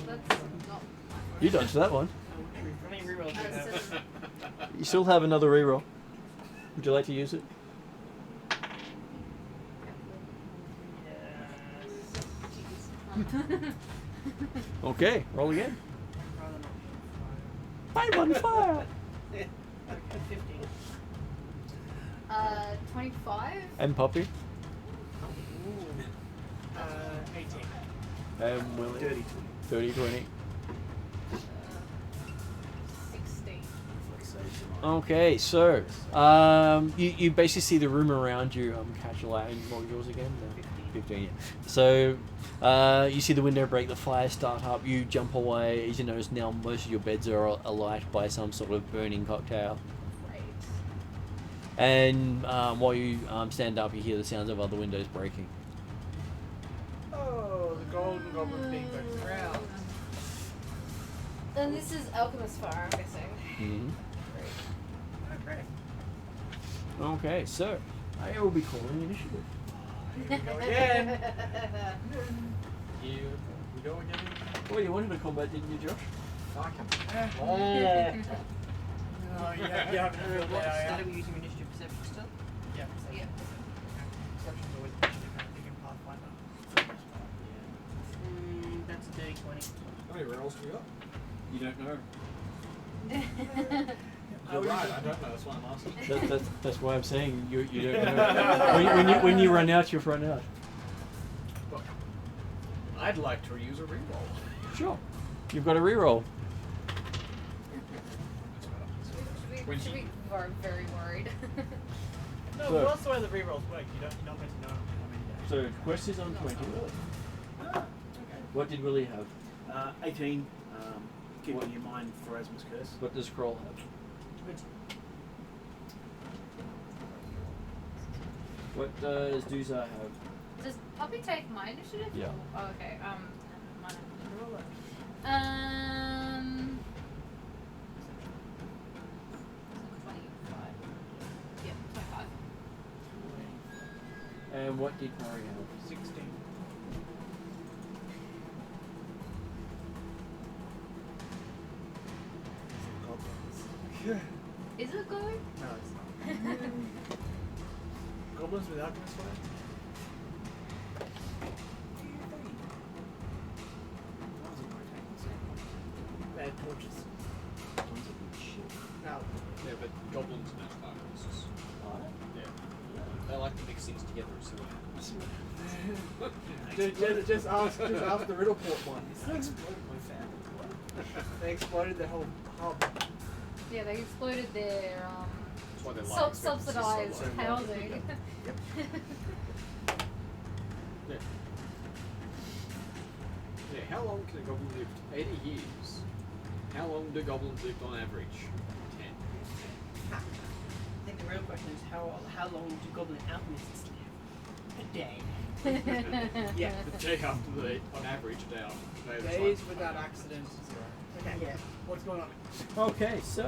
Well, that's not. You dodged that one. How many rerolls do you have? That's You still have another reroll. Would you like to use it? Okay, roll again. Rather not. I'm on fire. Okay, 15. 25. And Poppy. 18. And Willie. Dirty 30, 20. 16. Okay, so you basically see the room around you catch alight. And what was yours again? 15. Yeah. So you see the window break, the fire start up. You jump away. As you notice now, most of your beds are alight by some sort of burning cocktail. Right. And while you stand up, you hear the sounds of other windows breaking. Oh, the golden goblin's being burnt around. And this is alchemist fire, I'm guessing. Mm-hmm. Great. Okay. Okay, so I will be calling initiative. Here we go again. Here we go again. Oh, you wanted a combat, didn't you, Josh? I can. Oh, you haven't filled that out. Started with using initiative perception still? Yeah. Yeah. Perception's always initiative, I think, in Pathfinder. That's a dirty 20. How many rolls do we got? You don't know. I You're would- right, I don't know, that's why I'm asking. That's why I'm saying you don't know. when you run out, you've run out. Look, I'd like to use a reroll. Sure. You've got a reroll. Should we are very worried. No, So- but that's the way the rerolls work. You're not meant to know how many days. So quest is on 20. Okay. What did Willie have? 18. Keeping in mind Pharasma's curse. What does Kroll have? What does Duza have? Does Poppy take my initiative? Yeah. Oh, okay. Mine. Um. 25. Yeah, 25. And what did Mari have? 16. Is it good? No, it's not. Goblins with alchemist fire? Bad torches. No. Yeah, but goblins and alchemists. Yeah. They like to mix things together and see what happens. Just ask the Riddleport one. They exploded my family. They exploded the whole hub. Yeah, they exploded their That's why they like subsidized so low. housing. Yeah. Yeah, how long can a goblin live? 80 years. How long do goblins live on average? 10. I think the real question is how long do goblin alchemists live? A day. Yeah. The day after the, on average, a day after the day. Days without accidents. Okay. Yeah. What's going on? Okay, so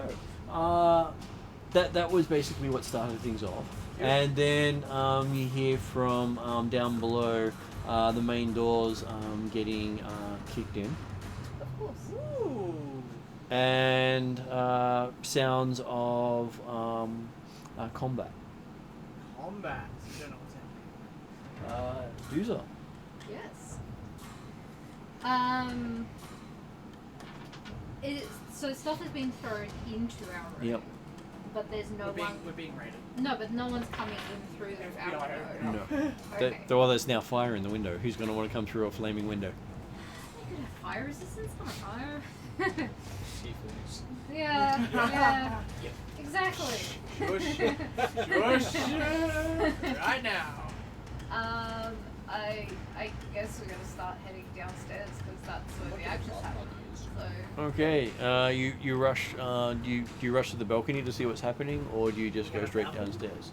that was basically what started things off, and then you hear from down below the main doors getting kicked in, Of course. Ooh. and sounds of combat. Combat. I don't know what's happening. Duza. Yes. So stuff has been thrown into our room. Yep. But there's no one. We're being raided. No, but no one's coming in through our window. No. Okay. Well, there's now fire in the window. Who's going to want to come through a flaming window? You could have fire resistance on a fire. Seafoods. Yeah, yeah. Yep. Exactly. Shush. Shush. Right now. I guess we're gonna start heading downstairs because that's where the action's happening. So. Okay. You rush. Do you rush to the balcony to see what's happening, or do you just go straight downstairs?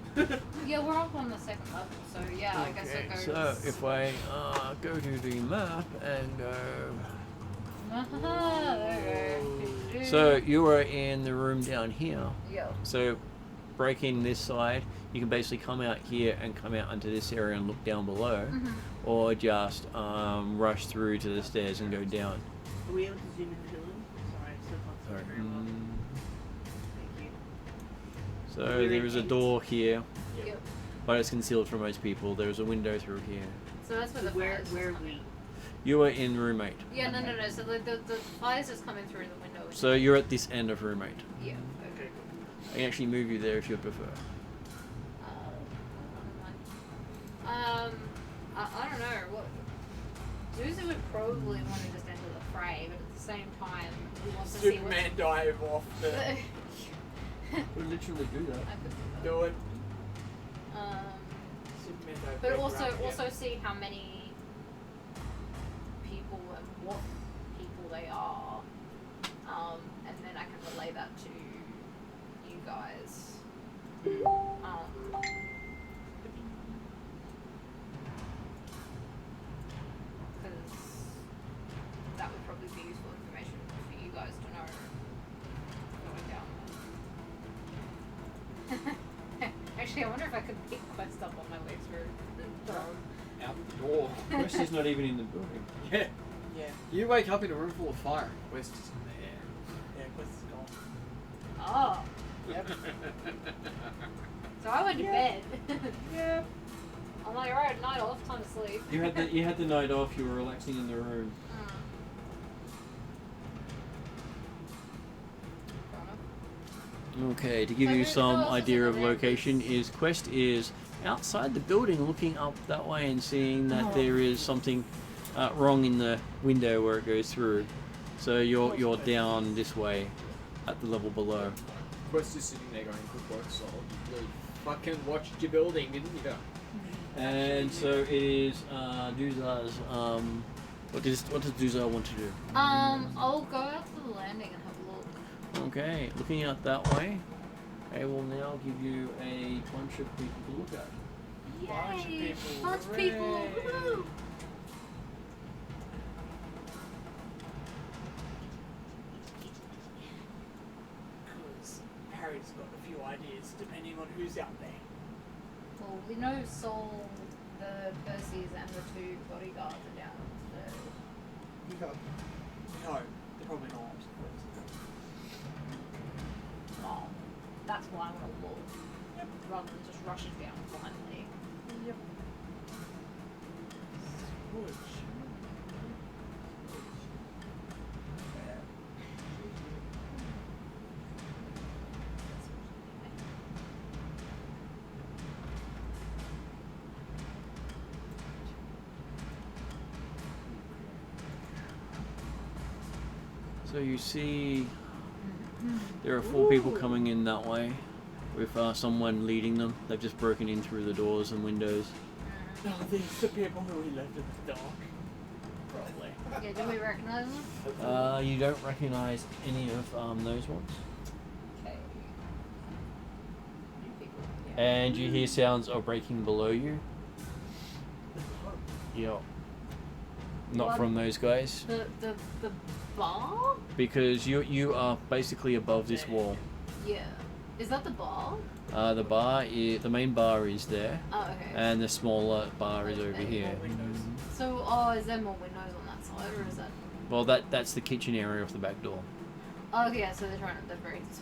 Yeah, we're up on the second level, so yeah, I guess I go. So if I go to the map and go. There we go. So you are in the room down here. Yeah. So breaking this side, you can basically come out here and come out onto this area and look down below, or just rush through to the stairs and go down. Are we able to zoom in the building? Sorry, I still can't see Sorry. very well. Thank you. So there is a door here, Yep. but it's concealed from most people. There is a window through here. So that's where the Where fires are just come we? in. You are in room 8. Yeah, no. So the fires just coming through the window. So you're at this end of room 8. Yeah. Okay, I can actually move you there if you prefer. I don't know. What Zuzu would probably want to just enter the fray, but at the same time, he wants to see Superman dive off the. Could literally do that. I could Do it. Um, Superman dive. but back also around again. see how many people and what people they are, and then I can relay that to you guys. Because that would probably be useful information for you guys to know going down. Actually, I wonder if I could pick Quest up on my way through the door. Out the door. Quest is not even in the building. Yeah. Yeah. You wake up in a room full of fire. West is in the air. Yeah, Quest is gone. Oh, Yep. so I went to bed. Yep. I'm like, alright, night off, time to sleep. You had the night off. You were relaxing in the room. Fair enough. Okay, to give So you who some else is idea in of the room? location, is Quest is outside the building, looking up that way and seeing that there is something wrong in the window where it goes through. So you're down this way, at the level below. Quest is sitting there going, good work, Sol. You really fucking watched your building, didn't you? And so it is Duza's. What does Duza want to do? I'll go out to the landing and have a look. Okay, looking out that way, I will now give you a bunch of people to look at. Bunch of Yay! people, Bunch of people! hooray. Woohoo! Because Harry's got a few ideas depending on who's out there. Well, we know Sol, the Percy's, and the two bodyguards are downstairs. No, they're probably not. Oh, that's why I'm gonna look. Rather than just rushing down blindly. Yep. Which? So you see, there are 4 people coming in that way, with someone leading them. They've just broken in through the doors and windows. No, these are the people who we left in the dark. Probably. Yeah, do we recognize them? You don't recognize any of those ones. Okay. New people. Yeah. And you hear sounds of breaking below you. Yeah. Not What? from those guys. The bar? Because you are basically above this wall. Yeah. Is that the bar? The main bar is there, Oh, okay. and the smaller bar is over here. So, is there more windows on that side, or is that? Well, that's the kitchen area of the back door. Oh, okay, yeah, so there's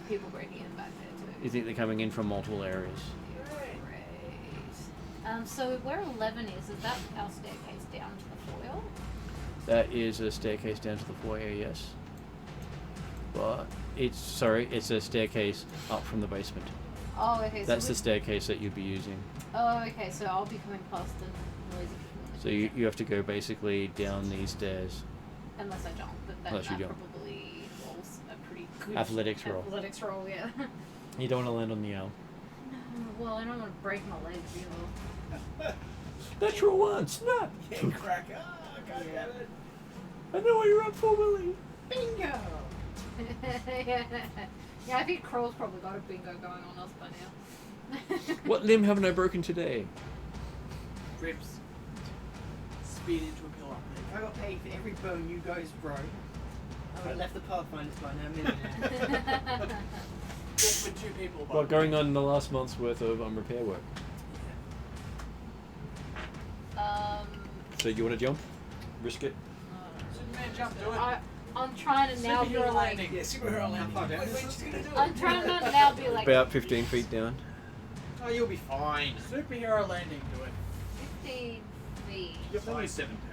people breaking in back there too. You think they're coming in from multiple areas. Great. So where 11 is that our staircase down to the foil? That is a staircase down to the foyer, yes. But it's a staircase up from the basement. Oh, okay. That's so the staircase that you'd be using. Oh, okay. So I'll be coming past the noisy people. So you have to go basically down these stairs. Unless I jump, but then Unless you that jump. probably rolls a pretty good Athletics roll. Athletics roll, yeah. You don't want to land on the owl. Well, I don't want to break my legs either. Natural one, snap! Yeah, crack. God damn it. I know what you're up for, Willie. Bingo! Yeah, I think Kroll's probably got a bingo going on us by now. What limb haven't I broken today? Ribs. Speed into a pillar. I got paid for every bone you guys broke. I would have left the Pathfinders by now, millionaire. Just with 2 people. by What the way. going on in the last month's worth of repair work? So you want to jump? Risk it? Superman jump, do it. I'm trying to now be Superhero like. landing. Yeah, superhero landing. Wait, she's gonna do it. I'm trying to now be like. About 15 feet down. Oh, you'll be fine. Superhero landing, do it. 15 feet. You're only 7 damage.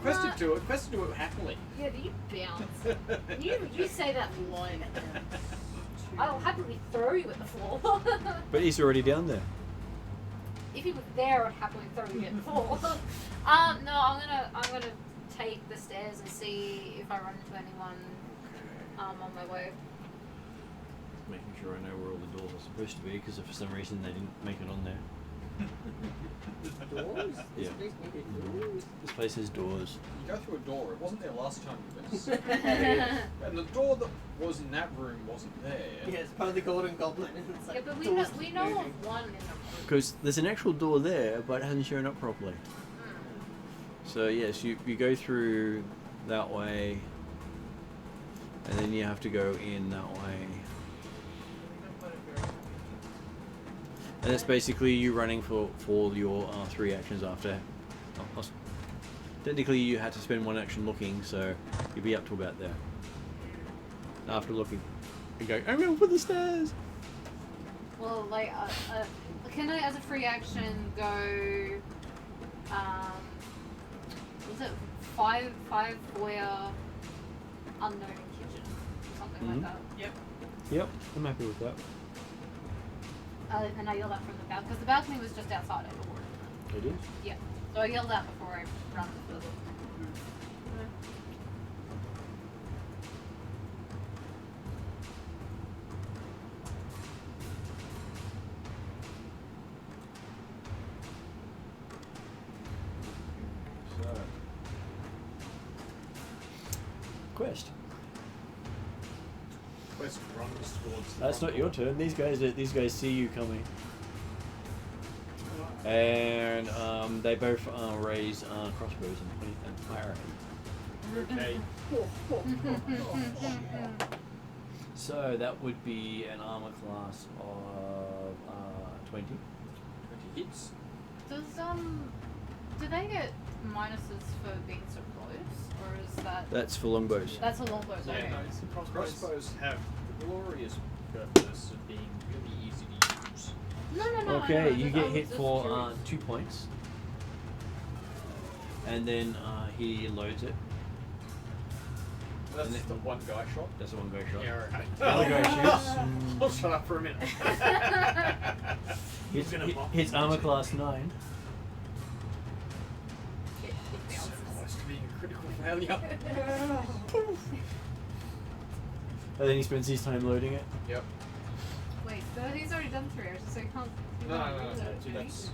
Quest to do it happily. Yeah, do you bounce? you say that line. I'll happily throw you at the floor. But he's already down there. If he was there, I'd happily throw you at the floor. No, I'm gonna take the stairs and see if I run into anyone on my way. Making sure I know where all the doors are supposed to be, because for some reason they didn't make it on there. Doors? Yeah. This place has doors. You go through a door. It wasn't there last time you went. And the door that was in that room wasn't there. Yeah, it's part of the Golden Goblin. It's like Yeah, but we doors know moving. of one in the room. Because there's an actual door there, but it hasn't shown up properly. So yes, you go through that way, and then you have to go in that way. And that's basically you running for your 3 actions after. Technically you had to spend 1 action looking, so you'd be up to about there. After looking, you go, I'm going for the stairs! Well, like, can I, as a free action, go, was it 5 foyer unknown kitchen? Something like that. Yep, I'm happy with that. And I yelled out from the balcony, because the balcony was just outside of the door. It is? Yeah. So I yelled out before I ran to the door. So. Quest. Quest runs towards the That's not your turn. These guys see you coming, and they both raise crossbows and fire at you. Okay. So that would be an armor class of 20. 20 hits. Does, do they get minuses for being so close? Or is that... That's for longbows. That's a longbow, okay. Yeah, no, crossbows have the glorious purpose of being really easy to use. No, Okay, I you was get hit just for curious. 2 points, and then he loads it. That's the one guy shot. That's the one guy shot. Yeah, right. The other guy shoots. I'll shut up for a minute. His armor class 9. So close to being a critical failure. And then he spends his time loading it. Yep. Wait, he's already done 3 hours, so he can't... No. There's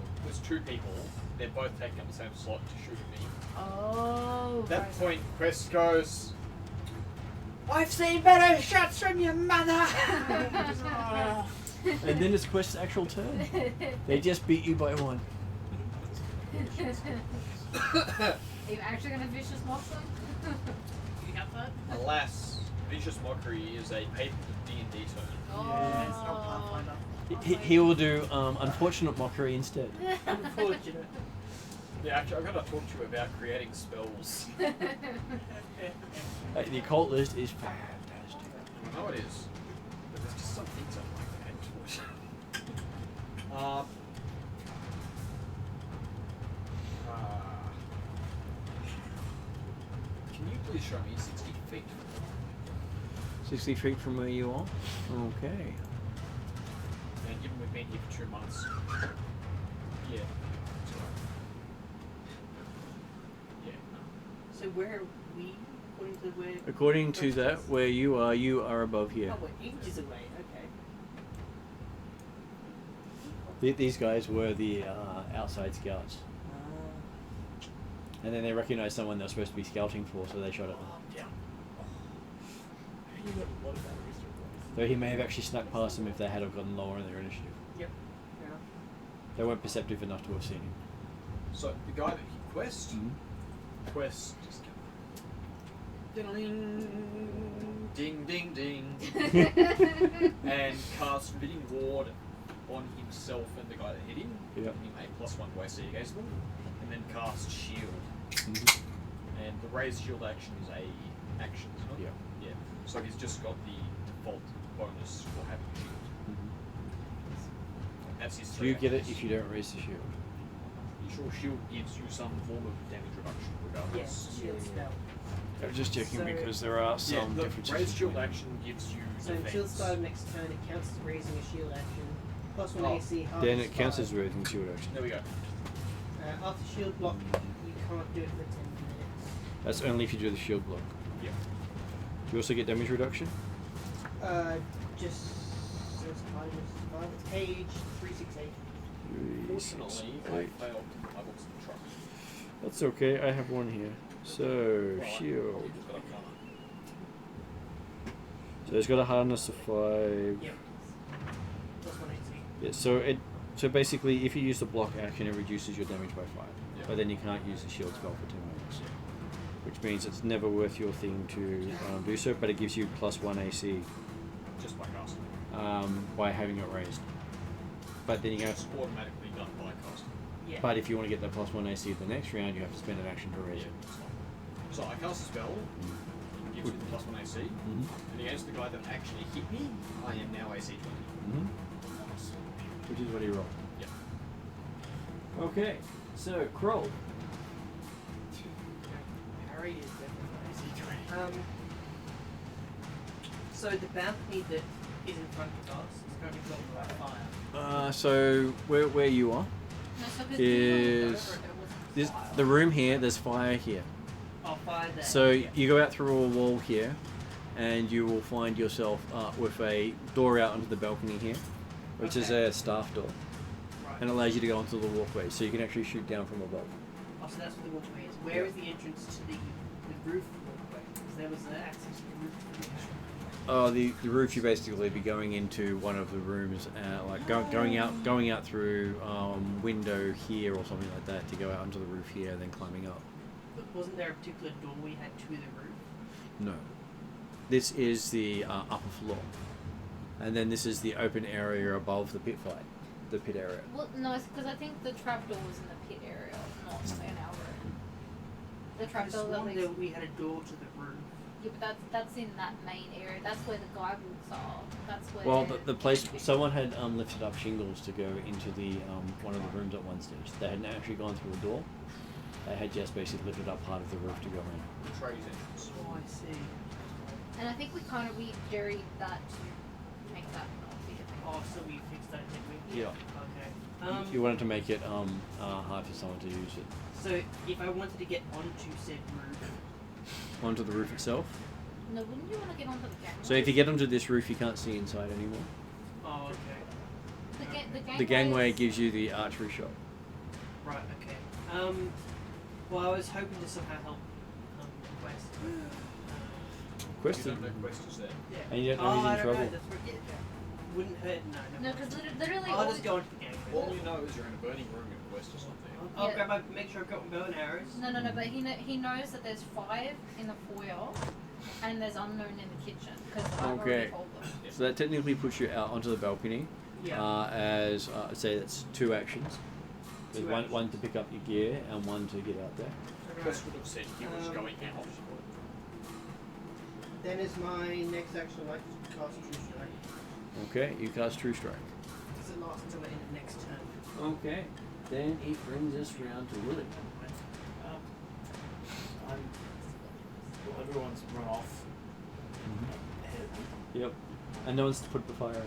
2 people. They're both taking up the same slot to shoot at me. Oh, At that right. point, Quest goes. I've seen better shots from your mother! And then it's Quest's actual turn. They just beat you by 1. Are you actually going to vicious mock them? You got that? Alas, Vicious Mockery is a paper D&D turn. Oh. Yeah, it's not Pathfinder. He will do Unfortunate Mockery instead. Unfortunate. Yeah, actually, I've got to talk to you about creating spells. The occult list is fantastic. I know it is. But there's just some things I like to add to it. Can you please show me 60 feet? 60 feet from where you are? Okay. And given we've been here for 2 months. Yeah. So, yeah, no. So where are we, according to where? According to that, where you are above here. Oh, we're ages away. Okay. These guys were the outside scouts. And then they recognized someone they were supposed to be scouting for, so they shot at them. Yeah. You know a lot about research. Though he may have actually snuck past them if they had have gotten lower in their initiative. Yep. Yeah. They weren't perceptive enough to have seen him. So the guy that he quests, quest just ding ding ding and casts Fitting Ward on himself and the guy that hit him. Yep. He made +1 to AC against them, and then casts Shield. And the raise shield action is a action, isn't it? Yeah. Yeah. So he's just got the default bonus for having shield. That's his. Do you get it if you don't raise the shield? You sure shield gives you some form of damage reduction regardless? Yes. Shield spell. I was just checking So- because there are some the differences. raise shield between them. action gives you So until the defense. start of next turn, it counts as raising a shield action. +1 Oh. AC. half Then is it counts 5. as raising shield action. There we go. After shield block, you can't do it for 10 minutes. That's only if you do the shield block. Yeah. Do you also get damage reduction? Just it's page 368. Fortunately, I failed. I lost the truck. That's okay, I have one here. So, Right. shield. Just got a car. So it's got a hardness of 5. Yep. +1 AC. Yeah, so basically, if you use the block action, it reduces your damage by 5. Yeah. But then you can't use the shield spell for 10 minutes. Which means it's never worth your thing to do so, but it gives you +1 AC Just by casting. by having it raised. But then you go. It's automatically done by casting. Yeah. But if you want to get that +1 AC the next round, you have to spend an action to raise Yeah, it. it's fine. So I cast a spell, gives me the +1 AC, Mm-hmm. and against the guy that actually hit me, I am now AC 20. Mm-hmm. Which is what he rolled. Yeah. Okay, so Kroll. Harry is definitely AC 20. So the balcony that is in front of us is currently blocked by fire. So where you are No, so 'cause is you went over it, it this wasn't fire. the room here. There's fire here. Oh, fire there. So yeah. you go out through a wall here, and you will find yourself with a door out onto the balcony here, which is Okay. a staff door, Right. and allows you to go onto the walkway, so you can actually shoot down from above. Oh, so that's what the walkway is. Where is the entrance to the roof walkway? Because there was access to the roof. The roof, you basically be going into one of the rooms, like going out through window here or something like that to go out onto the roof here, and then climbing up. But wasn't there a particular door we had to the roof? No, this is the upper floor, and then this is the open area above the pit fight, the pit area. Well, no, it's because I think the trapdoor was in the pit area, not in our room. The I trapdoor that sworn leads. that we had a door to the roof. Yeah, but that's in that main area. That's where the guy walks are. That's where. Well, the place, someone had lifted up shingles to go into the one of the rooms at one stage. They hadn't actually gone through a door. They had just basically lifted up part of the roof to go in. Trade entrance. Oh, I see. And I think we kind of jerried that to make that not be a thing. Oh, so we fixed that, did we? Yeah. Okay. You wanted to make it hard for someone to use it. So if I wanted to get onto said roof, Onto the roof itself. No, wouldn't you want to get onto the gangway? So if you get onto this roof, you can't see inside anymore. oh, okay. The gangway is- gives you the archery shot. Right, okay. Well, I was hoping to somehow help Quest. You Question. don't know quest is there. Yeah. And you don't know oh, he's in I don't trouble. know. That's right. Yeah. Wouldn't hurt. No. No, because literally. I'll all just go into the gangway. All you know is you're in a burning room in quest or something. I'll Yeah. grab my, make sure I've got my bow and arrows. No, but he knows that there's 5 in the foyer, and there's unknown in the kitchen because I've already Okay. told them. So that technically puts you out onto the balcony. Yeah. As I'd say that's 2 actions. There's Two one actions. one to pick up your gear and one to get out there. Quest would have said he was Um, going out. Then is my next action like to cast True Strike. Okay, you cast True Strike. Because it lasts until the end of next turn. Okay, then it brings us round to Willie. Well, everyone's run off ahead of me. Yep, and no one's to put the fire out.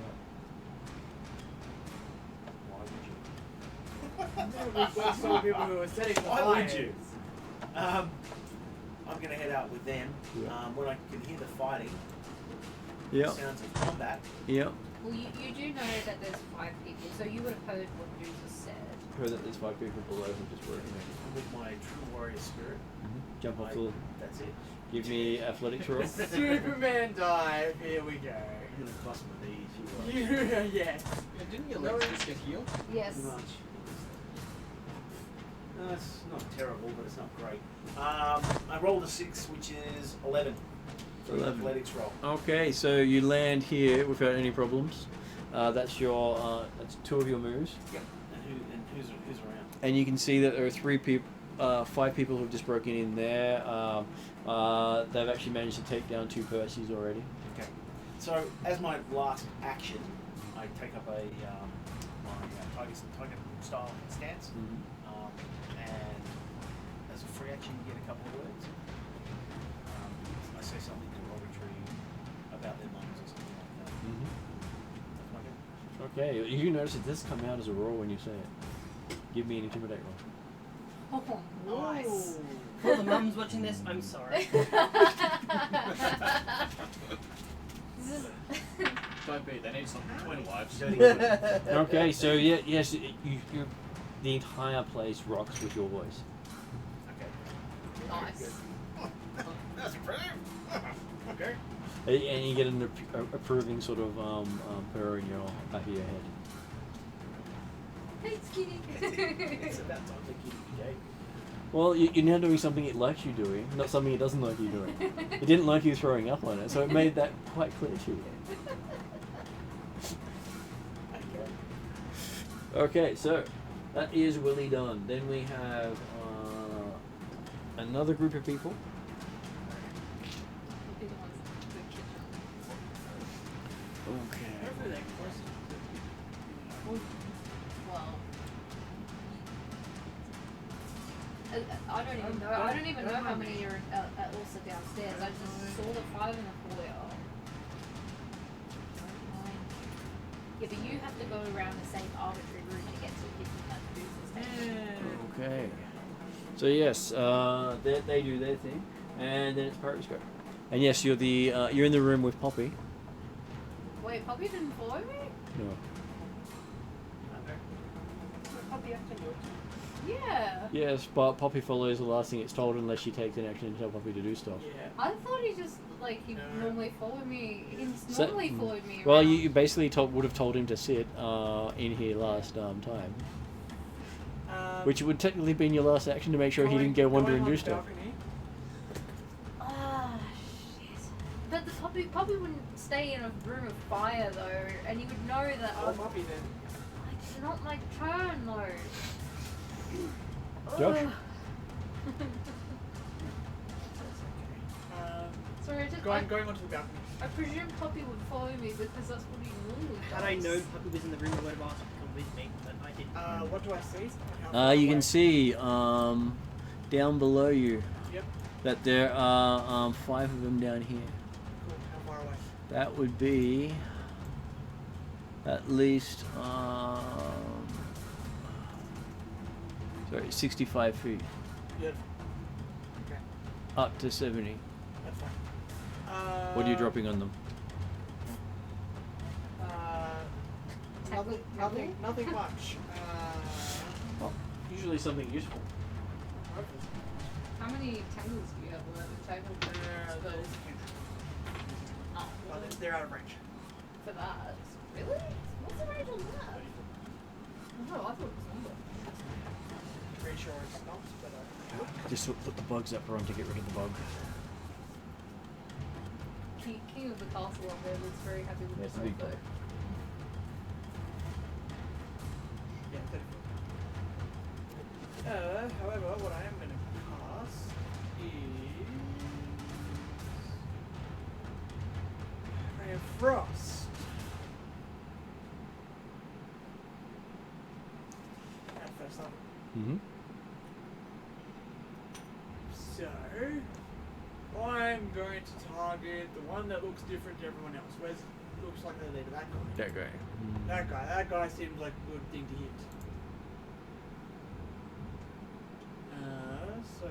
Why would you? We've got some people who are setting the Why fires. would you? I'm going to head out with them. Yeah. When I can hear the fighting, Yep, sounds of combat. yep. Well, you do know that there's 5 people, so you would have heard what Jesus said. Heard that there's 5 people below who just working. With my true warrior spirit. Jump off I- the. That's it. Give me athletics roll. Superman dive. Here we go. I'm going to bust my knees. You watch. Yes. Didn't your legs just get healed? Yes. Pretty much. No, it's not terrible, but it's not great. I rolled a 6, which is 11. For an 11. athletics roll. Okay, so you land here without any problems. That's your. That's 2 of your moves, Yep. And who's around? and you can see that there are 5 people who've just broken in there. They've actually managed to take down 2 Percys already. Okay. So as my last action, I take up a tiger style stance, and as a free action, you get a couple of words. I say something derogatory about their mums or something like that. That's my go. Okay, you notice it does come out as a roll when you say it. Give me an intimidate roll. Oh, Nice. For the mums watching this, I'm sorry. Don't be. They need some twin wives. Dirty women. Okay, so yes, you the entire place rocks with your voice. Okay. nice. That's impressive. Okay. And you get an approving sort of purr in your back of your head. Thanks, kitty. It's about time the kitty gave. Well, you're now doing something it likes you doing, not something it doesn't like you doing. It didn't like you throwing up on it, so it made that quite clear to you. Okay, so that is Willie done. Then we have another group of people. Okay. Hopefully they force Well, I don't even know how many are also downstairs. I just saw the 5 in the foyer. Yeah, but you have to go around the same arbitrary route to get to different countries. Okay. So yes, they do their thing, and then it's Parrot's go. And yes, you're in the room with Poppy. Wait, Poppy didn't follow me? No. Poppy after you. Yeah. Yes, but Poppy follows the last thing it's told unless she takes an action to tell Poppy to do stuff. Yeah. I thought he just he normally followed me. He So- normally followed me. Well, around. you basically would have told him to sit in here last time, which would technically been your last action to make sure he didn't go wander and do stuff. Ah, shit. But the Poppy wouldn't stay in a room of fire though, and he would know that. Oh, Poppy then. It's not my turn though. Josh? Ugh. Sorry, Going onto the balcony. I presume Poppy would follow me because that's what he normally does. Had I known Puppy was in the room, I would have asked him to come with me, but I didn't. What do I see? How far You away? can see down below you Yep. that there are 5 of them down here. Cool. How far away? That would be at least 65 feet, Beautiful. Okay. up to 70. That's fine. What are you dropping on them? Nothing much. Usually something useful. How many tangles do you have on the table? Those. Oh, Well, they're out of range. for that. Really? What's the range on that? Oh, I thought it was longer. Pretty sure it's not, but Just put the bugs up front to get rid of the bug. King of the castle up there looks very happy with That's a himself big though. yeah, 30 foot. However, what I am going to cast is Frost. At first level. Mm-hmm. So, I'm going to target the one that looks different to everyone else. Looks like they're leader, that guy. That guy. That guy seems like a good thing to hit. So,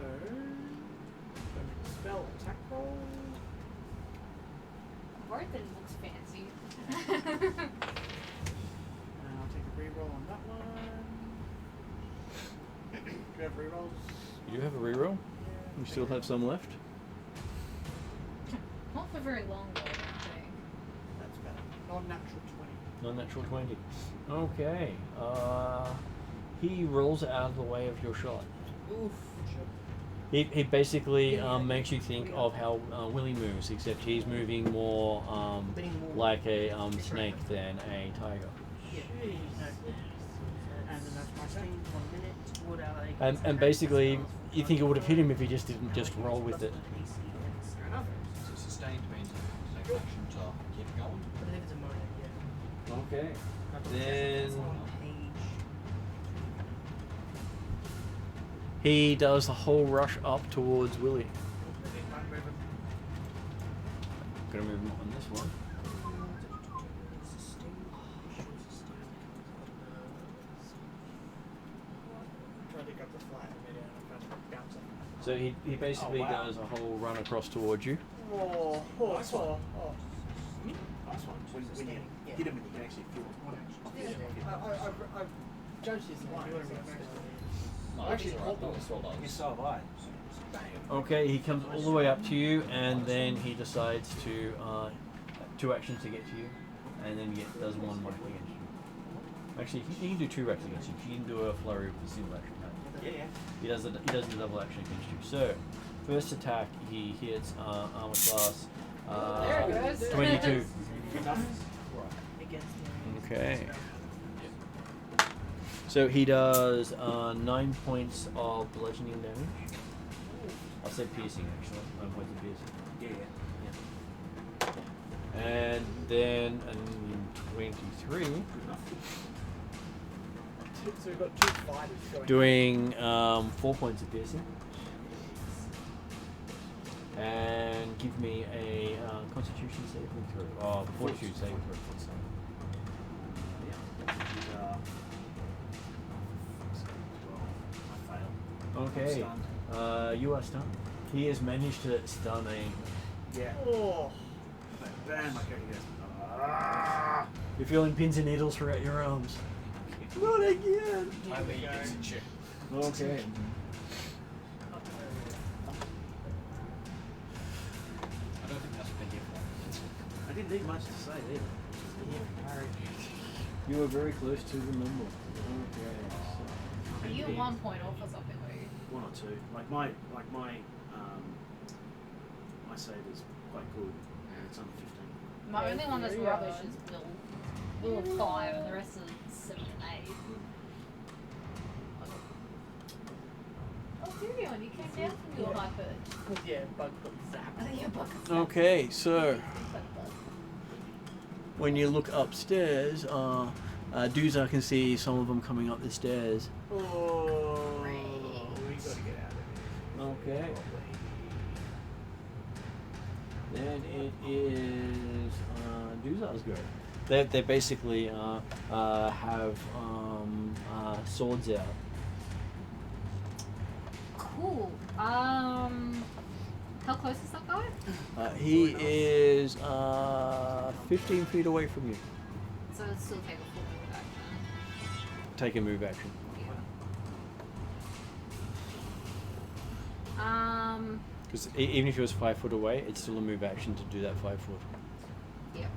spell attack roll. Barthen looks fancy. I'll take a reroll on that one. Do you have rerolls? You have a reroll? Yeah. You still have some left? Not for very long though, I don't think. That's better. Non-natural 20. Non-natural 20. Okay. He rolls out of the way of your shot. Oof. He basically makes you think of how Willie moves, except he's moving more like a snake than a tiger. Yeah. And then that's my thing. 1 minute. Would I? And basically, you think it would have hit him if he just didn't just roll with it. Fair enough. So sustained means take action to keep going. But if it's a moment, yeah. Okay. It's Then on page. he does the whole rush up towards Willie. Gonna move him on this one. Try to pick up the fly and kind of bounce it. So he basically Oh, wow. does a whole run across towards you. Oh, Nice one. oh. Nice one. When you hit him and you can actually feel it. I've judged his line. No, Actually, it's hold alright. on. It's all Yes, those. so have I. Okay, he comes all the way up to you, and then he decides to 2 actions to get to you, and then does 1 mark against you. Actually, he can do 2 actions against you. He can do a flurry with a single action. Yeah. He does the double action against you. So, first attack, he hits armor class There it goes. 22. Against Okay. So he does 9 points of bludgeoning damage. I'll say piercing actually. 9 points of piercing. Yeah. And then 23, So we've got 2 fighters going. doing 4 points of piercing. And give me a Constitution saving throw. Oh, Fortitude saving throw. I failed. Okay. I'm You are stunned. He has managed to stun a. Yeah. Oh. Bam, my character goes. Ah! You're feeling pins and needles throughout your arms. Not again. I think he gets a check. Okay. I don't think that's been different. I didn't need much to say either. You were very close to the number. Okay. Are you 1 point off or something? Are you? 1 or 2. My save is quite good. It's under 15. My only one that's rubbish is Will of 5 and the rest is 7 and 8. Oh, Tyrion, you came down from your high perch. Yeah, bug got zapped. Your bucket. Okay, so when you look upstairs, Doozer can see some of them coming up the stairs. Oh, we gotta get out of here. Okay. Then it is Doozer's go. They basically have swords out. Cool. How close is that guy? He is 15 feet away from you. So it'll still take a full move action. Take a move action. Yeah. Because even if he was 5 foot away, it's still a move action to do that 5 foot. Yep.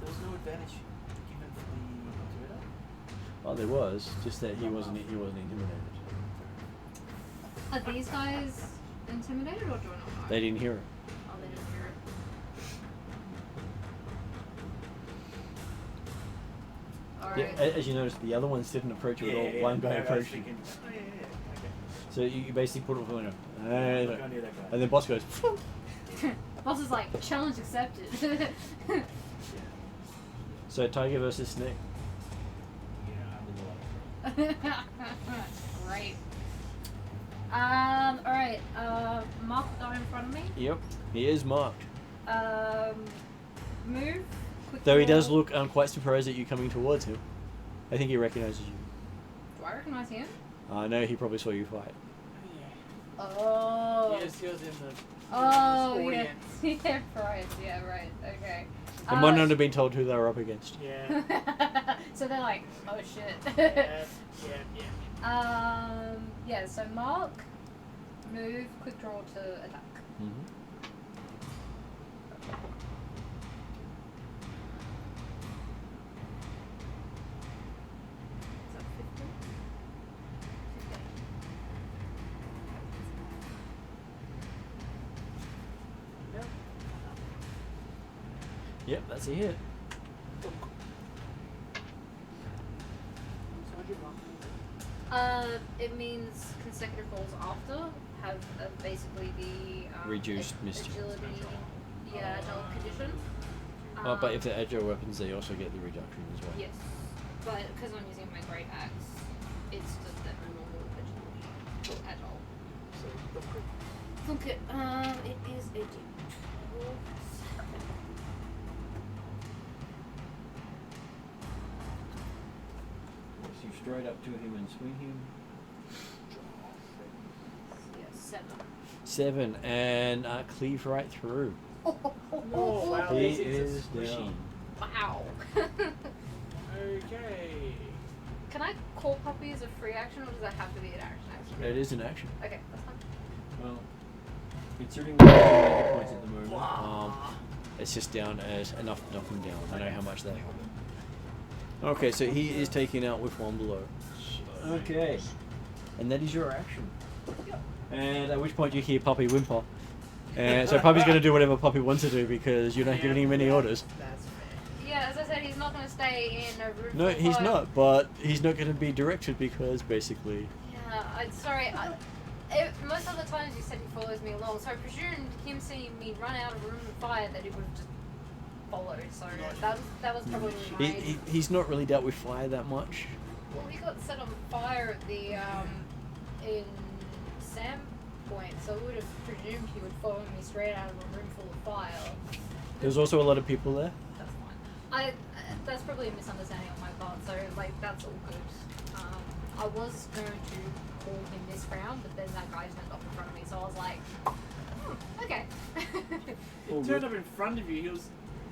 There was no advantage given for the intimidator? Oh, there was, just that he wasn't intimidated. Are these guys intimidated or do I not know? They didn't hear it. Oh, they didn't hear it. Yeah, Alright. as you noticed, the other ones didn't approach you at all. One guy I was approached you. thinking, oh, yeah. Okay. So you basically put it on Look, I knew that guy. and then boss goes, Boss is like, challenge accepted. So Tiger versus Snake. Great. Alright, Mark got in front of me. Yep, he is marked. Move. Quick Though he roll. does look quite surprised at you coming towards him. I think he recognizes you. Do I recognize him? No, he probably saw you fight. Oh. Yes, he was in the Oh, audience. yeah. Yeah, right. Yeah, right. Okay. They might not have been told who they were up against. Yeah. So they're like, oh shit. Yeah. Yeah, so Mark, move, quick draw to attack. Mm-hmm. Is that 15? 15. Yep, that's a hit. It means consecutive rolls after have basically the Reduced mischief. agility, agile condition. But if they're agile weapons, they also get the reduction as well. Yes, but because I'm using my great axe, it's just a normal agility or agile. Okay, it is a D12. So you straight up to him and swing him. Yeah, 7. 7 and cleave right through. Oh, wow. He this is a squishy. down. Wow. Okay. Can I call Puppy as a free action, or does that have to be an action? It is an action. Okay, that's fine. Well, considering the hit points at the moment, it's just down as enough to knock him down. I know how much that. Okay, so he is taken out with 1 blow. Okay, and that is your action. And at which point you hear Puppy whimper. And so Puppy's going to do whatever Puppy wants to do because you're not giving him any orders. That's fair. Yeah, as I said, he's not going to stay in a room. No, full of he's fire. not, but he's not going to be directed because basically. Yeah, I'm sorry. Most of the times you said he follows me along, so I presumed him seeing me run out of a room of fire that he would have just followed. So that was probably my. He's not really dealt with fire that much. Well, he got set on fire at the in Sandpoint, so I would have presumed he would follow me straight out of a room full of fire. There's also a lot of people there. That's fine. That's probably a misunderstanding on my part, so like that's all good. I was going to call him this round, but then that guy turned up in front of me, so I was like, okay. He turned up in front of you. He was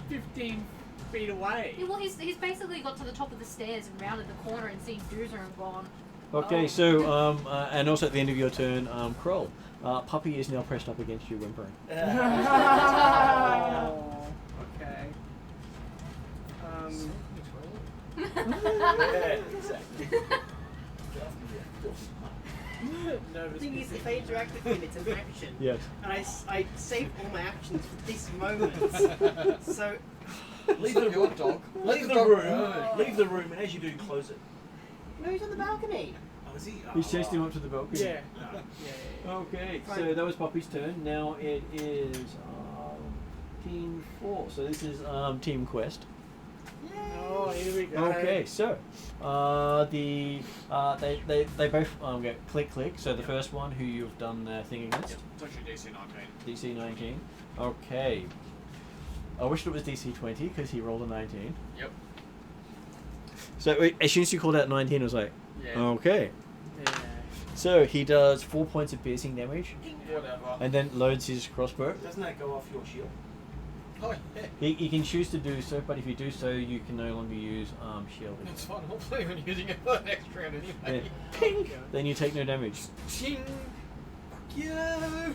15 feet away. Yeah, well, he's basically got to the top of the stairs and rounded the corner and seen Doozer and gone. Okay, Oh. so and also at the end of your turn, Kroll, Puppy is now pressed up against you, whimpering. Oh, okay. Yeah, exactly. No, The thing is, if I interact with him, it's an action. Yes. And I save all my actions for this moment. So, Leave the your dog. Leave the dog room. roam. Leave the room, and as you do, close it. no, he's on the balcony. Oh, is he? He's chased him up to the balcony. yeah. Okay, Fine. so that was Puppy's turn. Now it is Team 4. So this is Team Quest. Oh, here we go. Okay, so they both go click click. So the first one who you've done the thing against, Yep. It's actually DC 19. DC 19. Okay. I wish it was DC 20 because he rolled a 19. Yep. So as soon as you called out 19, I was like, Yeah. okay. Yeah. So he does 4 points of piercing damage, Whatever. and then loads his crossbow. Doesn't that go off your shield? Oh, yeah. He can choose to do so, but if you do so, you can no longer use shielding. It's fine. I'll play when using it for the next round anyway. Yeah. Ping! Then you take no damage. Ching! Yeah.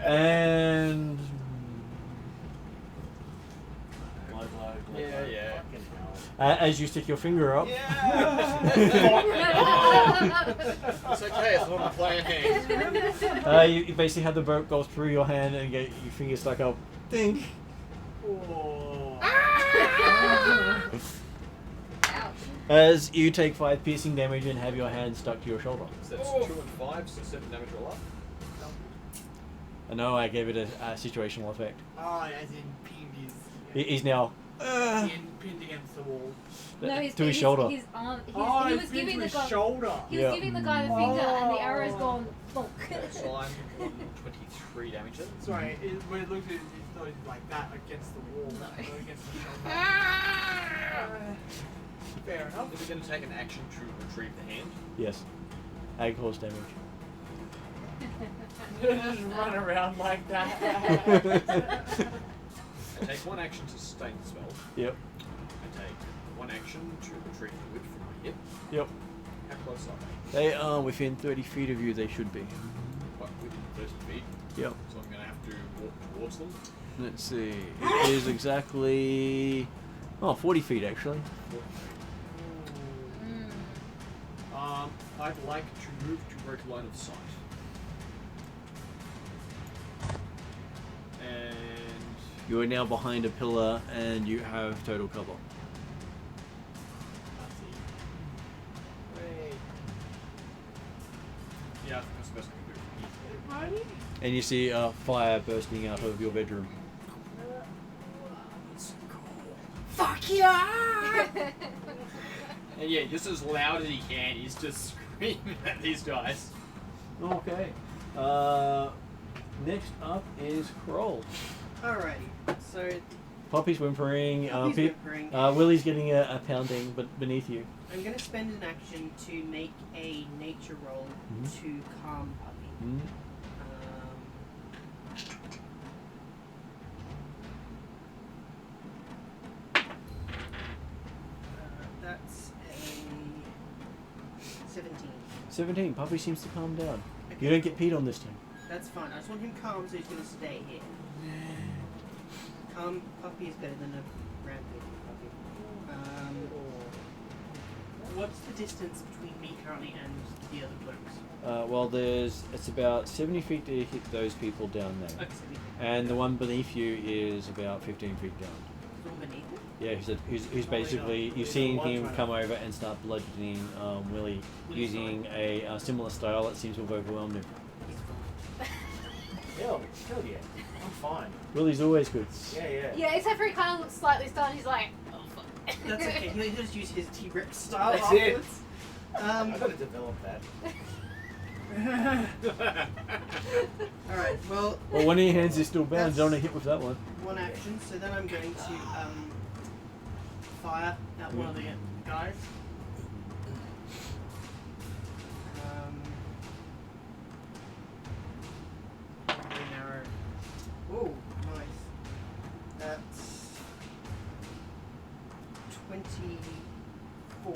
And Yeah, yeah. Fucking hell. as you stick your finger up, Yeah. It's okay, it's not a player hand. you basically have the bolt go through your hand and get your finger stuck up. Think. Oh. Ouch. As you take 5 piercing damage and have your hand stuck to your shoulder. So that's 2 and 5, so 7 damage all up. No, I gave it a situational effect. Oh, as in pinned his. He's now Pinned against the wall. No, he's to his shoulder. His arm. Oh, he it's was pinned giving to the his guy. shoulder. He was Yeah. giving the guy the finger, and the arrow's Oh. gone. Bonk. So I'm 123 damage then. Sorry, when it looks at it, it's not like that against the wall. No. Not against the shoulder. Fair enough. Is it going to take an action to retrieve the hand? Yes. Ag horse damage. Just run around like that. I take one action to sustain the spell. Yep. I take one action to retrieve the whip from my hip. Yep. How close are They are within 30 feet of you. They should be. they? What, within 30 feet? Yep. So I'm going to have to walk towards them. Let's see. It is exactly 40 feet actually. I'd like to move to break line of sight. And You are now behind a pillar and you have total cover. yeah, I think that's the best I can do. And you see fire bursting out of your bedroom. Fuck yeah! And yeah, just as loud as he can, he's just screaming at these guys. Okay. Next up is Kroll. Alrighty, so Poppy's whimpering. Poppy's Pe- whimpering. Willie's getting a pounding, but beneath you. I'm going to spend an action to make a nature roll to calm Puppy. Mm. That's a 17. 17. Puppy seems to calm down. Okay. You don't get peed on this time. That's fine. I just want him calm, so he's going to stay here. Calm Puppy is better than a rampage Puppy. What's the distance between me currently and the other blokes? Well, it's about 70 feet to hit those people down there. Okay, so And the one beneath you is about 15 feet down. the one beneath it? Yeah, who's basically, you've seen him come over and start bludgeoning Willie using a similar style that seems to have overwhelmed him. Hell yeah. I'm fine. Willie's always good. Yeah. Yeah, except for he kind of looks slightly stunned. He's like, oh fuck. That's okay. He'll just use his T-Rex style That's it. afterwards. I gotta develop that. Alright, well, Well, one of your hands is still bound. Don't want to hit with that one. one action, so then I'm going to fire at one of the guys. Green arrow. Oh, nice. That's 24.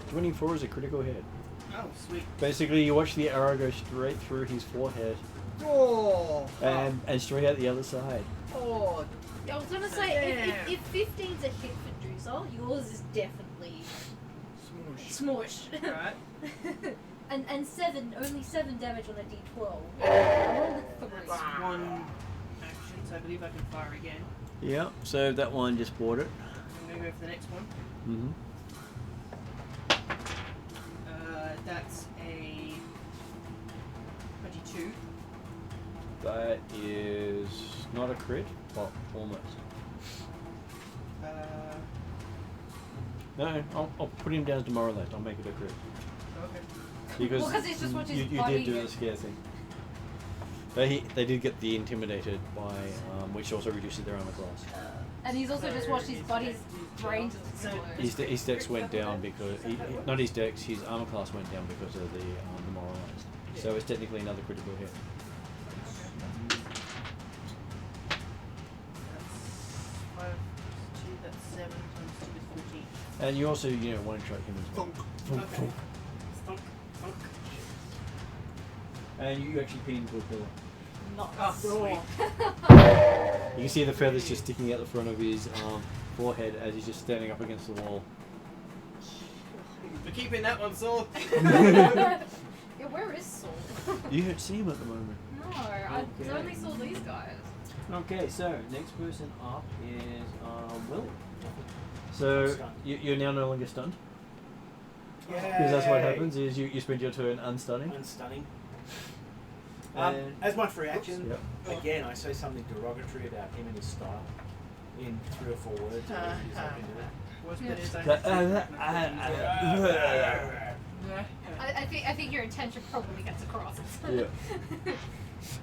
24 is a critical hit. Oh, sweet. Basically, you watch the arrow go straight through his forehead Oh! and straight out the other side. Oh! I was gonna say, if 15's a hit for Druzel, yours is definitely smush. Alright. and only 7 damage on a d12. That's one action, so I believe I can fire again. Yeah, so that one just bought it. I'm going to go for the next one. Mm-hmm. That's a 22. That is not a crit, well, almost. No, I'll put him down as demoralized. I'll make it a crit. Okay. Because Well, 'cause he's just watching his you body did do get- the scare thing. They did get the intimidated by, which also reduces their armor class. And he's also just watched his body's brain just explode. His dex went down because not his dex, his armor class went down because of the demoralized. So it's technically another critical hit. That's 5 plus 2, that's 7 times 2 is 14. And you also one shot him as well. Okay. Thunk, thunk. And you actually pin into a pillar. Not Oh, sweet. You can see the feathers just sticking out the front of his forehead as he's just standing up against the wall. We're keeping that one, Saul. Yeah, where is Saul? You don't see him at the moment. No, I only saw these guys. Okay, so next person up is Willie. So you're now no longer stunned. Because that's what happens is you spend your turn unstunning. Unstunning. As my free action, Yep. again, I say something derogatory about him and his style in 3 or 4 words. or whatever it is I can do. Worst bit is I think your intention probably gets across. Yeah.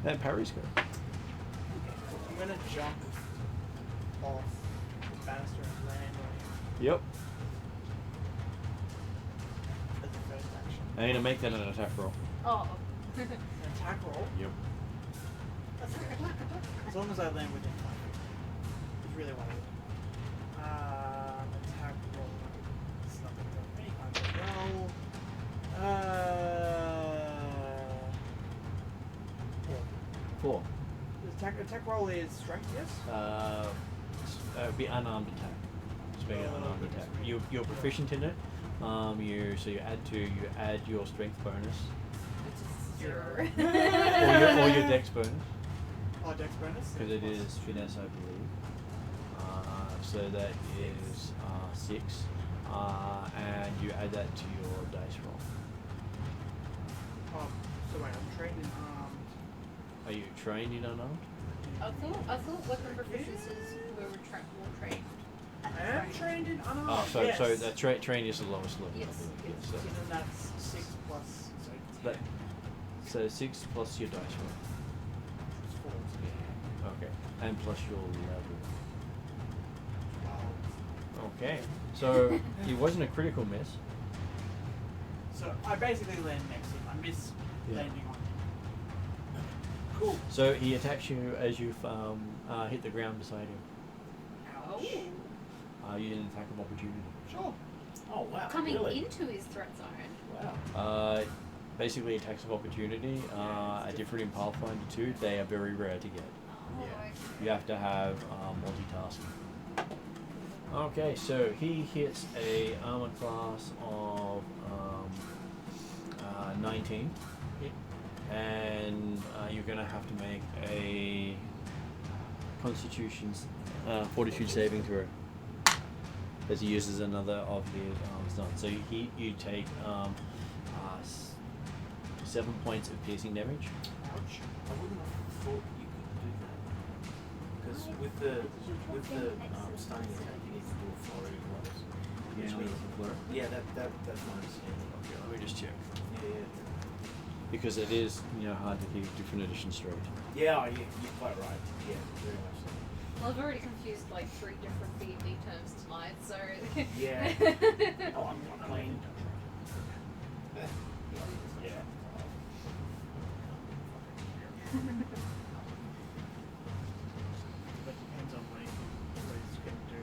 And parries go. I'm gonna jump off the banister and land on him Yep. as the first action. I'm gonna make that an attack roll. Oh. An attack roll. Yep. That's okay. As long as I land within 5 feet. It's really what I want. Attack roll. It's not gonna go any kind of roll. Four. 4. The attack roll is strength, yes? It would be unarmed attack. Just being an unarmed attack. You're proficient in it. So you add your strength bonus Sure. or your dex bonus Oh, dex bonus? because it is finesse, I believe. So that is 6, and you add that to your dice roll. Oh, so wait, I'm trained in armed. Are you trained in unarmed? I thought weapon proficiencies were trained. I am trained in unarmed. Oh, so yes. so that train is the lowest level. Yes. I believe. So Yes, then that's 6 plus. So That- so 6 plus your dice roll. it's 4. Okay, and plus your level. 12. Okay, so it wasn't a critical miss. So I basically land next to him. I miss Yeah. landing on him. Cool. So he attacks you as you've hit the ground beside him. Ouch. You get an attack of opportunity. Sure. Oh, wow. Coming really? into his threat zone. Wow. Basically, attacks of opportunity are different in Pathfinder 2. They are very rare to get. Oh, Yeah. okay. You have to have multitasking. Okay, so he hits a armor class of 19. Yep. And you're going to have to make a Constitution's Fortitude saving throw as he uses another of his stuns. So you take 7 points of piercing damage. Ouch. I wouldn't have thought you could do that. Because with the stunning attack, you need to do a flurry of blows. Which means, yeah, that's my understanding. Okay, let me just check. Yeah. Because it is hard to keep different editions straight. Yeah, you're quite right. Yeah, very much so. Well, I've already confused like 3 different D&D terms tonight, so. Yeah. Oh, I'm playing. Yeah. But depends on what he's going to do.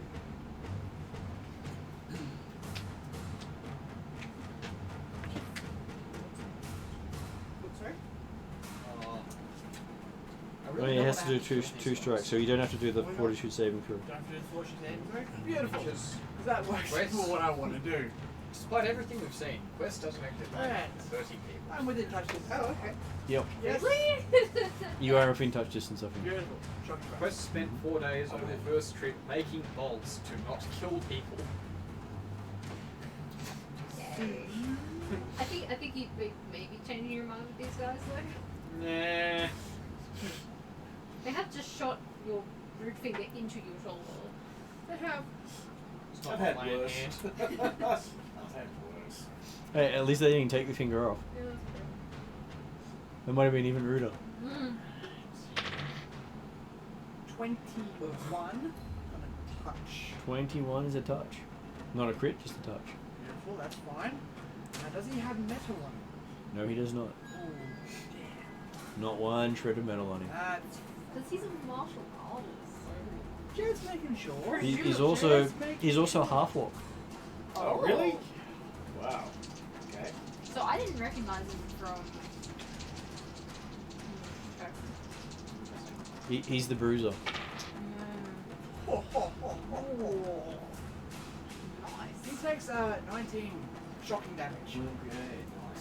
Sorry? Well, he has to do two strikes, so you don't have to do the Fortitude saving throw. Don't have to do the fortune saving throw? Beautiful. Because that works Where's- for what I want to do. Despite everything we've seen, Quest doesn't activate Alright. 30 people. I'm within touch distance. Oh, okay. Yep. Yes. Really? You are within touch distance of him. Beautiful. Shock strike. Quest spent 4 days on their first trip making bolts to not kill people. I think you'd be maybe changing your mind with these guys though. Nah. They have just shot your root finger into your shoulder. They have. It's not I've had my worse. hand. I've had worse. Hey, at least they didn't take the finger off. Yeah, It might have been even ruder. that's true. 21 on a touch. 21 is a touch. Not a crit, just a touch. Beautiful, that's fine. Now, does he have metal on him? No, he does not. Oh, damn. Not one shred of metal on him. That's Because he's a martial artist. just making sure. He's also a half-orc. Oh, really? Wow. Okay. So I didn't recognize him from. He's the bruiser. Oh, oh, oh, oh. He Nice. takes 19 shocking damage. Okay,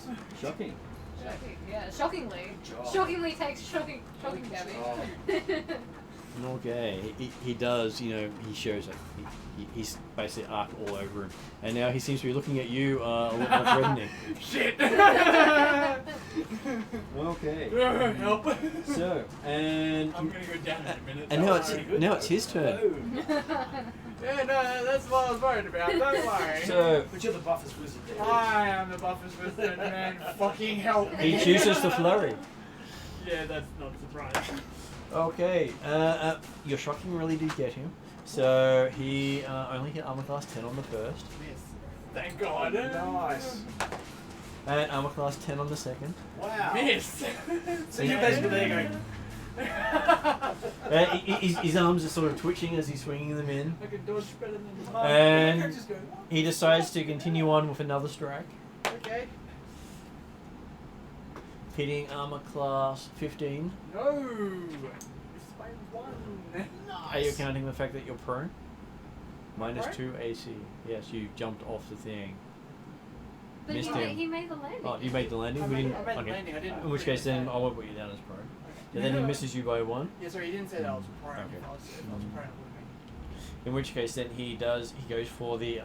nice. Shocking. Shocking. Yeah, shockingly. job. Shockingly takes shocking damage. Okay, he does, he shows it. He's basically arc all over him. And now he seems to be looking at you a lot more threatening. Shit! Okay. Help. So, and I'm gonna go down in a minute. and now it's his turn. Yeah, no, that's what I was worried about. Don't worry. So But you're the buffest wizard there. I am the buffest wizard, man. Fucking help me. he chooses to flurry. Yeah, that's not a surprise. Okay. Your shocking really did get him. So he only hit armor class 10 on the first, Miss. Thank God. Nice. and armor class 10 on the second. Wow. Miss. So you're basically there going, His arms are sort of twitching as he's swinging them in. I can dodge better than you. And just going, he decides to continue on with another strike, Okay. hitting armor class 15. No. It's by one. Are you counting the fact that you're prone? Minus Prone? 2 AC. Yes, you jumped off the thing. But Missed he him. made the landing. Oh, you made the landing? I We made didn't. the Okay. landing, I didn't In which put it case, then inside. I won't put you down as prone. Okay. And then he misses you by 1. Yeah, sorry, he didn't say that I was prone. Okay. If I was prone, I would have In which case, then he goes for the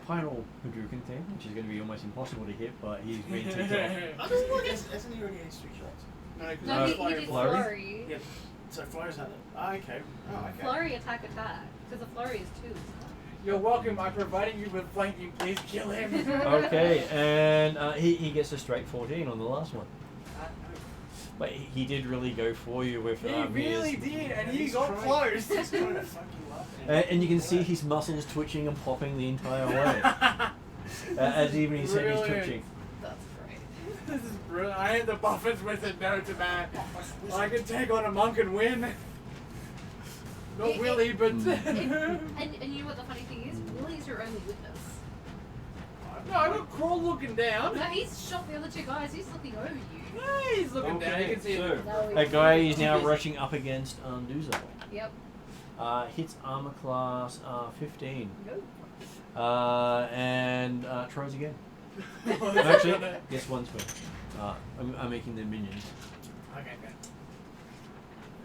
final Hadouken thing, which is going to be almost impossible to hit, but he's been ticked off. Hasn't he already had 3 shots? No, because No, I was he flying did Flurry? flurry. Yeah. So Flyer's had it. Ah, okay. Oh, okay. Flurry attack. Because the flurry is 2. You're welcome. I'm providing you with flanking. Please kill him. Okay, and he gets a straight 14 on the last one. But he did really go for you with He his- really did, and he He's got trying- close. He's trying to fuck you up. And you can see his muscles twitching and popping the entire way. As even his head is Brilliant. twitching. That's great. This is brilliant. I am the buffest wizard known to man. I can take on a monk and win. Not Willy, but. And you know what the funny thing is? Willie's your only witness. No, I got Crawl looking down. No, he's shot the other 2 guys. He's looking over you. No, he's looking down. You can see so it. No, that guy is now rushing up against Duel. Yep. Hits armor class 15. Nope. And tries again. Actually, gets one spell. I'm making them minions. Okay, okay.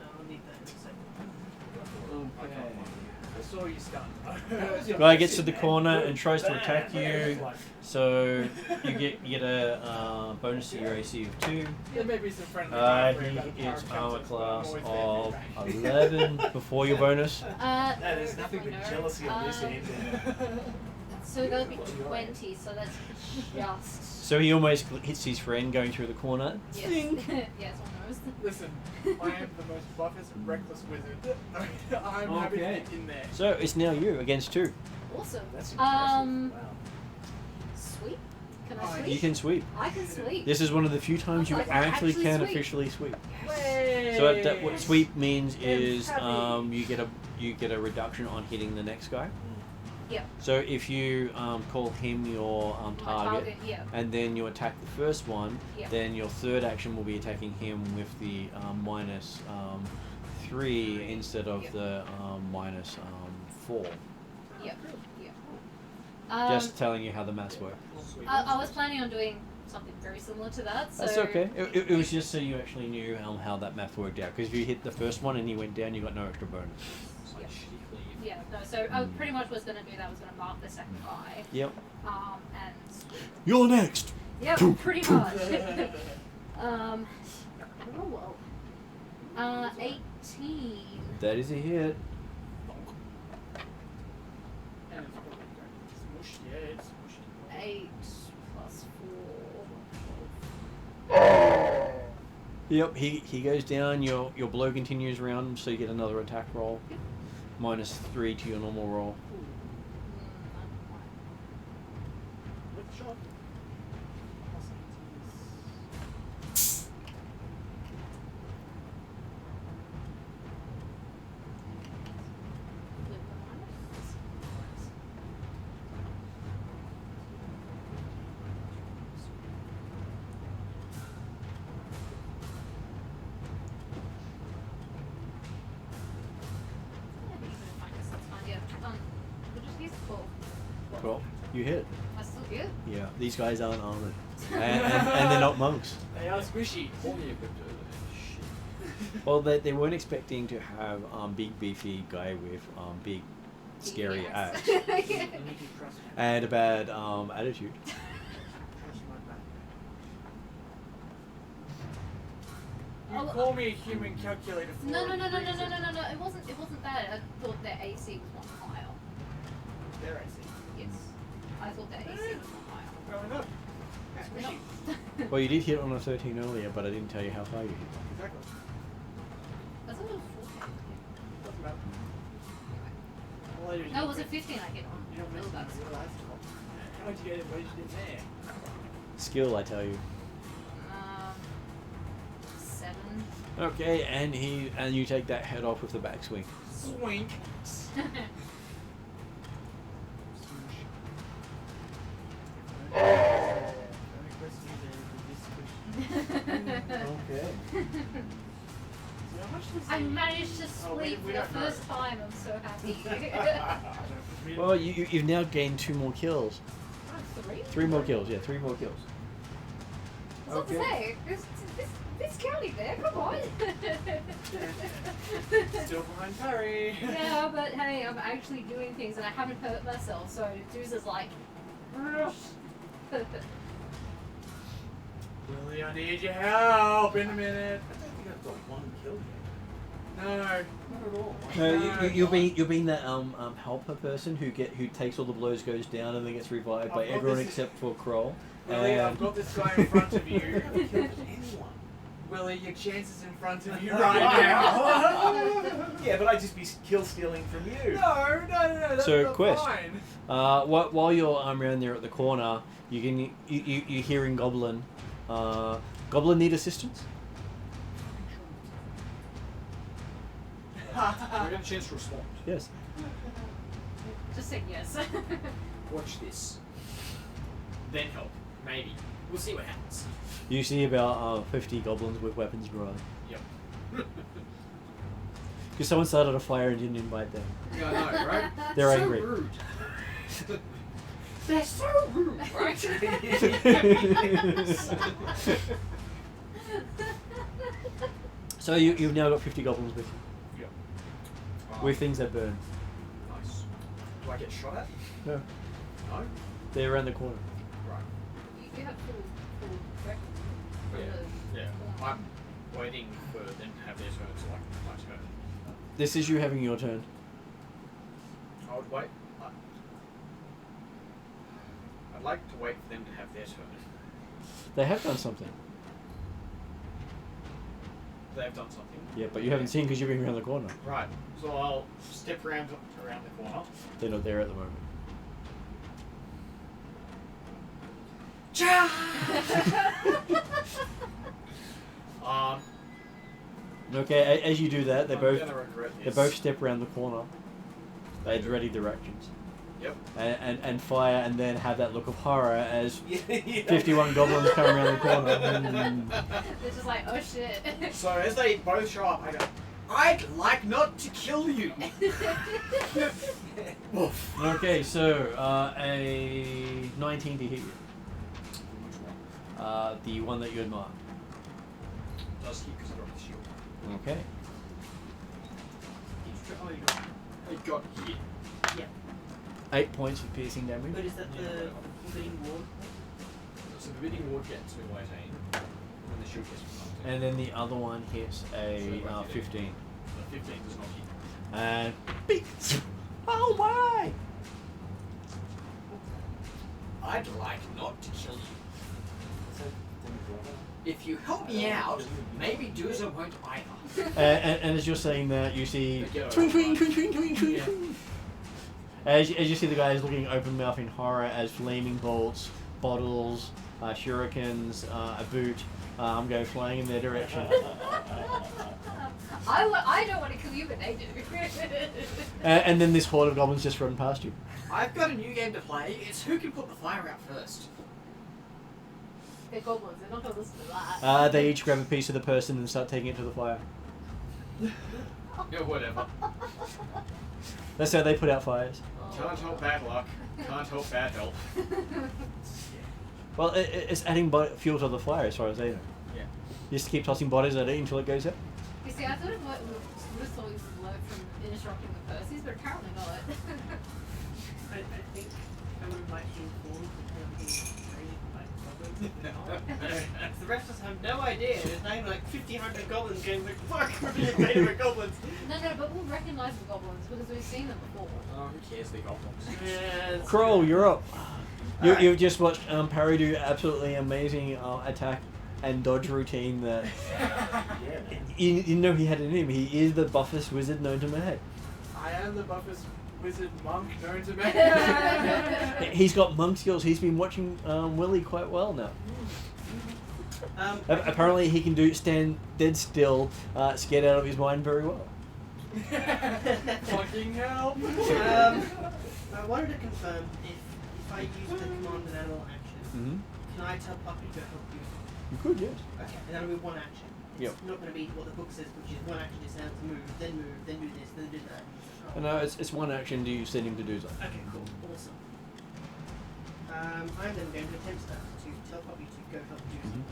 I'll need that in a second. Okay. I saw you stun. Guy gets to the corner and tries to attack you. So you get a bonus to your AC of 2. There may be some friendly He rivalry about hits power armor counts, class but of always 11 before your bonus. No, there's nothing but jealousy on this end. So that'll be 20, so that's just. So he almost hits his friend going through the corner. Yes. Yes, almost. Listen, I am the most buffest, reckless wizard. I'm happy to Okay. get in there. So it's now you against 2. Awesome. That's impressive. Wow. Sweep? Can I Oh, sweep? You can sweep. I can sweep. This is one of the few times you Like, actually actually can sweep. officially sweep. Way. So what sweep means is happy. you get a reduction on hitting the next guy. Yep. So if you call him your My target, yeah. and then you attack the first one, Yep. then your third action will be attacking him with the minus 3 instead of Yep. the minus 4. Yep. Yep. Just telling you how the maths work. I was planning on doing something very similar to that. So That's okay. It was just so you actually knew how that math worked out. Because if you hit the first one and he went down, you got no extra bonus. Yeah. Yeah. No. So I pretty much was going to do that. I was going to mark the second guy. Yep. And. You're next. Yep. Pretty much. Oh well. 18. That is a hit. And it's probably going to smush. Yeah, it's smushed. 8 plus 4. Yep. He goes down. Your blow continues around, so you get another attack roll. Minus 3 to your normal roll. With shot. Well, you hit. I still good. Yeah. These guys aren't armored, and they're not monks. They are squishy. Well, they weren't expecting to have big beefy guy with big scary axe and a bad attitude. Oh, call me a human calculator for No. a reason. It wasn't that. I thought their AC was one higher. There I see. Yes. I thought their AC was one higher. Well enough. Squishy. Well, you did hit on a 13 earlier, but I didn't tell you how far you hit. Exactly. I thought it was 14. Doesn't matter. All I do is No, it was a 15 I hit on. You don't No, mention that's it. How did you get it wedged in there? Skill, I tell you. 7. Okay, and you take that head off with the backswing. Swink. Okay. I managed to sleep we for the don't know. first time. I'm so happy. Well, you've now gained 2 more kills. 3? 3 more kills, yeah, 3 more kills. What's up to say? This county there, come on. Still behind Harry. Yeah, but hey, I'm actually doing things and I haven't hurt myself, so Deuce is like. Willie, I need your help in a minute. I don't think I've got 1 kill yet. No. Not at all. No, you're being that helper person who takes all the blows, goes down, and then gets revived by I've got everyone this- except for Kroll. Willie, I've got this guy in front of you. I haven't killed anyone. Willie, your chance is in front of you right now. Yeah, but I'd just be kill stealing from you. No, that's So, not quest. fine. While you're around there at the corner, you're hearing Goblin. Goblin need assistance? We get a chance to respond. Yes. Just say yes. Watch this. Then help. Maybe. We'll see what happens. You see about 50 goblins with weapons drawn. Yep. Because someone started a fire and didn't invite them. Yeah, I know, right? They're so angry. Rude. They're so rude, right? So you've now got 50 goblins with you. Yep. With things that burn. Nice. Do I get shot at? No. No? They're around the corner. Right. You have full weapons. Yeah. I'm waiting for them to have their turn so I can my turn. This is you having your turn. I would wait. I'd like to wait for them to have their turn. They have done something. They've done something. Yeah, but you haven't seen because you've been around the corner. Right. So I'll step around the corner. They're not there at the moment. Okay, as you do that, they I'm both gonna regret they this. both step around the corner. They ready directions. Yep. And fire, and then have that look of horror as Yeah. 51 goblins come around the corner. They're just like, oh shit. So as they both show up, I go, I'd like not to kill you. Okay, so a 19 to hit you. The one that you admire. Does he because I dropped the shield? Okay. I got hit. 8 points of piercing damage. But is that the forbidden ward? So the bidding ward gets to 18 when the shield gets to 19. And then the other one hits a So it won't hit 15. The 15 does not hit. And beep. Oh my! I'd like not to kill you. If you help me out, maybe Dooza won't either. And as you're saying that, you see Get twing, over twing, it. twing, twing, twing, twing, Yeah. twing. As you see the guys looking open mouth in horror as flaming bolts, bottles, shurikens, a boot go flying in their direction. I don't want to kill you, but they do. And then this horde of goblins just run past you. I've got a new game to play. It's who can put the fire out first. They're goblins. They're not going to listen to that. They each grab a piece of the person and start taking it to the fire. Yeah, whatever. That's how they put out fires. Can't help bad luck. Can't help bad help. Well, it's adding fuel to the fire as far as they know. Yeah. You just keep tossing bodies at it until it goes out. You see, I thought it would have thought we would learn from interrupting the Percy's, but apparently not. I think I would like to inform the training by goblins. It's the rest of us have no idea. There's not even like 1,500 goblins going like, fuck, we're being invaded by goblins. No, but we'll recognize the goblins because we've seen them before. Oh, who cares? They got bombs. Yeah, Kroll, you're up. Alright. You've just watched Parry do absolutely amazing attack and dodge routine that Yeah, man. you know he had in him. He is the buffest wizard known to man. I am the buffest wizard monk known to man. He's got monk skills. He's been watching Willie quite well now. Apparently he can stand dead still, scared out of his mind very well. Fucking hell. I wanted to confirm if I use the command an animal action, Mm-hmm. can I tell Puppy to help you? You could, yes. Okay, and that'll be one action. It's Yep. not going to be what the book says, which is one action is now to move, then do this, then do that. No, it's one action. Do you send him to do something? Okay, cool, awesome. I'm then going to attempt that to tell Puppy to go help do something.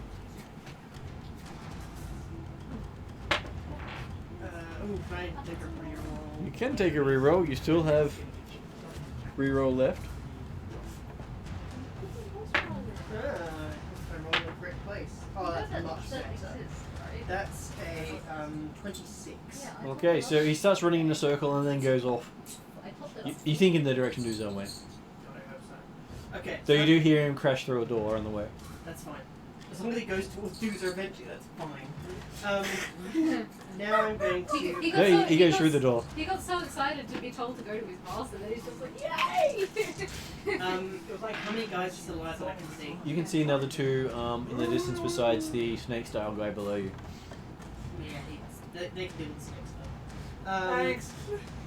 Can I take a reroll? You can take a reroll. You still have reroll left. I'm rolling in the correct place. Oh, that's much better. That's a 26. Yeah, Okay, so he starts running in a circle and then goes off. I thought that You think in the direction Duzel went. God, I hope so. Okay. So you do hear him crash through a door on the way. That's fine. As long as he goes towards Doozer eventually, that's fine. Now I'm going to. He got No, so- he goes through the door. He got so excited to be told to go to his master that he's just like, yay! It was like how many guys are still alive that I can see? You can see another two in the distance besides the snake-style guy below you. Yeah, they can deal with the snakes though. Thanks.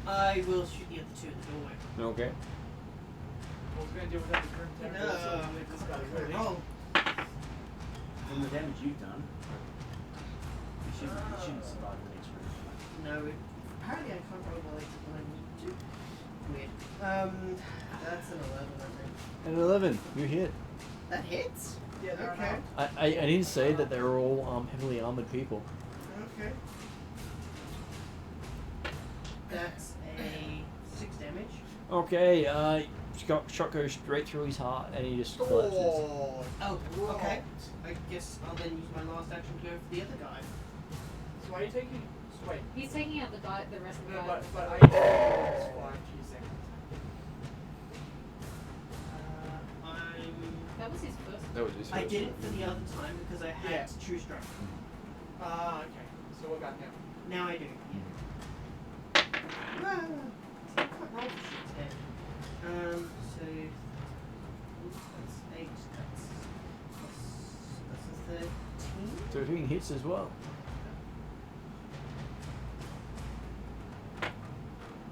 I will shoot the other two in the doorway. Okay. What we're gonna do with that current tempo, so we just gotta go in. Oh, From the damage you've done, you shouldn't survive the next round. no. Apparently I can't roll well when I need to. Weird. That's an 11, I think. And 11, you hit. That hits? Yeah, they're Okay. I didn't say that they were all heavily armored people. Okay. That's a 6 damage. Okay, shot goes straight through his heart and he just collapses. Oh, Oh, okay. I guess I'll then use my last action to go for the other guy. so why are you taking? So wait, He's taking out the rest of the no, guys. but I this 5 seconds. That was his first. That was his I did it for the other time because I had Yeah. True Strike. Okay. So what about now? Now I do. Ah, so that's 8. That's a 13. 13 hits as well.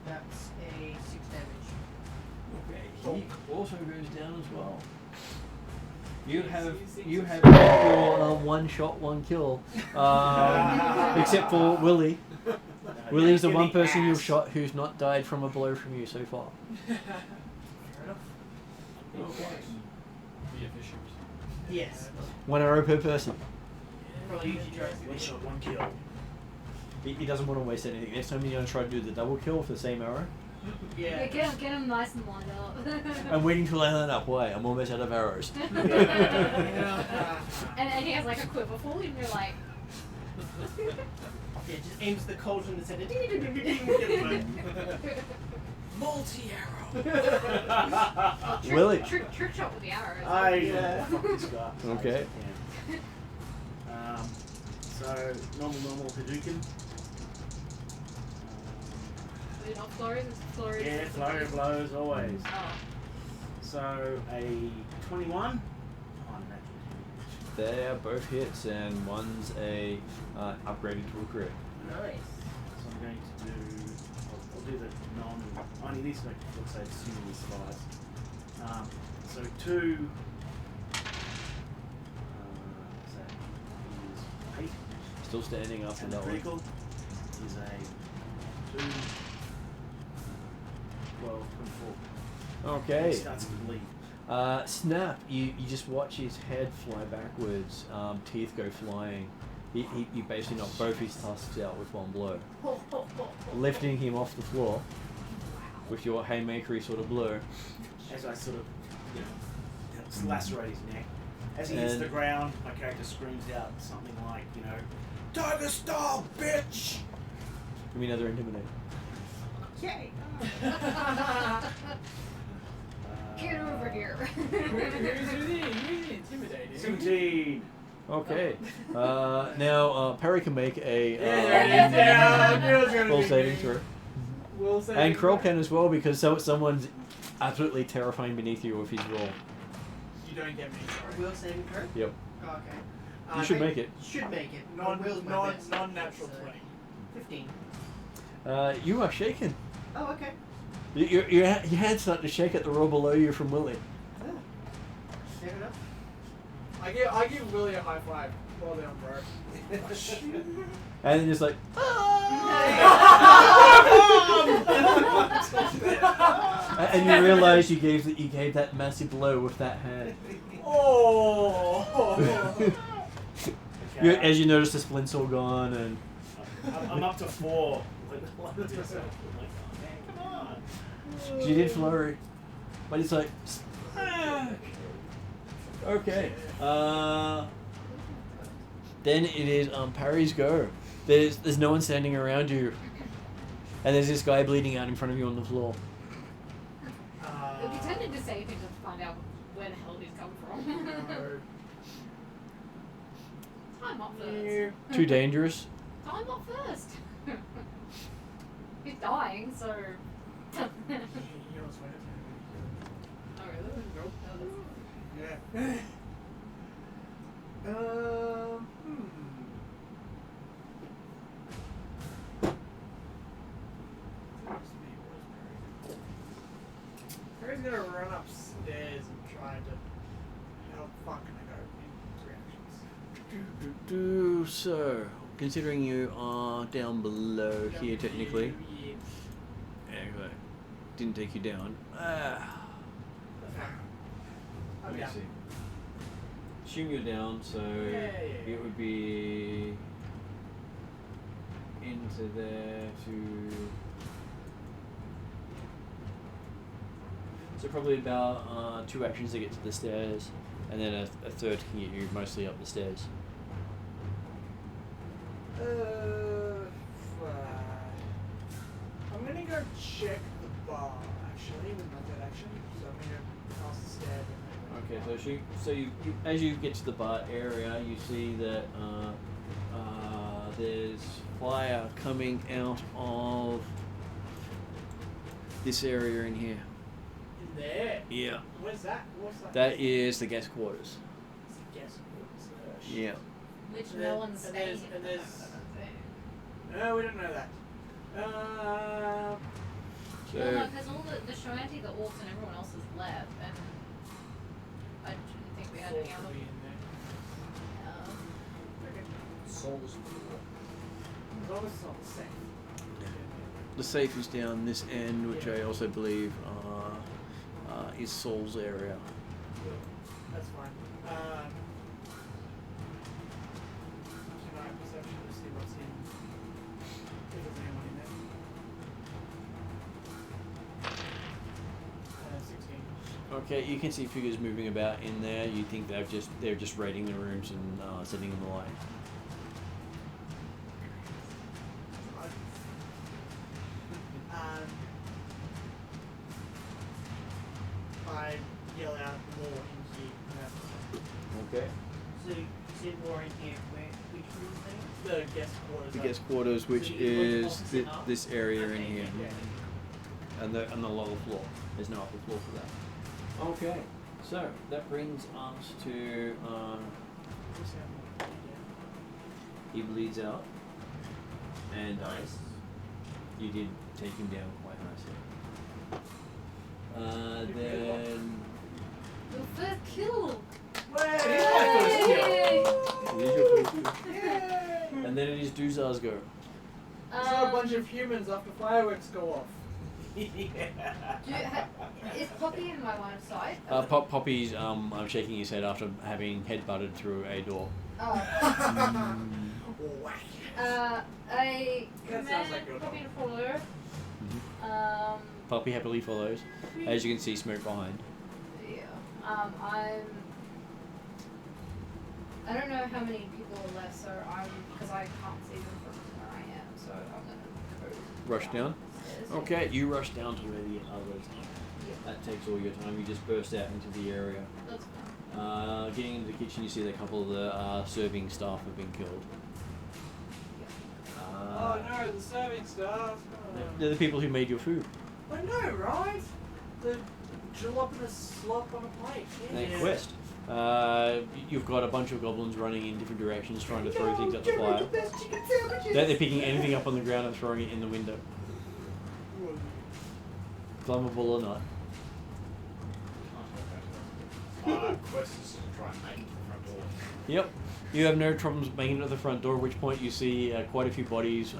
That's a 6 damage. Okay, he also goes down as well. You have your one shot, one kill, except for Willie. Willie's the one person you've shot who's not died from a blow from you so far. Fair enough. Okay. Be efficient. Yes. 1 arrow per person. Probably usually tries to One shot, one kill. He doesn't want to waste anything. Next time you're going to try to do the double kill with the same arrow. Yeah. Get him nice and lined up. I'm waiting till I line up. Why? I'm almost out of arrows. and he has like a quiver full, and you're like, Yeah, just aims the cauldron in the center. Multi-arrow. Willie. trick shot with the arrows. Fuck this guy. Okay. So normal Hadouken. You're not flurries, it's flurries. Yeah, flurry of blows always. Oh. So a 21. They are both hits, and one's a upgraded to a crit. Nice. So I'm going to do. I'll do the non. Only these make let's say assuming this survives. So 2. What's that? Is 8. Still standing after And the that one. critical is a 2. 12, 24. Okay. He starts to bleed. Snap, you just watch his head fly backwards, teeth go flying. You basically knock both his tusks out with one blow, lifting him off the floor with your haymakery sort of blow. As I sort of, lacerate his neck. As he hits And- the ground, my character screams out something like, you know, Tiger Style, bitch! Give me another intimidate. Okay. Get over here. Who's intimidating? 17. Okay. Now Perry can make a full saving throw, Will say. and Kroll can as well because someone's absolutely terrifying beneath you with his roll. You don't get me. Sorry. Will saving throw? Yep. Oh, okay. You should make it. Should make it. Will's my best, Non-natural so 20. 15. You are shaken. Oh, okay. Your hands start to shake at the roll below you from Willie. Oh. Fair enough. I give Willie a high five. Well done, bro. And then just like, and you realise you gave that massive blow with that hand. Oh. As you notice the splints all gone, and I'm up to 4. Like, come on. she did flurry, but it's like, okay. Then it is Parry's go. There's no one standing around you, and there's this guy bleeding out in front of you on the floor. It would be tempting to save him to find out where the hell he's come from. Time up first. Too dangerous. Time up first. He's dying, so. Oh, really? Nope. Oh, that's- Yeah. Perry's gonna run upstairs and try to. How far can I go in reactions? So, considering you are down below here technically, anyway, didn't take you down. I'm Let me down. see. Assume you're down, so Yeah. it would be into there to. So probably about 2 actions to get to the stairs, and then a third can get you mostly up the stairs. I'm gonna go check the bar actually with my dead action. So I'm gonna go past the stairs. Okay, so you as you get to the bar area, you see that there's fire coming out of this area in here. In there. Yeah. Where's that? What's that? That is the guest quarters. It's a guess. Yeah. Which And no then- one's and staying there's- in. and there's- No, we don't know that. Well, So no, because all the Shoanti, the orcs, and everyone else has left, and I didn't think we had any other. Probably in there. Souls of war. As long as it's not the same. the safe is down this end, which I also believe is Saul's area. That's fine. Can I have perception to see what's in? If there's anyone in there. 16. Okay, you can see figures moving about in there. You think they're just raiding the rooms and setting them alight. I yell out more in here. Okay. So you said more in here. Which room thing? The guest quarters. The guest quarters, which So you is look opposite up? this area in Okay, here, Yeah. and the lower floor. There's no upper floor for that. Okay, so that brings us to he bleeds out, and you did take him down quite nicely. Then Your first kill! and then it is Duzar's go. I saw a bunch of humans after fireworks go off. Is Poppy in my line of sight? Poppy's I'm shaking his head after having head-butted through a door. Oh. I That sounds command like your Poppy to follow. Poppy happily follows. As you can see, smoke behind. Yeah. I'm I don't know how many people are left, so because I can't see them from where I am, so I'm gonna go Rush down? upstairs. Okay, you rush down to where the others are. Yeah, That takes all your time. You just burst out into the area. that's fine. Getting into the kitchen, you see that a couple of the serving staff have been killed. Oh no, the serving staff. They're the people who made your food. I know, right? The jalopinous slop on a plate. Next Yeah. quest. You've got a bunch of goblins running in different directions trying to throw things at the fire. They're picking anything up on the ground and throwing it in the window. Flammable or not. Quest is to try and make it to the front door. Yep. You have no problems making it to the front door, at which point you see quite a few bodies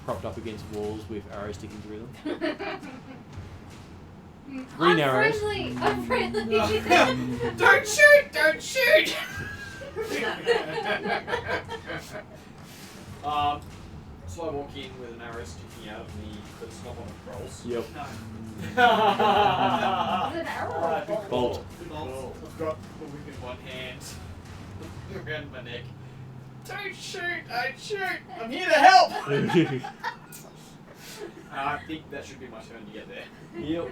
propped up against walls with arrows sticking through them. Green arrows. I'm friendly. Don't shoot! Don't shoot! So I walk in with an arrow sticking out of me that's not one of the rolls. Yep. Is it an arrow or a bolt? Bolt. I've got the whip in one hand around my neck. Don't shoot! Don't shoot! I'm here to help! I think that should be my turn to get there. Yep.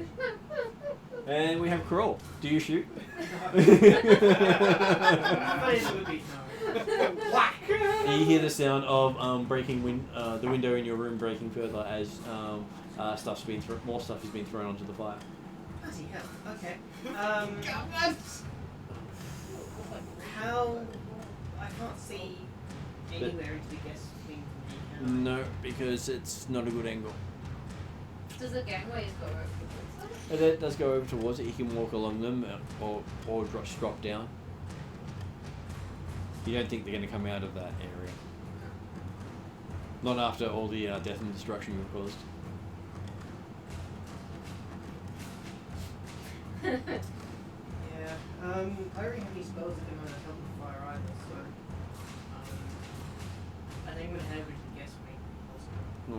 And we have Crawl. Do you shoot? Whack! You hear the sound of breaking the window in your room breaking further as more stuff is being thrown onto the fire. Bloody hell. Okay. How? I can't see anywhere into the guest wing from the No, because it's not a good angle. Does the gangways go over towards them? It does go over towards it. You can walk along them or drop down. You don't think they're going to come out of that area. Not after all the death and destruction you've caused. Yeah. I don't really have any spells that can help with fire either, so I think I'm gonna head over to the guest wing.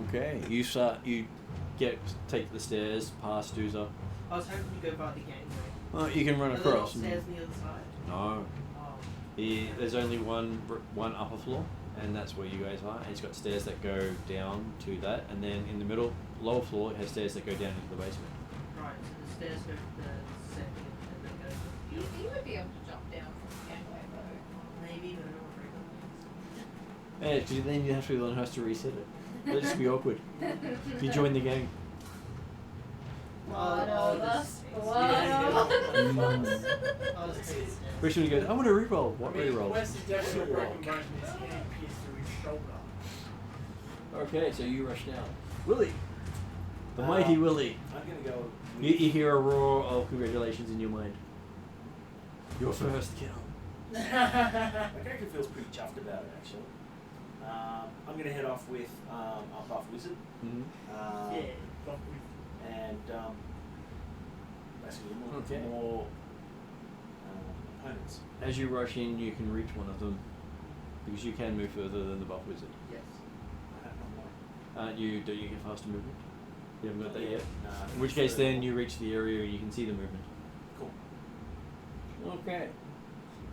Okay, you take the stairs past Duza. I was hoping to go by the gangway. Oh, you can run Are there not across. stairs on the other side? No, Oh. there's only one upper floor, and that's where you guys are. And it's got stairs that go down to that, and then in the middle, lower floor, it has stairs that go down into the basement. Right, so the stairs go to the second and then go to the other. You would be able to jump down from the gangway though. Maybe, but I don't want to break up. Yeah, 'cause then you have to learn how to reset it. That'd just be awkward. You join the gang. One of us. Christian goes, I want to reroll. What reroll? Wes is definitely a broken bone and his hand pierced through his shoulder. Okay, so you rush down. Willie. The mighty Willie. I'm gonna go. You hear a roar of congratulations in your mind. Your first kill. My character feels pretty chuffed about it, actually. I'm going to head off with our buff wizard. Mm-hmm. And basically looking Okay. for more opponents. As you rush in, you can reach one of them because you can move further than the buff wizard. Yes. I don't know You don't you get faster movement? You haven't got that yet. No, In which case, then you reach the area and you can see the movement. Cool. Okay.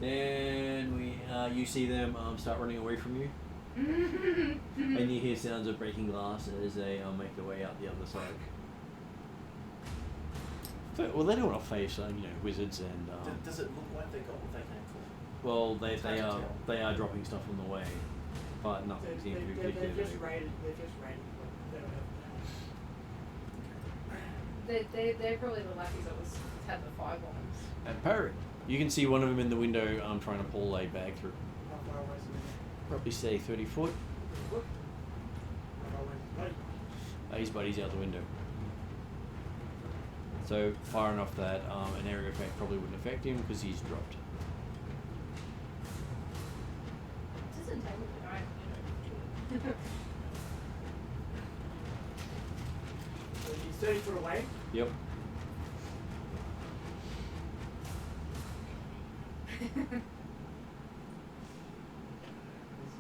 Then you see them start running away from you, and you hear sounds of breaking glass as they make their way out the other side. Well, they don't want to face wizards and. Does it look like they got what they came for? Well, Hard to tell. they are dropping stuff on the way, but nothing seems to be They're particularly. just raided. They're just raided. They don't have They're probably the lackeys that had the firebombs. And parry. You can see one of them in the window trying to pull a bag through. how far away is it? Probably say 30 foot. How far away? His buddy's out the window. So far enough that an area effect probably wouldn't affect him because he's dropped. This isn't technically right. So he's 30 foot away. Yep. There's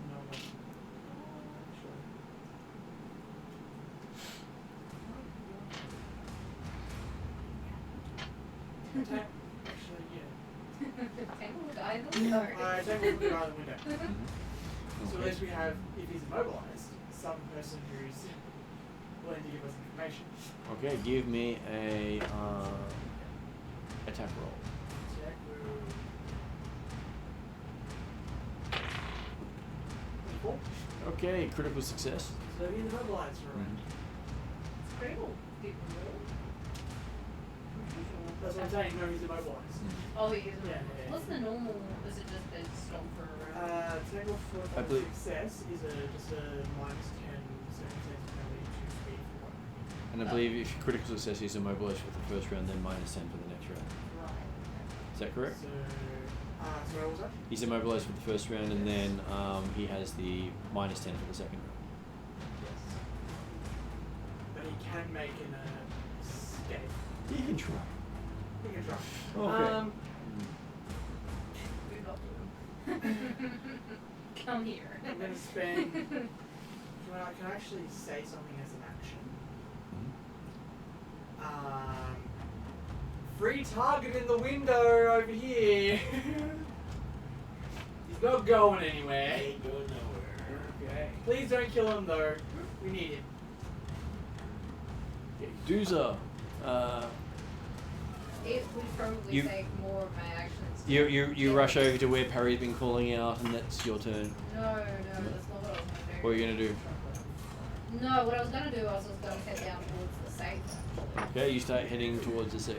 no one. Attack. Actually, yeah. Tangle the guy in the window. I take a look at the guy in the window. Mhm. So at Okay. least we have, if he's immobilized, some person who's willing to give us information. Okay, give me a attack roll. Check. 24. Okay, critical success. So he's immobilized for a round. It's critical. People will. That's what I'm saying. No, he's immobilized. Oh, he is. Yeah. What's the normal? Is it just they stop for a round? Tangle for I believe- success is just a minus 10 circumstance penalty to speed for one. And I believe if critical success is immobilized for the first round, then minus 10 for the next round. Right. Is that correct? So what was that? He's immobilized for the first round, and then he has the minus 10 for the second round. Yes. But he can make an escape. You can try. He can try. Okay. Good luck to him. Come here. I'm going to spend. Can I actually say something as an action? Free target in the window over here. He's not going anywhere. Ain't going nowhere. Okay. Please don't kill him though. We need him. Doozer, It would probably You- take more of my actions. you rush over to where Parry's been calling out, and that's your turn. No, that's not what I was gonna do. What are you gonna do? No, what I was gonna do, I was just gonna head down towards the safe actually. Okay, you start heading towards the safe.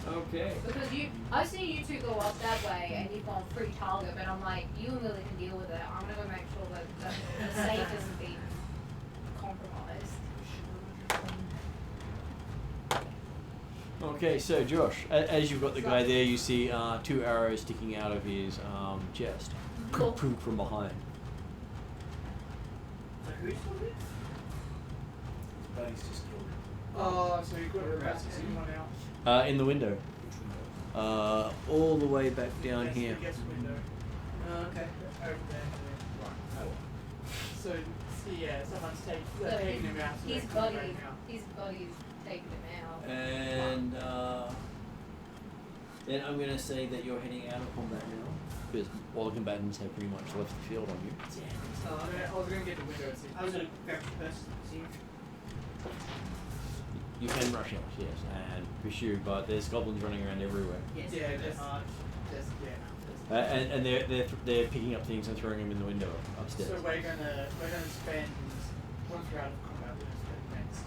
Okay. Because I've seen you two go up that way and you've gone free target, but I'm like, you and Lily can deal with it. I'm gonna go make sure that the safe isn't being compromised. Okay, so Josh, as you've got the guy there, you see 2 arrows sticking out of his chest. Cool. Poop from behind. So who's doing it? But he's just killed him. Oh, so you could have anyone out. In the window. All the way back down Yes, here. he gets window. Okay. Over there. Right. So yeah, someone's So taking him out. So His they can buddy, take him out. his buddy's taking him out. And then I'm going to say that you're heading out of combat now, because all the combatants have pretty much left the field on you. Oh, okay. I was gonna get the window and see. I was gonna grab the person. See. You can rush out, yes, and pursue, but there's goblins running around everywhere. Yes. Yeah, that's that's- hard. Just yeah. And they're picking up things and throwing them in the window upstairs. So we're gonna spend once we're out of combat, we're gonna spend the next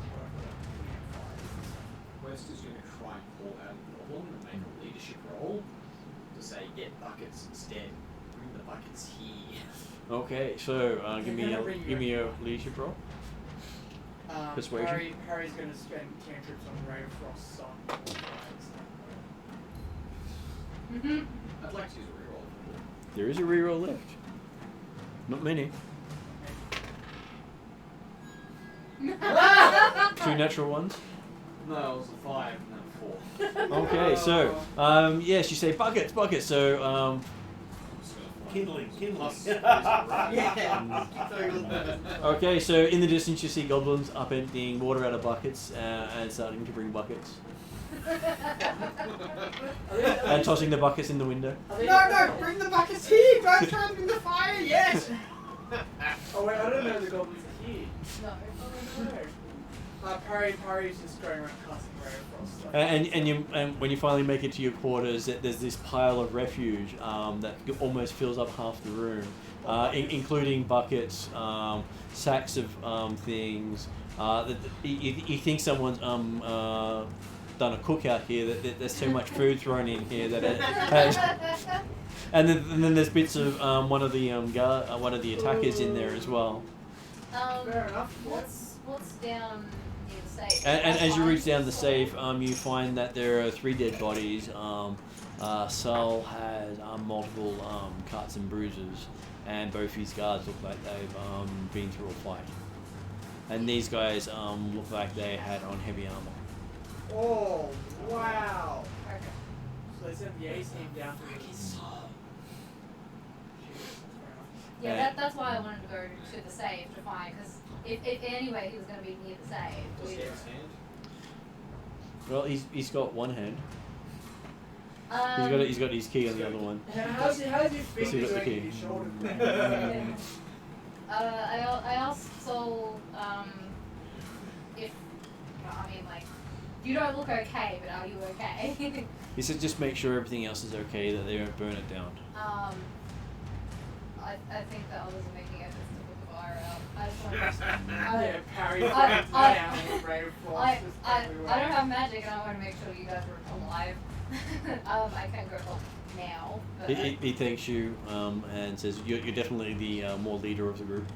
West is going to try and pull out the goblin and make a leadership roll to say get buckets instead. Bring the buckets here. Okay, so give me a leadership roll. Persuasion? Harry's gonna spend cantrips on Ray of Frost's on all guys. Mm-hmm. I'd like to use a reroll. There is a reroll left. Not many. 2 natural ones. No, it was a 5 and then a 4. Okay, so yes, you say buckets. So I'm just gonna Kindling. Yeah. okay, so in the distance you see goblins up emptying water out of buckets and starting to bring buckets and tossing the buckets in the window. No, bring the buckets here! Don't try and bring the fire yet! Oh wait, I don't know the goblins are here. No. Parry's just going around casting Ray of Frost. And when you finally make it to your quarters, there's this pile of refuge that almost fills up half the room, including buckets, sacks of things. You think someone's done a cookout here. That there's so much food thrown in here that it has. And then there's bits of one of the attackers in there as well. Fair enough. What's down near the safe? And as you reach down the safe, you find that there are 3 dead bodies. Saul has multiple cuts and bruises, and both his guards look like they've been through a fight. And these guys look like they had on heavy armor. Oh, wow. Okay. So they sent the Ace team down to the Yeah, that's why I wanted to go to the safe to find, because if anyway he was going to be near the safe. Does he have his hand? Well, he's got one hand. He's got his key on the other one. How's your Yes, feet you got the doing key. in your shoulder? I asked Sol, if, I mean, like, you don't look okay, but are you okay? He said just make sure everything else is okay, that they don't burn it down. I think the others are making efforts to put the fire out. I just want to Yeah, parry I- flames I- down, brave I forces everywhere. don't have magic, and I want to make sure you guys are alive. I can go help now. But He thanks you and says you're definitely the more leader of the group.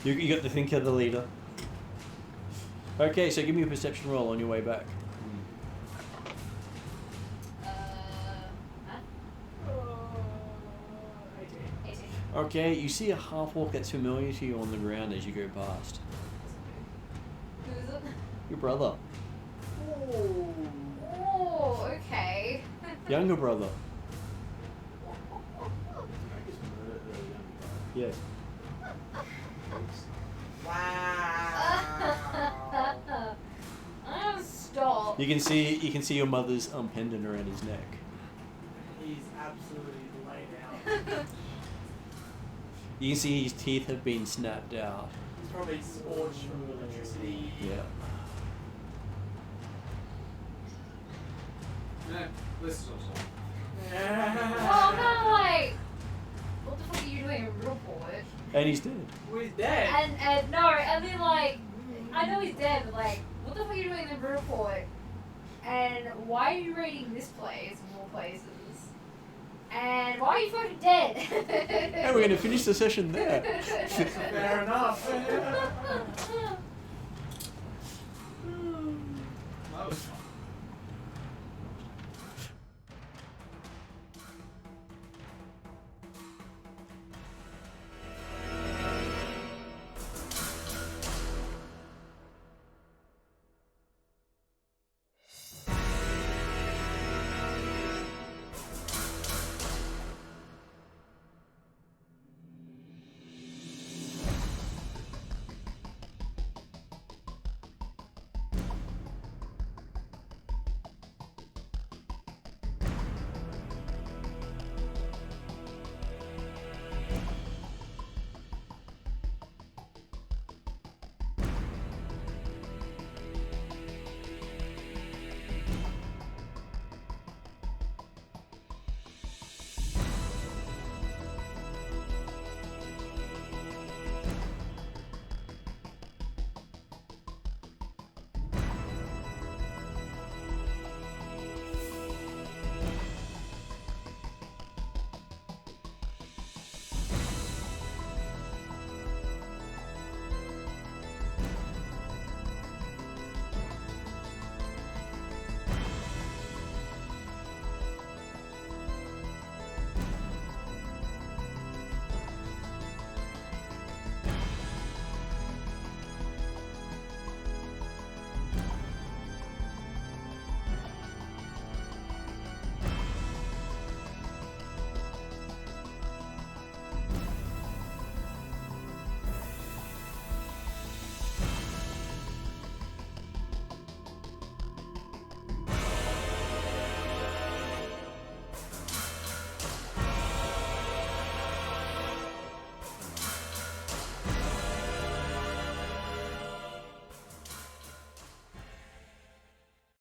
You got to think of the leader. Okay, so give me a perception roll on your way back. Huh? 18. Okay, you see a half orc that's familiar to you on the ground as you go past. Who is it? Your brother, Oh, okay. younger brother. Yes. Stop. You can see your mother's pendant around his neck. He's absolutely laid out. You can see his teeth have been snapped out. He's probably scorched from electricity. Yeah. This is also. Oh no, like, what the fuck are you doing in report? And he's dead. Well, he's dead. And no, I mean like, I know he's dead, but like, what the fuck are you doing in the report? And why are you raiding this place of all places? And why are you fucking dead? And we're gonna finish the session there. Fair enough.